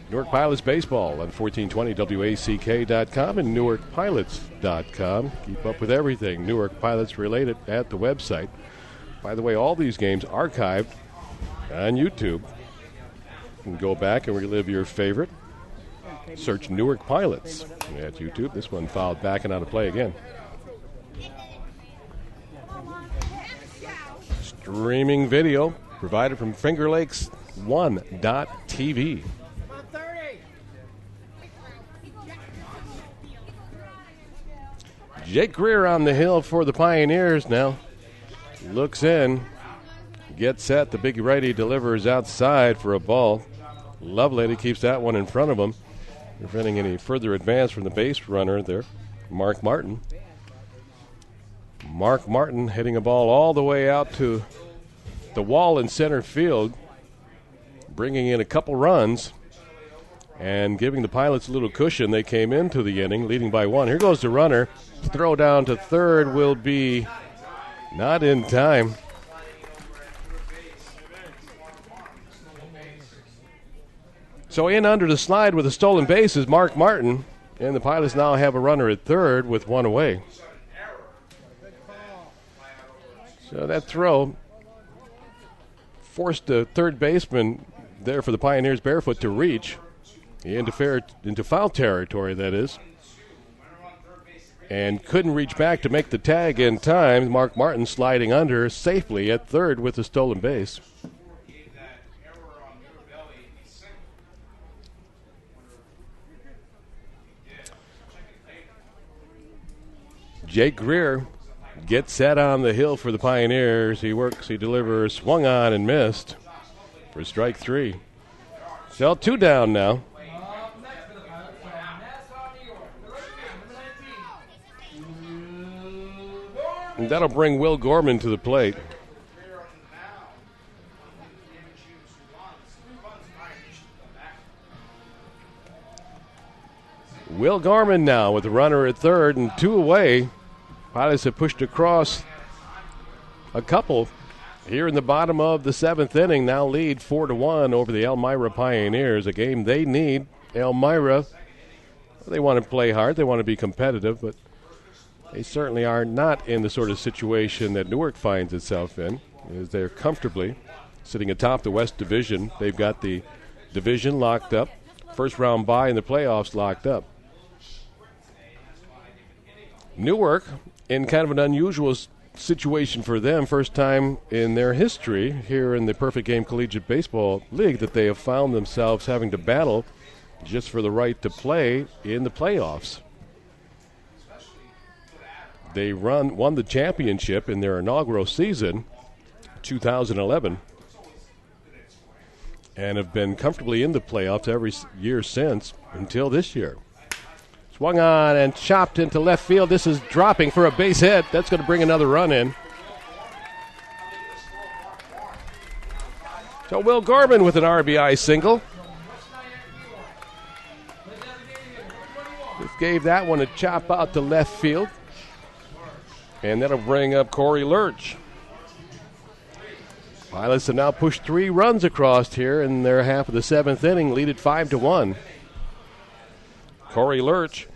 Speaker 2: Newark Pilots Baseball on 1420 WACK.com and NewarkPilots.com. Keep up with everything Newark Pilots related at the website. By the way, all these games archived on YouTube. You can go back and relive your favorite. Search Newark Pilots at YouTube. This one fouled back and out of play again. Streaming video provided from Finger Lakes 1.tv. Jake Greer on the hill for the Pioneers now. Looks in. Gets set. The big righty delivers outside for a ball. Lovelady keeps that one in front of him, preventing any further advance from the base runner there, Mark Martin. Mark Martin hitting a ball all the way out to the wall in center field, bringing in a couple runs and giving the Pilots a little cushion. They came into the inning leading by 1. Here goes the runner. Throw down to third will be not in time. So in under the slide with a stolen base is Mark Martin, and the Pilots now have a runner at third with one away. So that throw forced the third baseman there for the Pioneers barefoot to reach. He interfered into foul territory, that is, and couldn't reach back to make the tag in time. Mark Martin sliding under safely at third with the stolen base. Jake Greer gets set on the hill for the Pioneers. He works, he delivers, swung on and missed for strike three. So 2 down now. And that'll bring Will Gorman to the plate. Will Gorman now with a runner at third and 2 away. Pilots have pushed across a couple here in the bottom of the 7th inning. Now lead 4-1 over the Elmira Pioneers, a game they need. Elmira, they want to play hard, they want to be competitive, but they certainly are not in the sort of situation that Newark finds itself in, as they're comfortably sitting atop the West Division. They've got the division locked up, first round bye in the playoffs locked up. Newark, in kind of an unusual situation for them, first time in their history here in the Perfect Game Collegiate Baseball League that they have found themselves having to battle just for the right to play in the playoffs. They won the championship in their inaugural season, 2011, and have been comfortably in the playoffs every year since until this year. Swung on and chopped into left field. This is dropping for a base hit. That's going to bring another run in. So Will Gorman with an RBI single. Just gave that one a chop out to left field. And that'll bring up Corey Lurch. Pilots have now pushed 3 runs across here in their half of the 7th inning, lead it 5-1. Corey Lurch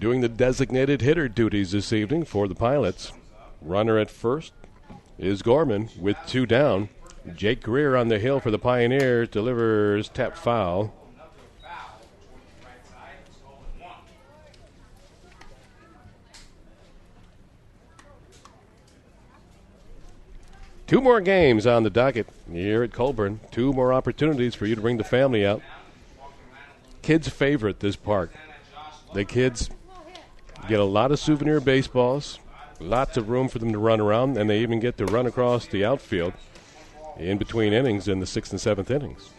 Speaker 2: doing the designated hitter duties this evening for the Pilots. Runner at first is Gorman with 2 down. Jake Greer on the hill for the Pioneers delivers tap foul. Two more games on the docket here at Colburn. 2 more opportunities for you to bring the family out. Kids' favorite, this park. The kids get a lot of souvenir baseballs, lots of room for them to run around, and they even get to run across the outfield in between innings in the 6th and 7th innings.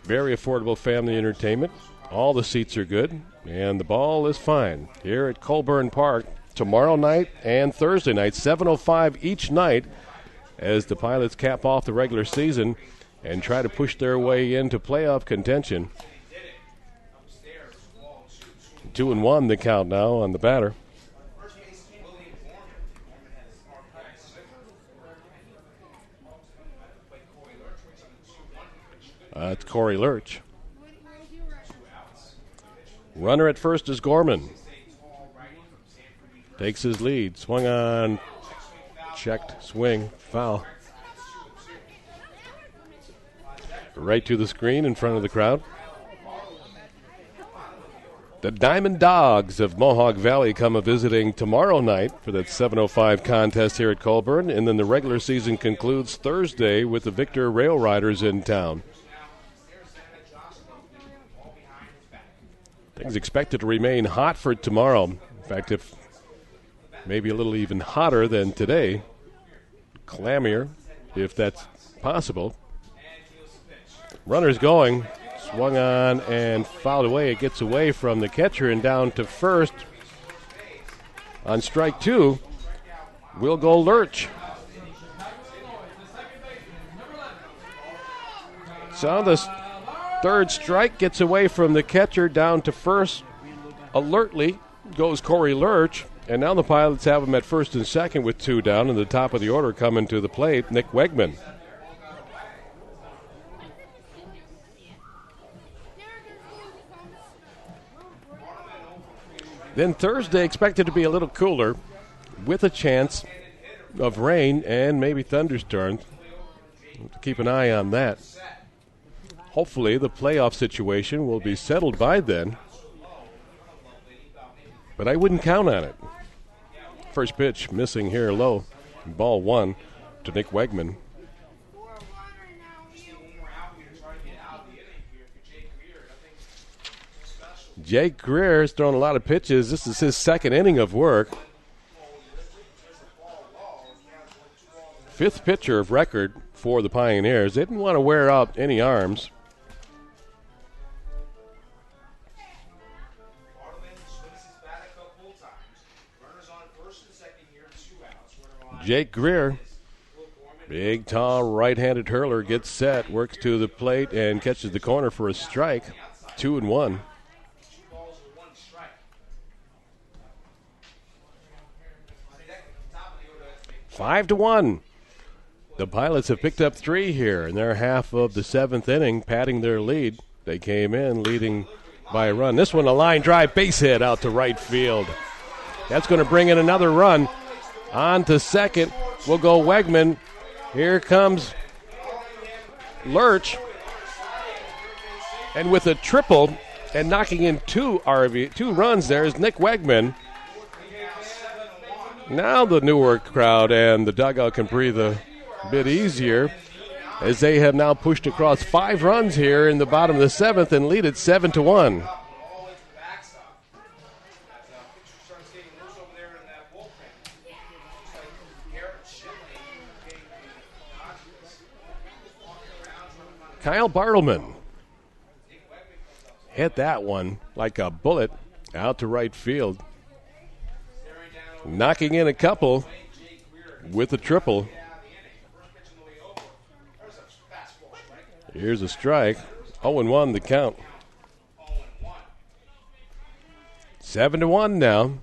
Speaker 2: Very affordable family entertainment. All the seats are good, and the ball is fine here at Colburn Park. Tomorrow night and Thursday night, 7:05 each night, as the Pilots cap off the regular season and try to push their way into playoff contention. 2-1 the count now on the batter. It's Corey Lurch. Runner at first is Gorman. Takes his lead. Swung on. Checked. Swing. Foul. Right to the screen in front of the crowd. The Diamond Dogs of Mohawk Valley come a-visiting tomorrow night for that 7:05 contest here at Colburn, and then the regular season concludes Thursday with the Victor Rail Riders in town. Things expected to remain hot for tomorrow. In fact, if maybe a little even hotter than today. Clammier, if that's possible. Runner's going. Swung on and fouled away. It gets away from the catcher and down to first. On strike 2, will go Lurch. So the third strike gets away from the catcher down to first. Alertly goes Corey Lurch. And now the Pilots have him at first and second with 2 down, and the top of the order coming to the plate, Nick Wegman. Then Thursday expected to be a little cooler. with a chance of rain and maybe thunderstorms. Keep an eye on that. Hopefully the playoff situation will be settled by then, but I wouldn't count on it. First pitch missing here low. Ball 1 to Nick Wegman. Jake Greer has thrown a lot of pitches. This is his second inning of work. Fifth pitcher of record for the Pioneers. They didn't want to wear out any arms. Jake Greer, big, tall, right-handed hurler, gets set, works to the plate, and catches the corner for a strike. 2-1. Five to 1. The Pilots have picked up 3 here in their half of the 7th inning, padding their lead. They came in leading by a run. This one a line drive base hit out to right field. That's going to bring in another run. On to second will go Wegman. Here comes Lurch. And with a triple and knocking in 2 runs there is Nick Wegman. Now the Newark crowd and the dugout can breathe a bit easier as they have now pushed across 5 runs here in the bottom of the 7th and lead it 7-1. Kyle Bartleman hit that one like a bullet out to right field. Knocking in a couple with a triple. Here's a strike. 0-1 the count. 7-1 now.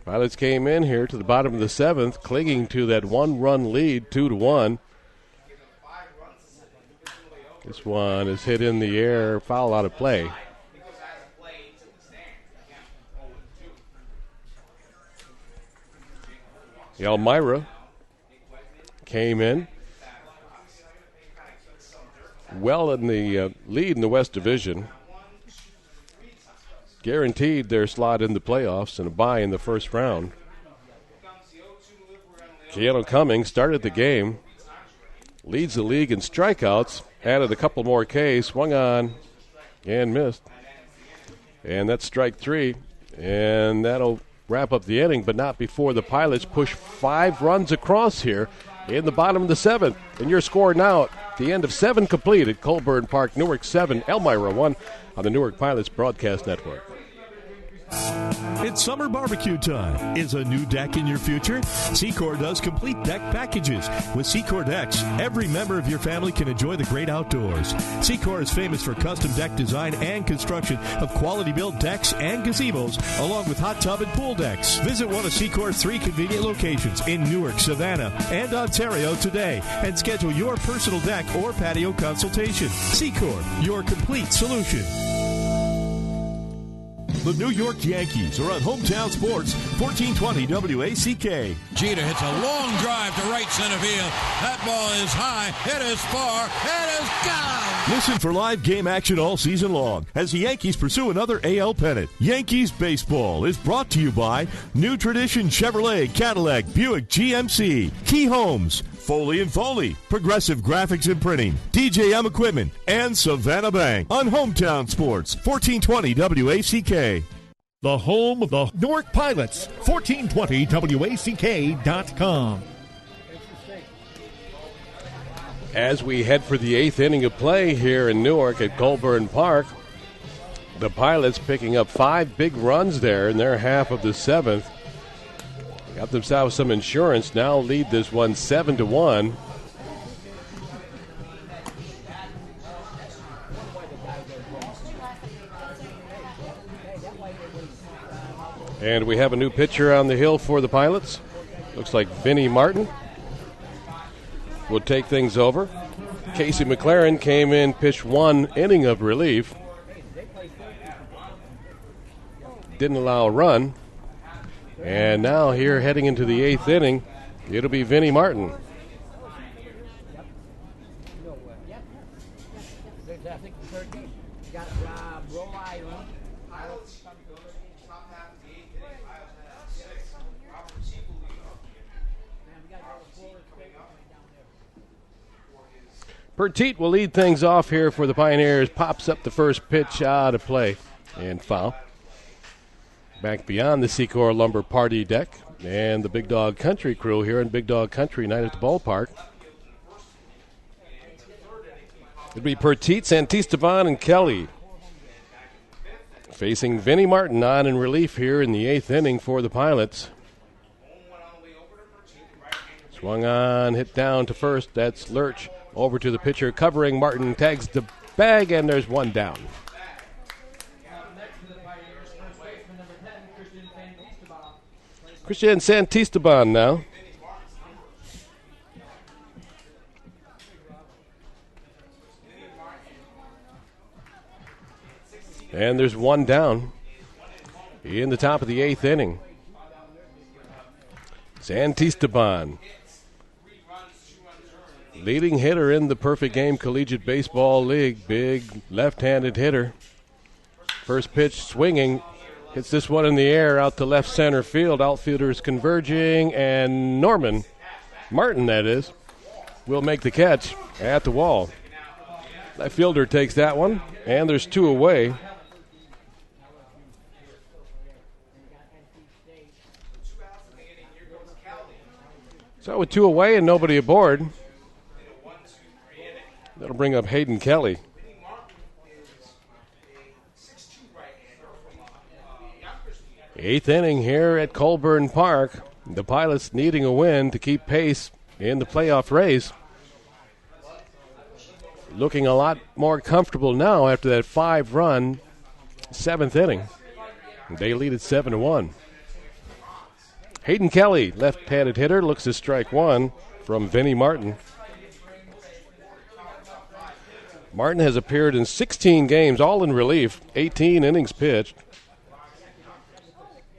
Speaker 2: Pilots came in here to the bottom of the 7th, clinging to that 1-run lead, 2-1. This one is hit in the air, foul out of play. Elmira came in well in the lead in the West Division. Guaranteed their slot in the playoffs and a bye in the first round. Keanu Cummings started the game. Leads the league in strikeouts. Added a couple more Ks. Swung on and missed. And that's strike 3. And that'll wrap up the inning, but not before the Pilots push 5 runs across here in the bottom of the 7th. And your score now at the end of 7 complete at Colburn Park. Newark 7, Elmira 1 on the Newark Pilots Broadcast Network.
Speaker 4: It's summer barbecue time. Is a new deck in your future? Secor does complete deck packages. With Secor decks, every member of your family can enjoy the great outdoors. Secor is famous for custom deck design and construction of quality-built decks and gazebos, along with hot tub and pool decks. Visit one of Secor's 3 convenient locations in Newark, Savannah, and Ontario today and schedule your personal deck or patio consultation. Secor, your complete solution. The New York Yankees are on Hometown Sports, 1420 WACK.
Speaker 14: Jeter hits a long drive to right center field. That ball is high. It is far. It is gone.
Speaker 4: Listen for live game action all season long as the Yankees pursue another AL pennant. Yankees Baseball is brought to you by New Tradition Chevrolet, Cadillac, Buick, GMC, Key Homes, Foley & Foley, Progressive Graphics and Printing, DJM Equipment, and Savannah Bank on Hometown Sports, 1420 WACK.
Speaker 5: The home of the Newark Pilots, 1420 WACK.com.
Speaker 2: As we head for the 8th inning of play here in Newark at Colburn Park, the Pilots picking up 5 big runs there in their half of the 7th. Got themselves some insurance. Now lead this one 7-1. And we have a new pitcher on the hill for the Pilots. Looks like Vinnie Martin will take things over. Casey McLaren came in, pitched 1 inning of relief. Didn't allow a run. And now here heading into the 8th inning, it'll be Vinnie Martin. Petit will lead things off here for the Pioneers. Pops up the first pitch out of play and foul. Back beyond the Secor Lumber party deck and the Big Dog Country crew here in Big Dog Country night at the ballpark. It'll be Petit, Santisteban, and Kelly facing Vinnie Martin on in relief here in the 8th inning for the Pilots. Swung on, hit down to first. That's Lurch. Over to the pitcher, covering. Martin tags the bag, and there's one down. Christian Santisteban now. And there's one down in the top of the 8th inning. Santisteban, leading hitter in the Perfect Game Collegiate Baseball League. Big left-handed hitter. First pitch swinging. Hits this one in the air out to left center field. Outfielders converging, and Norman, Martin that is, will make the catch at the wall. Left fielder takes that one, and there's two away. So with two away and nobody aboard, that'll bring up Hayden Kelly. Eighth inning here at Colburn Park. The Pilots needing a win to keep pace in the playoff race. Looking a lot more comfortable now after that 5-run 7th inning. They lead at 7-1. Hayden Kelly, left-handed hitter, looks to strike one from Vinnie Martin. Martin has appeared in 16 games, all in relief, 18 innings pitched.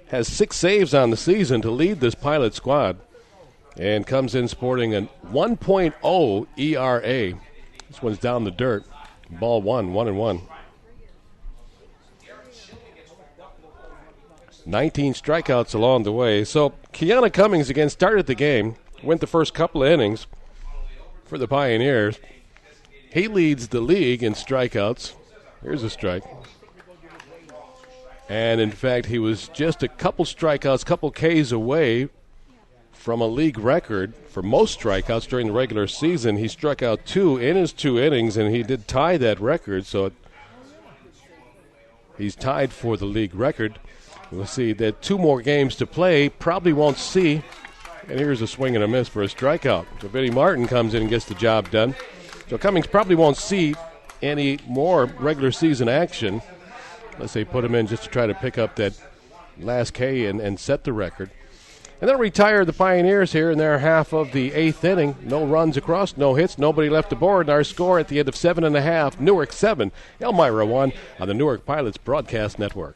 Speaker 2: Has 6 saves on the season to lead this Pilot squad, and comes in sporting a 1.0 ERA. This one's down the dirt. Ball 1-1-1. 19 strikeouts along the way. So Kiana Cummings again started the game, went the first couple of innings for the Pioneers. He leads the league in strikeouts. Here's a strike. And, in fact, he was just a couple strikeouts, couple Ks away from a league record for most strikeouts during the regular season. He struck out 2 in his 2 innings, and he did tie that record. So he's tied for the league record. We'll see that 2 more games to play, probably won't see. And here's a swing and a miss for a strikeout. So Vinnie Martin comes in and gets the job done. So Cummings probably won't see any more regular season action unless they put him in just to try to pick up that last K and set the record. And then retire the Pioneers here in their half of the 8th inning. No runs across, no hits, nobody left aboard. And our score at the end of 7.5, Newark 7, Elmira 1 on the Newark Pilots Broadcast Network.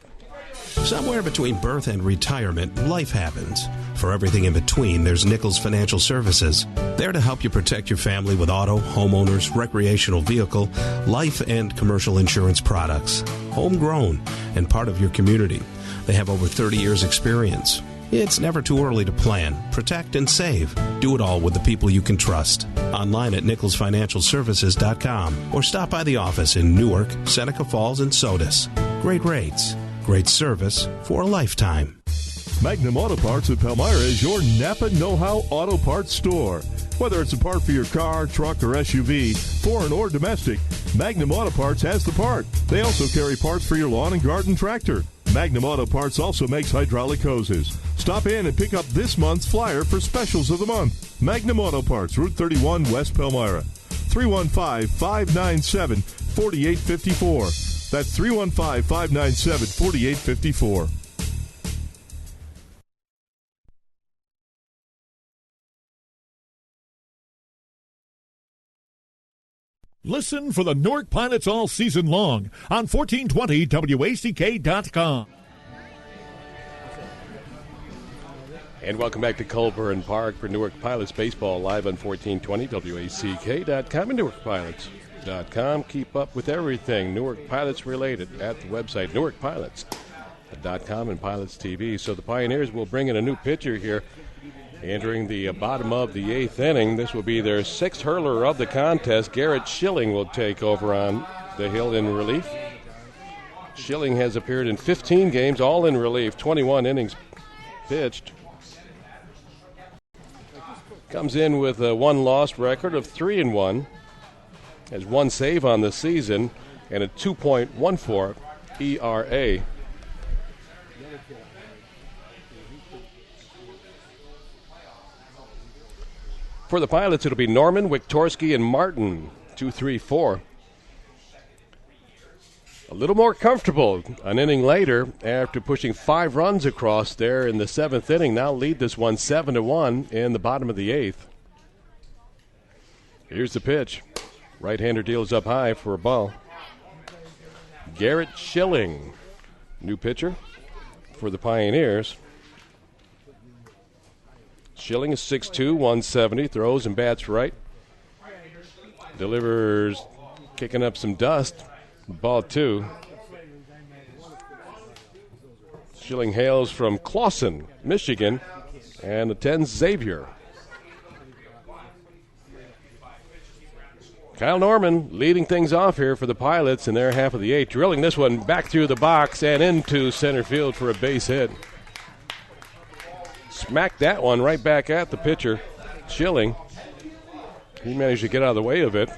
Speaker 3: Somewhere between birth and retirement, life happens. For everything in between, there's Nichols Financial Services. There to help you protect your family with auto, homeowners, recreational vehicle, life and commercial insurance products. Homegrown and part of your community. They have over 30 years experience. It's never too early to plan, protect, and save. Do it all with the people you can trust. Online at NicholsFinancialServices.com or stop by the office in Newark, Seneca Falls, and Sodus. Great rates. Great service for a lifetime.
Speaker 4: Magnum Auto Parts of Palmyra is your Napa Know-How Auto Parts store. Whether it's a part for your car, truck, or SUV, foreign or domestic, Magnum Auto Parts has the part. They also carry parts for your lawn and garden tractor. Magnum Auto Parts also makes hydraulic hoses. Stop in and pick up this month's flyer for specials of the month. Magnum Auto Parts, Route 31, West Palmyra. 315-597-4854. That's 315-597-4854.
Speaker 5: Listen for the Newark Pilots all season long on 1420 WACK.com.
Speaker 2: And welcome back to Colburn Park for Newark Pilots Baseball, live on 1420 WACK.com and NewarkPilots.tv. Keep up with everything Newark Pilots related at the website NewarkPilots.tv and Pilots TV. So the Pioneers will bring in a new pitcher here entering the bottom of the 8th inning. This will be their 6th hurler of the contest. Garrett Schilling will take over on the hill in relief. Schilling has appeared in 15 games, all in relief, 21 innings pitched. Comes in with a one-loss record of 3-1. Has one save on the season and a 2.14 ERA. For the Pilots, it'll be Norman, Wiktorski, and Martin, 2, 3, 4. A little more comfortable an inning later after pushing 5 runs across there in the 7th inning. Now lead this one 7-1 in the bottom of the 8th. Here's the pitch. Right-hander deals up high for a ball. Garrett Schilling, new pitcher for the Pioneers. Schilling is 6'2", 170, throws and bats right. Delivers, kicking up some dust. Ball 2. Schilling hails from Clawson, Michigan, and attends Xavier. Kyle Norman leading things off here for the Pilots in their half of the 8th, drilling this one back through the box and into center field for a base hit. Smacked that one right back at the pitcher, Schilling. He managed to get out of the way of it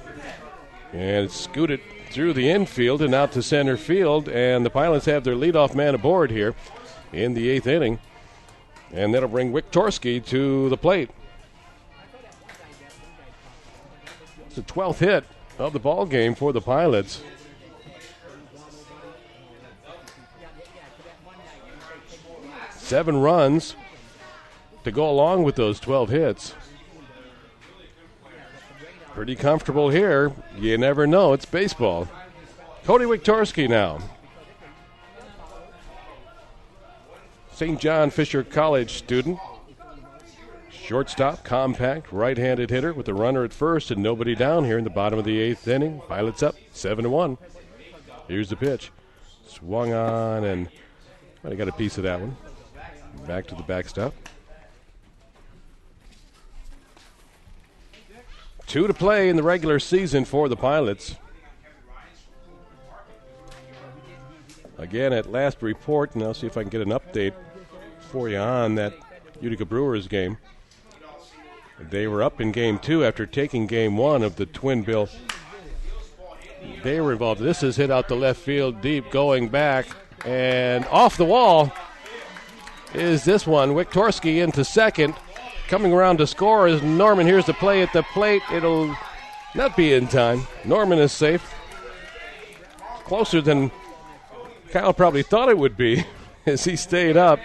Speaker 2: and scoot it through the infield and out to center field, and the Pilots have their leadoff man aboard here in the 8th inning, and that'll bring Wiktorski to the plate. It's the 12th hit of the ball game for the Pilots. Seven runs to go along with those 12 hits. Pretty comfortable here. You never know. It's baseball. Cody Wiktorski now. St. John Fisher College student. Shortstop, compact, right-handed hitter with a runner at first and nobody down here in the bottom of the 8th inning. Pilots up 7-1. Here's the pitch. Swung on and I got a piece of that one. Back to the backstop. 2 to play in the regular season for the Pilots. Again, at last report, and I'll see if I can get an update for you on that Utica Brewers game. They were up in Game 2 after taking Game 1 of the Twin Bill. They were involved. This is hit out to left field deep, going back, and off the wall is this one. Wiktorski into second. Coming around to score is Norman. Here's the play at the plate. It'll not be in time. Norman is safe. Closer than Kyle probably thought it would be as he stayed up.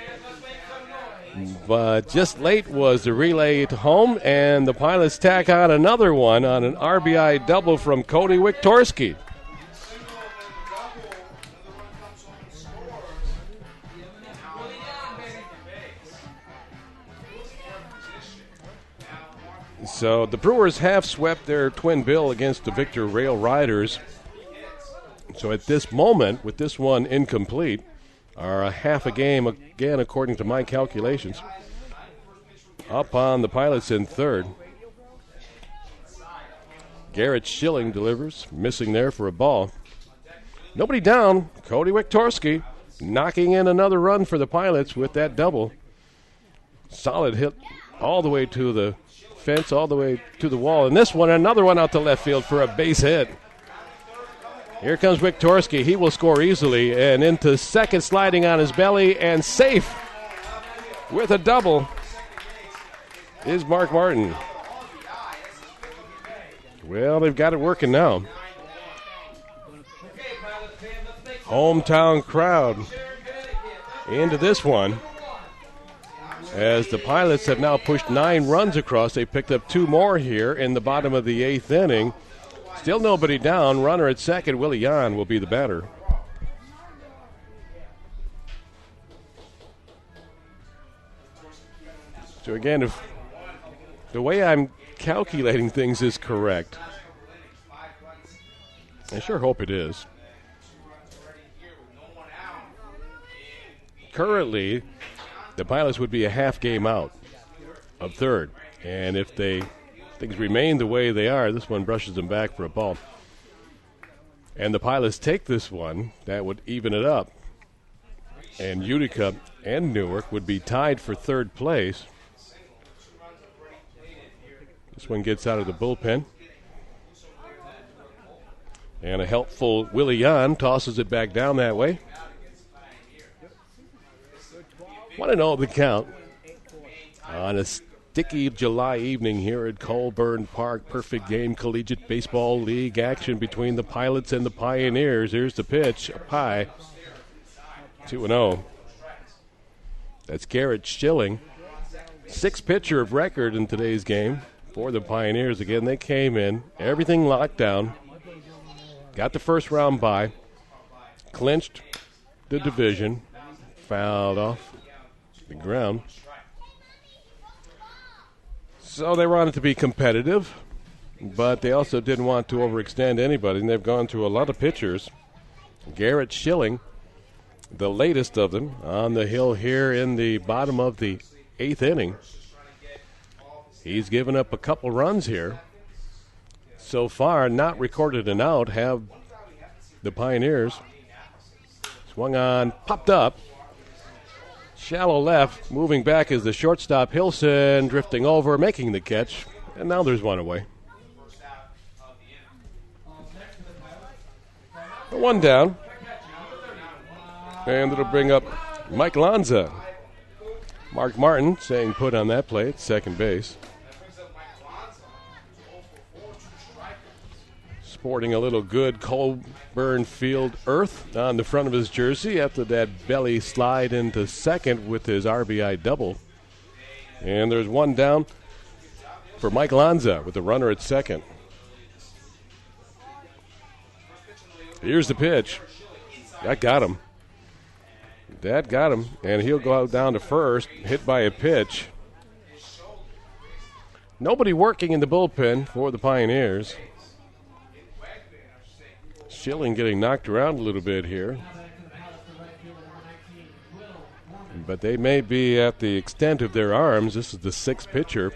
Speaker 2: But just late was the relay to home, and the Pilots tack on another one on an RBI double from Cody Wiktorski. So the Brewers have swept their twin bill against the Victor Rail Riders. So at this moment, with this one incomplete, are a half a game, again, according to my calculations, up on the Pilots in third. Garrett Schilling delivers, missing there for a ball. Nobody down. Cody Wiktorski knocking in another run for the Pilots with that double. Solid hit all the way to the fence, all the way to the wall. And this one, another one out to left field for a base hit. Here comes Wiktorski. He will score easily. And into second, sliding on his belly, and safe with a double is Mark Martin. Well, they've got it working now. Hometown crowd into this one, as the Pilots have now pushed 9 runs across. They picked up 2 more here in the bottom of the 8th inning. Still nobody down. Runner at second, Willie Yan, will be the batter. So again, if the way I'm calculating things is correct, I sure hope it is. Currently, the Pilots would be a half game out of third. And if things remain the way they are, this one brushes them back for a ball. And the Pilots take this one, that would even it up. And Utica and Newark would be tied for third place. This one gets out of the bullpen. And a helpful Willie Yan tosses it back down that way. 1-0 the count on a sticky July evening here at Colburn Park. Perfect game, Collegiate Baseball League action between the Pilots and the Pioneers. Here's the pitch, up high, 2-0. That's Garrett Schilling. Sixth pitcher of record in today's game for the Pioneers. Again, they came in, everything locked down, got the first round bye, clinched the division, fouled off the ground. So they wanted to be competitive, but they also didn't want to overextend anybody, and they've gone through a lot of pitchers. Garrett Schilling, the latest of them, on the hill here in the bottom of the eighth inning. He's given up a couple runs here. So far, not recorded an out, have the Pioneers. Swung on, popped up. Shallow left, moving back is the shortstop Hilson, drifting over, making the catch, and now there's one away. One down, and it'll bring up Mike Lanza. Mark Martin saying put on that play at second base. Sporting a little good Colburn Field earth on the front of his jersey after that belly slide into second with his RBI double. And there's one down for Mike Lanza with the runner at second. Here's the pitch. That got him. And he'll go out down to first, hit by a pitch. Nobody working in the bullpen for the Pioneers. Schilling getting knocked around a little bit here. But they may be at the extent of their arms. This is the sixth pitcher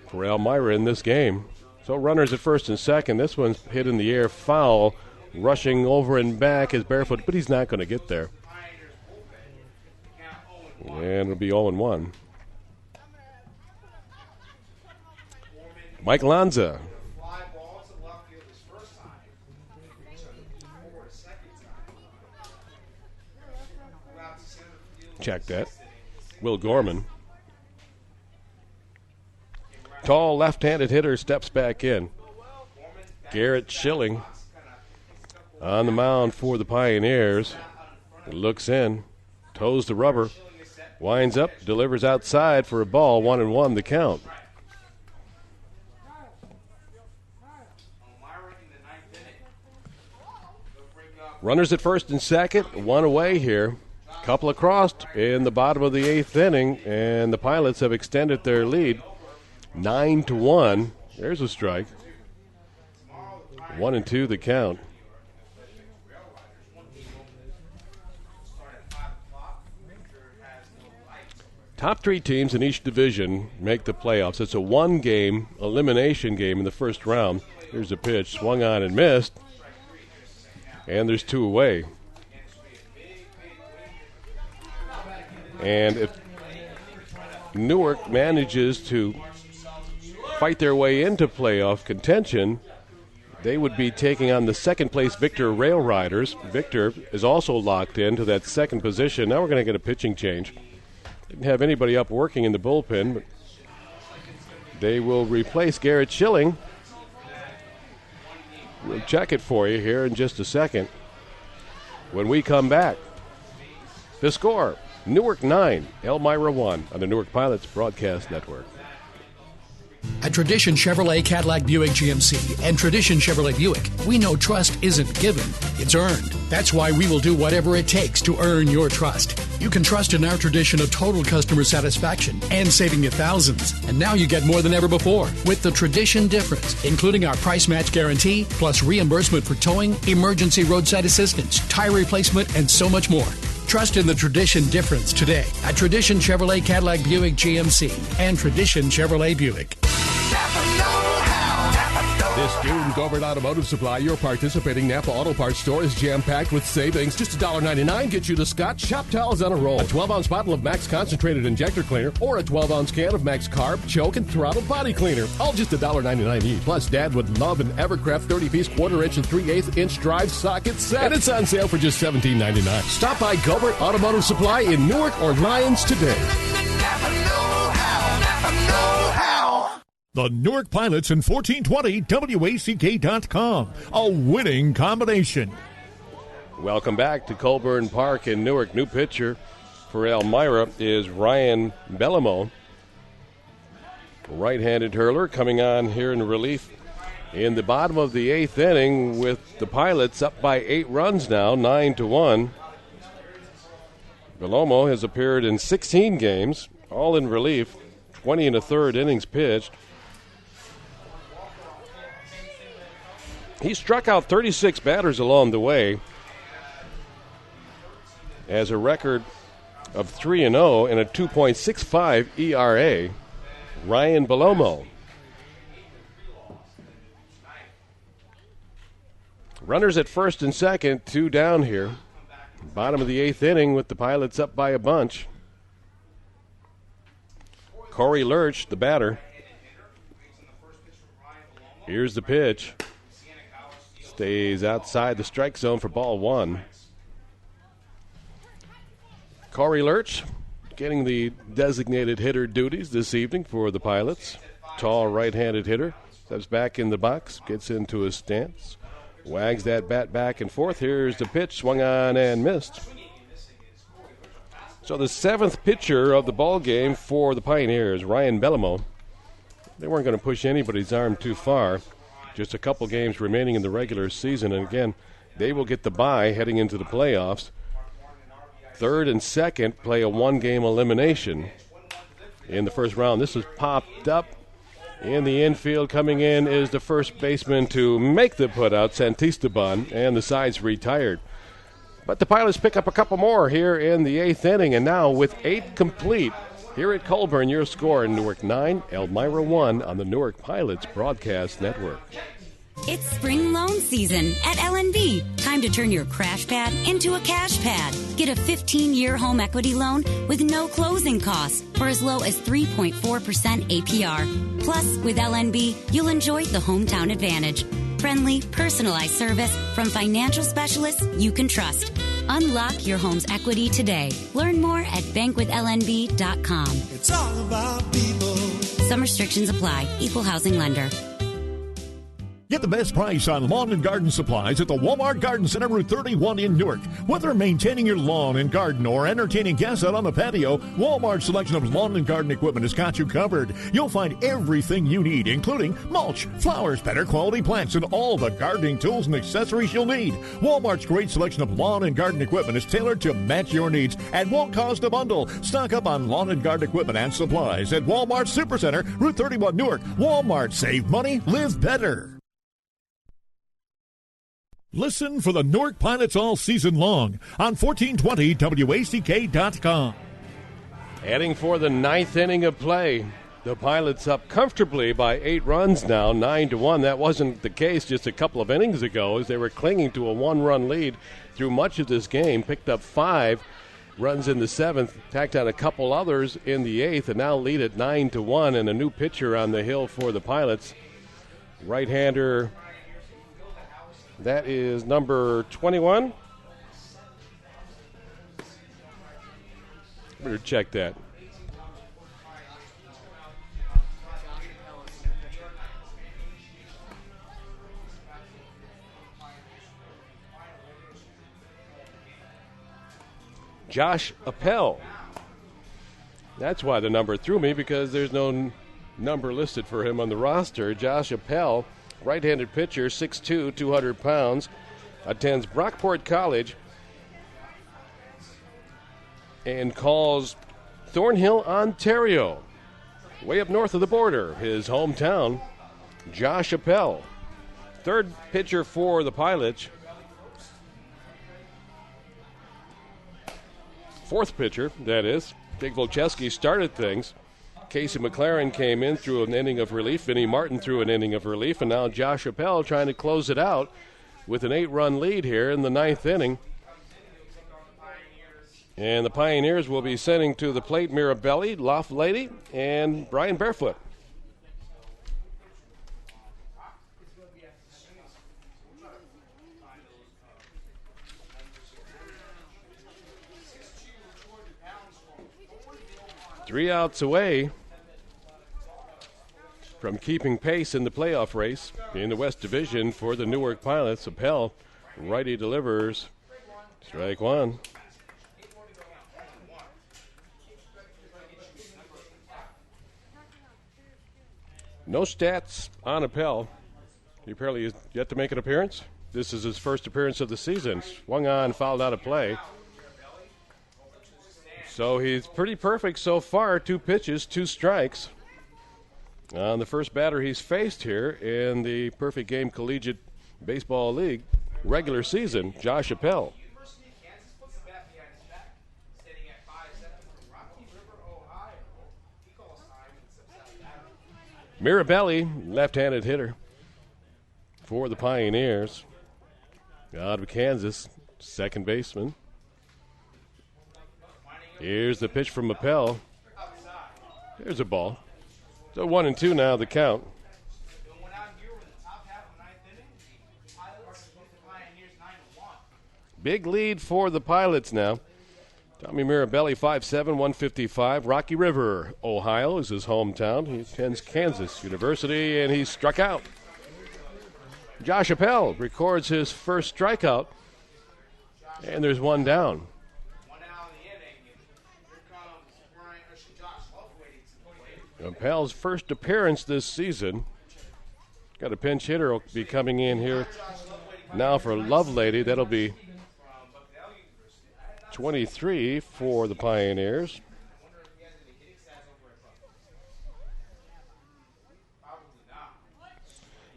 Speaker 2: for Elmira in this game. So runners at first and second. This one's hit in the air foul. Rushing over and back is barefoot, but he's not going to get there. And it'll be 0-1. Mike Lanza. Check that. Will Gorman. Tall left-handed hitter steps back in. Garrett Schilling on the mound for the Pioneers. Looks in, toes the rubber, winds up, delivers outside for a ball. 1-1 the count. Runners at first and second, one away here. Couple across in the bottom of the eighth inning, and the Pilots have extended their lead 9-1. There's a strike. 1-2 the count. Top three teams in each division make the playoffs. It's a one-game elimination game in the first round. Here's a pitch, swung on and missed, and there's two away. And if Newark manages to fight their way into playoff contention, they would be taking on the second-place Victor Rail Riders. Victor is also locked into that second position. Now we're going to get a pitching change. Didn't have anybody up working in the bullpen, but they will replace Garrett Schilling. We'll check it for you here in just a second. When we come back, the score, Newark 9, Elmira 1 on the Newark Pilots Broadcast Network.
Speaker 7: At Tradition Chevrolet Cadillac Buick GMC and Tradition Chevrolet Buick, we know trust isn't given, it's earned. That's why we will do whatever it takes to earn your trust. You can trust in our tradition of total customer satisfaction and saving you thousands. And now you get more than ever before with the Tradition difference, including our price match guarantee, plus reimbursement for towing, emergency roadside assistance, tire replacement, and so much more. Trust in the Tradition difference today at Tradition Chevrolet Cadillac Buick GMC and Tradition Chevrolet Buick.
Speaker 1: This June, Colburn Automotive Supply, your participating Napa Auto Parts store, is jam-packed with savings. Just $1.99 gets you the Scott Shop Towels on a roll, a 12-ounce bottle of Max Concentrated Injector Cleaner, or a 12-ounce can of Max Carb, Choke, and Throttle Body Cleaner. All just $1.99 each. Plus, Dad would love an Evercraft 30-piece, quarter-inch, and 3/8-inch drive socket set. And it's on sale for just $17.99. Stop by Colburn Automotive Supply in Newark or Lyons today.
Speaker 5: The Newark Pilots and 1420 WACK.com. A winning combination.
Speaker 2: Welcome back to Colburn Park in Newark. New pitcher for Elmira is Ryan Bellamo. Right-handed hurler coming on here in relief in the bottom of the 8th inning with the Pilots up by 8 runs now, 9-1. Bellamo has appeared in 16 games, all in relief, 20 1/3 innings pitched. He struck out 36 batters along the way, has a record of 3-0 and a 2.65 ERA. Ryan Bellamo. Runners at first and second, 2 down here. Bottom of the 8th inning with the Pilots up by a bunch. Corey Lurch, the batter. Here's the pitch. Stays outside the strike zone for ball 1. Corey Lurch getting the designated hitter duties this evening for the Pilots. Tall right-handed hitter. Steps back in the box, gets into his stance. Wags that bat back and forth. Here's the pitch, swung on and missed. So the 7th pitcher of the ball game for the Pioneers, Ryan Bellamo. They weren't going to push anybody's arm too far. Just a couple games remaining in the regular season, and again, they will get the bye heading into the playoffs. 3rd and 2nd play a 1-game elimination in the first round. This is popped up in the infield. Coming in is the first baseman to make the putout, Santisteban, and the side's retired. But the Pilots pick up a couple more here in the 8th inning, and now with 8 complete, here at Colburn, your score in Newark 9, Elmira 1 on the Newark Pilots Broadcast Network.
Speaker 12: It's spring loan season at LNB. Time to turn your crash pad into a cash pad. Get a 15-year home equity loan with no closing costs for as low as 3.4% APR. Plus, with LNB, you'll enjoy the hometown advantage. Friendly, personalized service from financial specialists you can trust. Unlock your home's equity today. Learn more at bankwithlnb.com.
Speaker 6: It's all about people.
Speaker 12: Some restrictions apply. Equal housing lender.
Speaker 5: Get the best price on lawn and garden supplies at the Walmart Garden Center, Route 31 in Newark. Whether maintaining your lawn and garden or entertaining guests out on the patio, Walmart's selection of lawn and garden equipment has got you covered. You'll find everything you need, including mulch, flowers, better quality plants, and all the gardening tools and accessories you'll need. Walmart's great selection of lawn and garden equipment is tailored to match your needs and won't cost a bundle. Stock up on lawn and garden equipment and supplies at Walmart Supercenter, Route 31 Newark. Walmart, save money, live better. Listen for the Newark Pilots all season long on 1420 WACK.com.
Speaker 2: Heading for the 9th inning of play. The Pilots up comfortably by 8 runs now, 9-1. That wasn't the case just a couple of innings ago as they were clinging to a 1-run lead through much of this game. Picked up 5 runs in the 7th, tacked on a couple others in the 8th, and now lead at 9-1, and a new pitcher on the hill for the Pilots. Right-hander, that is number 21. Better check that. Josh Appel. That's why the number threw me, because there's no number listed for him on the roster. Josh Appel, right-handed pitcher, 6'2", 200 pounds, attends Brockport College and calls Thornhill, Ontario, way up north of the border, his hometown. Josh Appel, third pitcher for the Pilots. Fourth pitcher, that is. Dick Volcheski started things. Casey McLaren came in through an inning of relief. Vinnie Martin threw an inning of relief. And now Josh Appel trying to close it out with an 8-run lead here in the ninth inning. And the Pioneers will be sending to the plate Mirabelli, Loftlady, and Brian Barefoot. Three outs away from keeping pace in the playoff race in the West Division for the Newark Pilots. Appel, righty delivers. Strike one. No stats on Appel. He apparently is yet to make an appearance. This is his first appearance of the season. Swung on, fouled out of play. So he's pretty perfect so far. 2 pitches, 2 strikes. On the first batter he's faced here in the Perfect Game Collegiate Baseball League regular season, Josh Appel. Mirabelli, left-handed hitter for the Pioneers. Out of Kansas, second baseman. Here's the pitch from Appel. Here's a ball. So 1-2 now, the count. Big lead for the Pilots now. Tommy Mirabelli, 5'7", 155. Rocky River, Ohio is his hometown. He attends Kansas University, and he struck out. Josh Appel records his first strikeout, and there's one down. Appel's first appearance this season. Got a pinch hitter will be coming in here now for Lovelady. That'll be 23 for the Pioneers.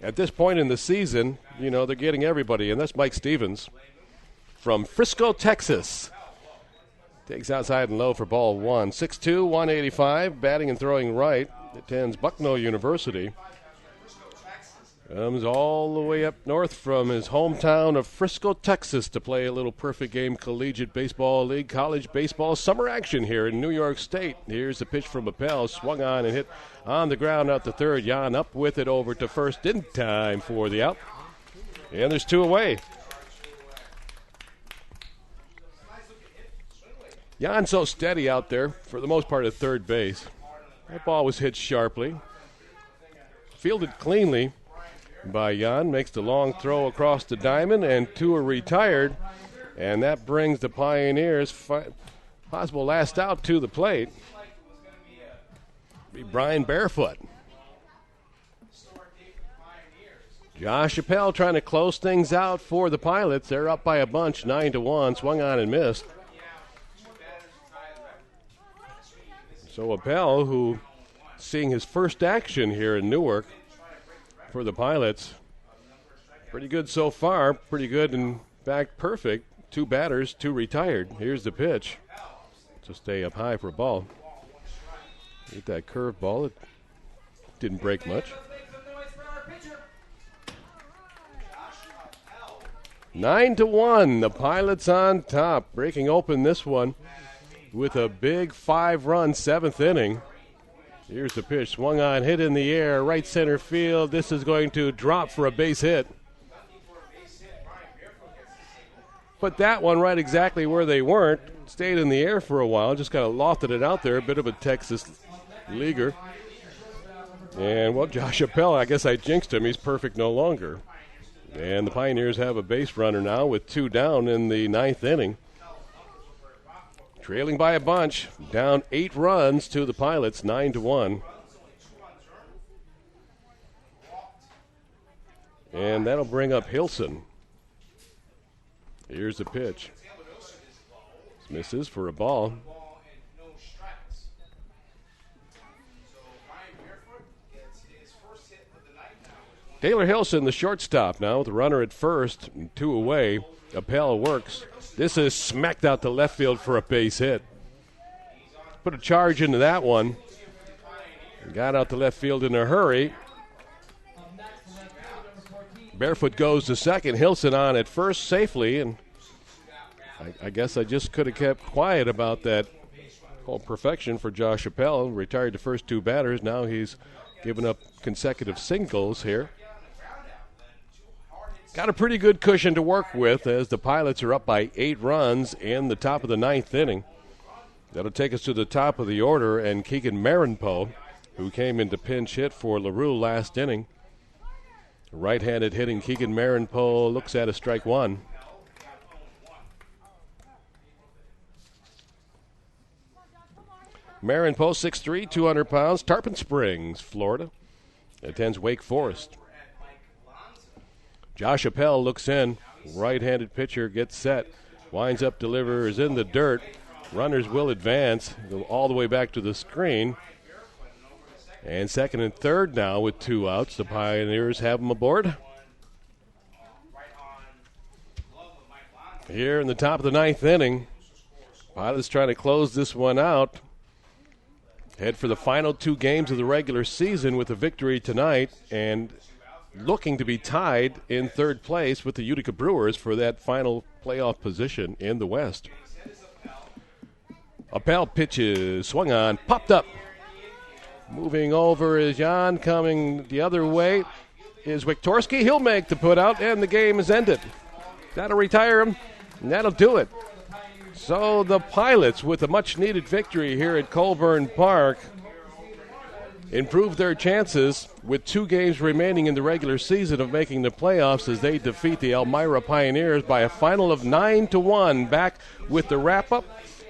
Speaker 2: At this point in the season, you know, they're getting everybody, and that's Mike Stevens from Frisco, Texas. Takes outside and low for ball one. 6'2", 185, batting and throwing right. Attends Bucknell University. Comes all the way up north from his hometown of Frisco, Texas to play a little Perfect Game Collegiate Baseball League college baseball summer action here in New York State. Here's the pitch from Appel, swung on and hit on the ground out to third. Jan up with it over to first in time for the out. And there's 2 away. Jan's so steady out there for the most part at third base. That ball was hit sharply. Fielded cleanly by Jan. Makes the long throw across the diamond, and 2 are retired. And that brings the Pioneers' possible last out to the plate. Be Brian Barefoot. Josh Appel trying to close things out for the Pilots. They're up by a bunch, 9-1. Swung on and missed. So Appel, who seeing his first action here in Newark for the Pilots, pretty good so far. Pretty good, in fact, perfect. 2 batters, 2 retired. Here's the pitch. To stay up high for a ball. Get that curve ball. It didn't break much. 9-1. The Pilots on top, breaking open this one with a big 5-run 7th inning. Here's the pitch, swung on, hit in the air, right center field. This is going to drop for a base hit. Put that one right exactly where they weren't. Stayed in the air for a while, just kind of lofted it out there. A bit of a Texas leaguer. And, well, Josh Appel, I guess I jinxed him. He's perfect no longer. And the Pioneers have a base runner now with 2 down in the 9th inning. Trailing by a bunch, down 8 runs to the Pilots, 9-1. And that'll bring up Hilson. Here's the pitch. Misses for a ball. Taylor Hilson, the shortstop now, with a runner at first, and 2 away. Appel works. This is smacked out to left field for a base hit. Put a charge into that one. Got out to left field in a hurry. Barefoot goes to second. Hilson on at first safely, and I guess I just could have kept quiet about that whole perfection for Josh Appel. Retired the first 2 batters. Now he's given up consecutive singles here. Got a pretty good cushion to work with as the Pilots are up by 8 runs in the top of the 9th inning. That'll take us to the top of the order, and Keegan Marinpo, who came in to pinch hit for LaRue last inning. Right-handed hitting Keegan Marinpo looks at a strike 1. Marinpo, 6'3", 200 pounds, Tarpon Springs, Florida. Attends Wake Forest. Josh Appel looks in. Right-handed pitcher gets set. Winds up, delivers in the dirt. Runners will advance. Go all the way back to the screen. And second and third now with 2 outs. The Pioneers have them aboard. Here in the top of the 9th inning, Pilots trying to close this one out. Head for the final 2 games of the regular season with a victory tonight, and looking to be tied in 3rd place with the Utica Brewers for that final playoff position in the West. Appel pitches, swung on, popped up. Moving over is Jan. Coming the other way is Wiktorski. He'll make the put out, and the game is ended. That'll retire him, and that'll do it. So the Pilots, with a much-needed victory here at Colburn Park, improve their chances with 2 games remaining in the regular season of making the playoffs as they defeat the Elmira Pioneers by a final of 9-1. Back with the wrap-up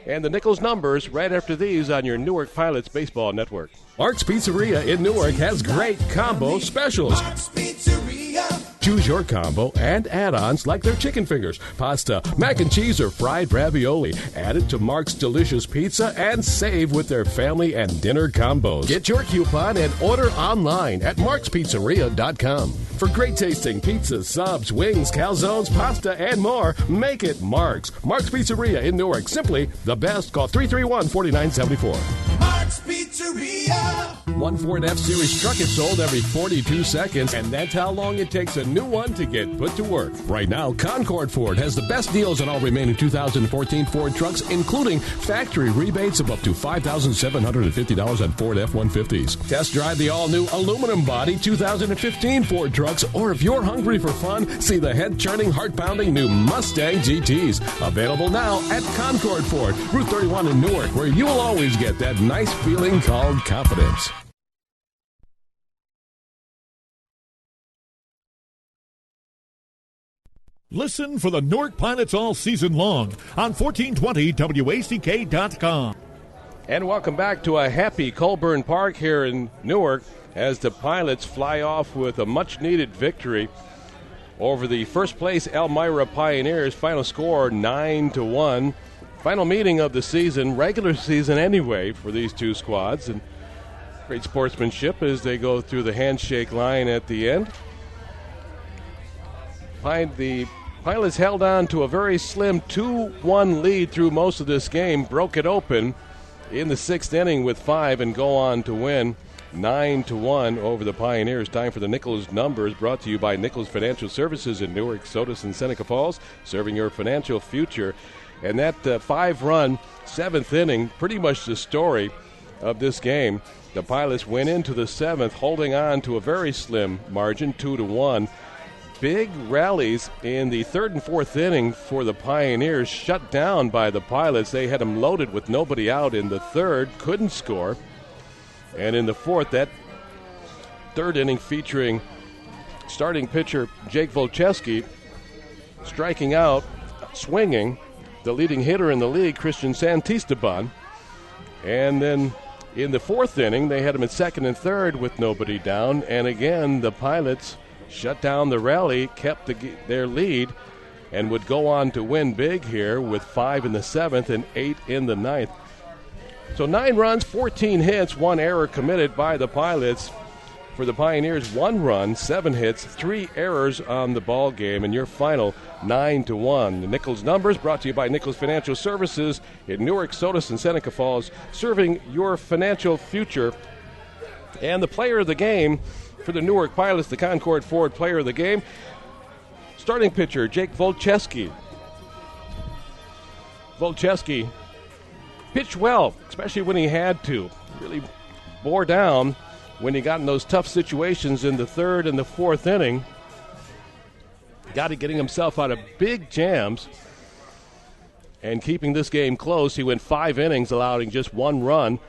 Speaker 2: and the Nichols numbers right after these on your Newark Pilots Baseball Network.
Speaker 1: Mark's Pizzeria in Newark has great combo specials.
Speaker 6: Mark's Pizzeria.
Speaker 1: Choose your combo and add-ons like their chicken fingers, pasta, mac and cheese, or fried ravioli. Add it to Mark's delicious pizza and save with their family and dinner combos. Get your coupon and order online at markspizzeria.com. For great tasting pizzas, subs, wings, calzones, pasta, and more, make it Mark's. Mark's Pizzeria in Newark. Simply the best. Call 331-4974.
Speaker 6: Mark's Pizzeria.
Speaker 1: One Ford F-Series truck is sold every 42 seconds, and that's how long it takes a new one to get put to work. Right now, Concord Ford has the best deals on all remaining 2014 Ford trucks, including factory rebates of up to $5,750 on Ford F-150s. Test drive the all-new aluminum body 2015 Ford trucks, or if you're hungry for fun, see the head-churning, heart-pounding new Mustang GTs. Available now at Concord Ford, Route 31 in Newark, where you'll always get that nice feeling called confidence.
Speaker 5: Listen for the Newark Pilots all season long on 1420 WACK.com.
Speaker 2: And welcome back to a happy Colburn Park here in Newark as the Pilots fly off with a much-needed victory over the first-place Elmira Pioneers. Final score 9-1. Final meeting of the season, regular season anyway, for these 2 squads. And great sportsmanship as they go through the handshake line at the end. The Pilots held on to a very slim 2-1 lead through most of this game, broke it open in the 6th inning with 5, and go on to win 9-1 over the Pioneers. Time for the Nichols numbers, brought to you by Nichols Financial Services in Newark, Sodas, and Seneca Falls, serving your financial future. And that 5-run 7th inning, pretty much the story of this game. The Pilots went into the 7th, holding on to a very slim margin, 2-1. Big rallies in the 3rd and 4th inning for the Pioneers, shut down by the Pilots. They had them loaded with nobody out in the 3rd, couldn't score. And in the 4th, that 3rd inning featuring starting pitcher Jake Volcheski striking out, swinging, the leading hitter in the league, Christian Santisteban. And then in the 4th inning, they had him at 2nd and 3rd with nobody down. And again, the Pilots shut down the rally, kept their lead, and would go on to win big here with 5 in the 7th and 8 in the 9th. So 9 runs, 14 hits, 1 error committed by the Pilots. For the Pioneers, 1 run, 7 hits, 3 errors on the ball game, and your final 9-1. The Nichols numbers brought to you by Nichols Financial Services in Newark, Sodas, and Seneca Falls, serving your financial future. And the player of the game for the Newark Pilots, the Concord Ford player of the game, starting pitcher Jake Volcheski. Volcheski pitched well, especially when he had to. Really bore down when he got in those tough situations in the 3rd and the 4th inning. Got it getting himself out of big jams and keeping this game close. He went 5 innings, allowing just 1 run,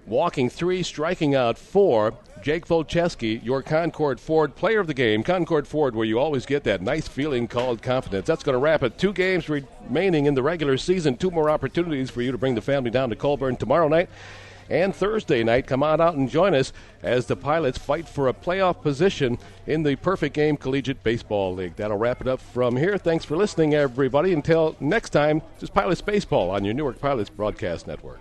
Speaker 2: walking 3, striking out 4. Jake Volcheski, your Concord Ford player of the game. Concord Ford, where you always get that nice feeling called confidence. That's going to wrap it. 2 games remaining in the regular season. 2 more opportunities for you to bring the family down to Colburn tomorrow night and Thursday night. Come on out and join us as the Pilots fight for a playoff position in the Perfect Game Collegiate Baseball League. That'll wrap it up from here. Thanks for listening, everybody. Until next time, this is Pilots Baseball on your Newark Pilots Broadcast Network.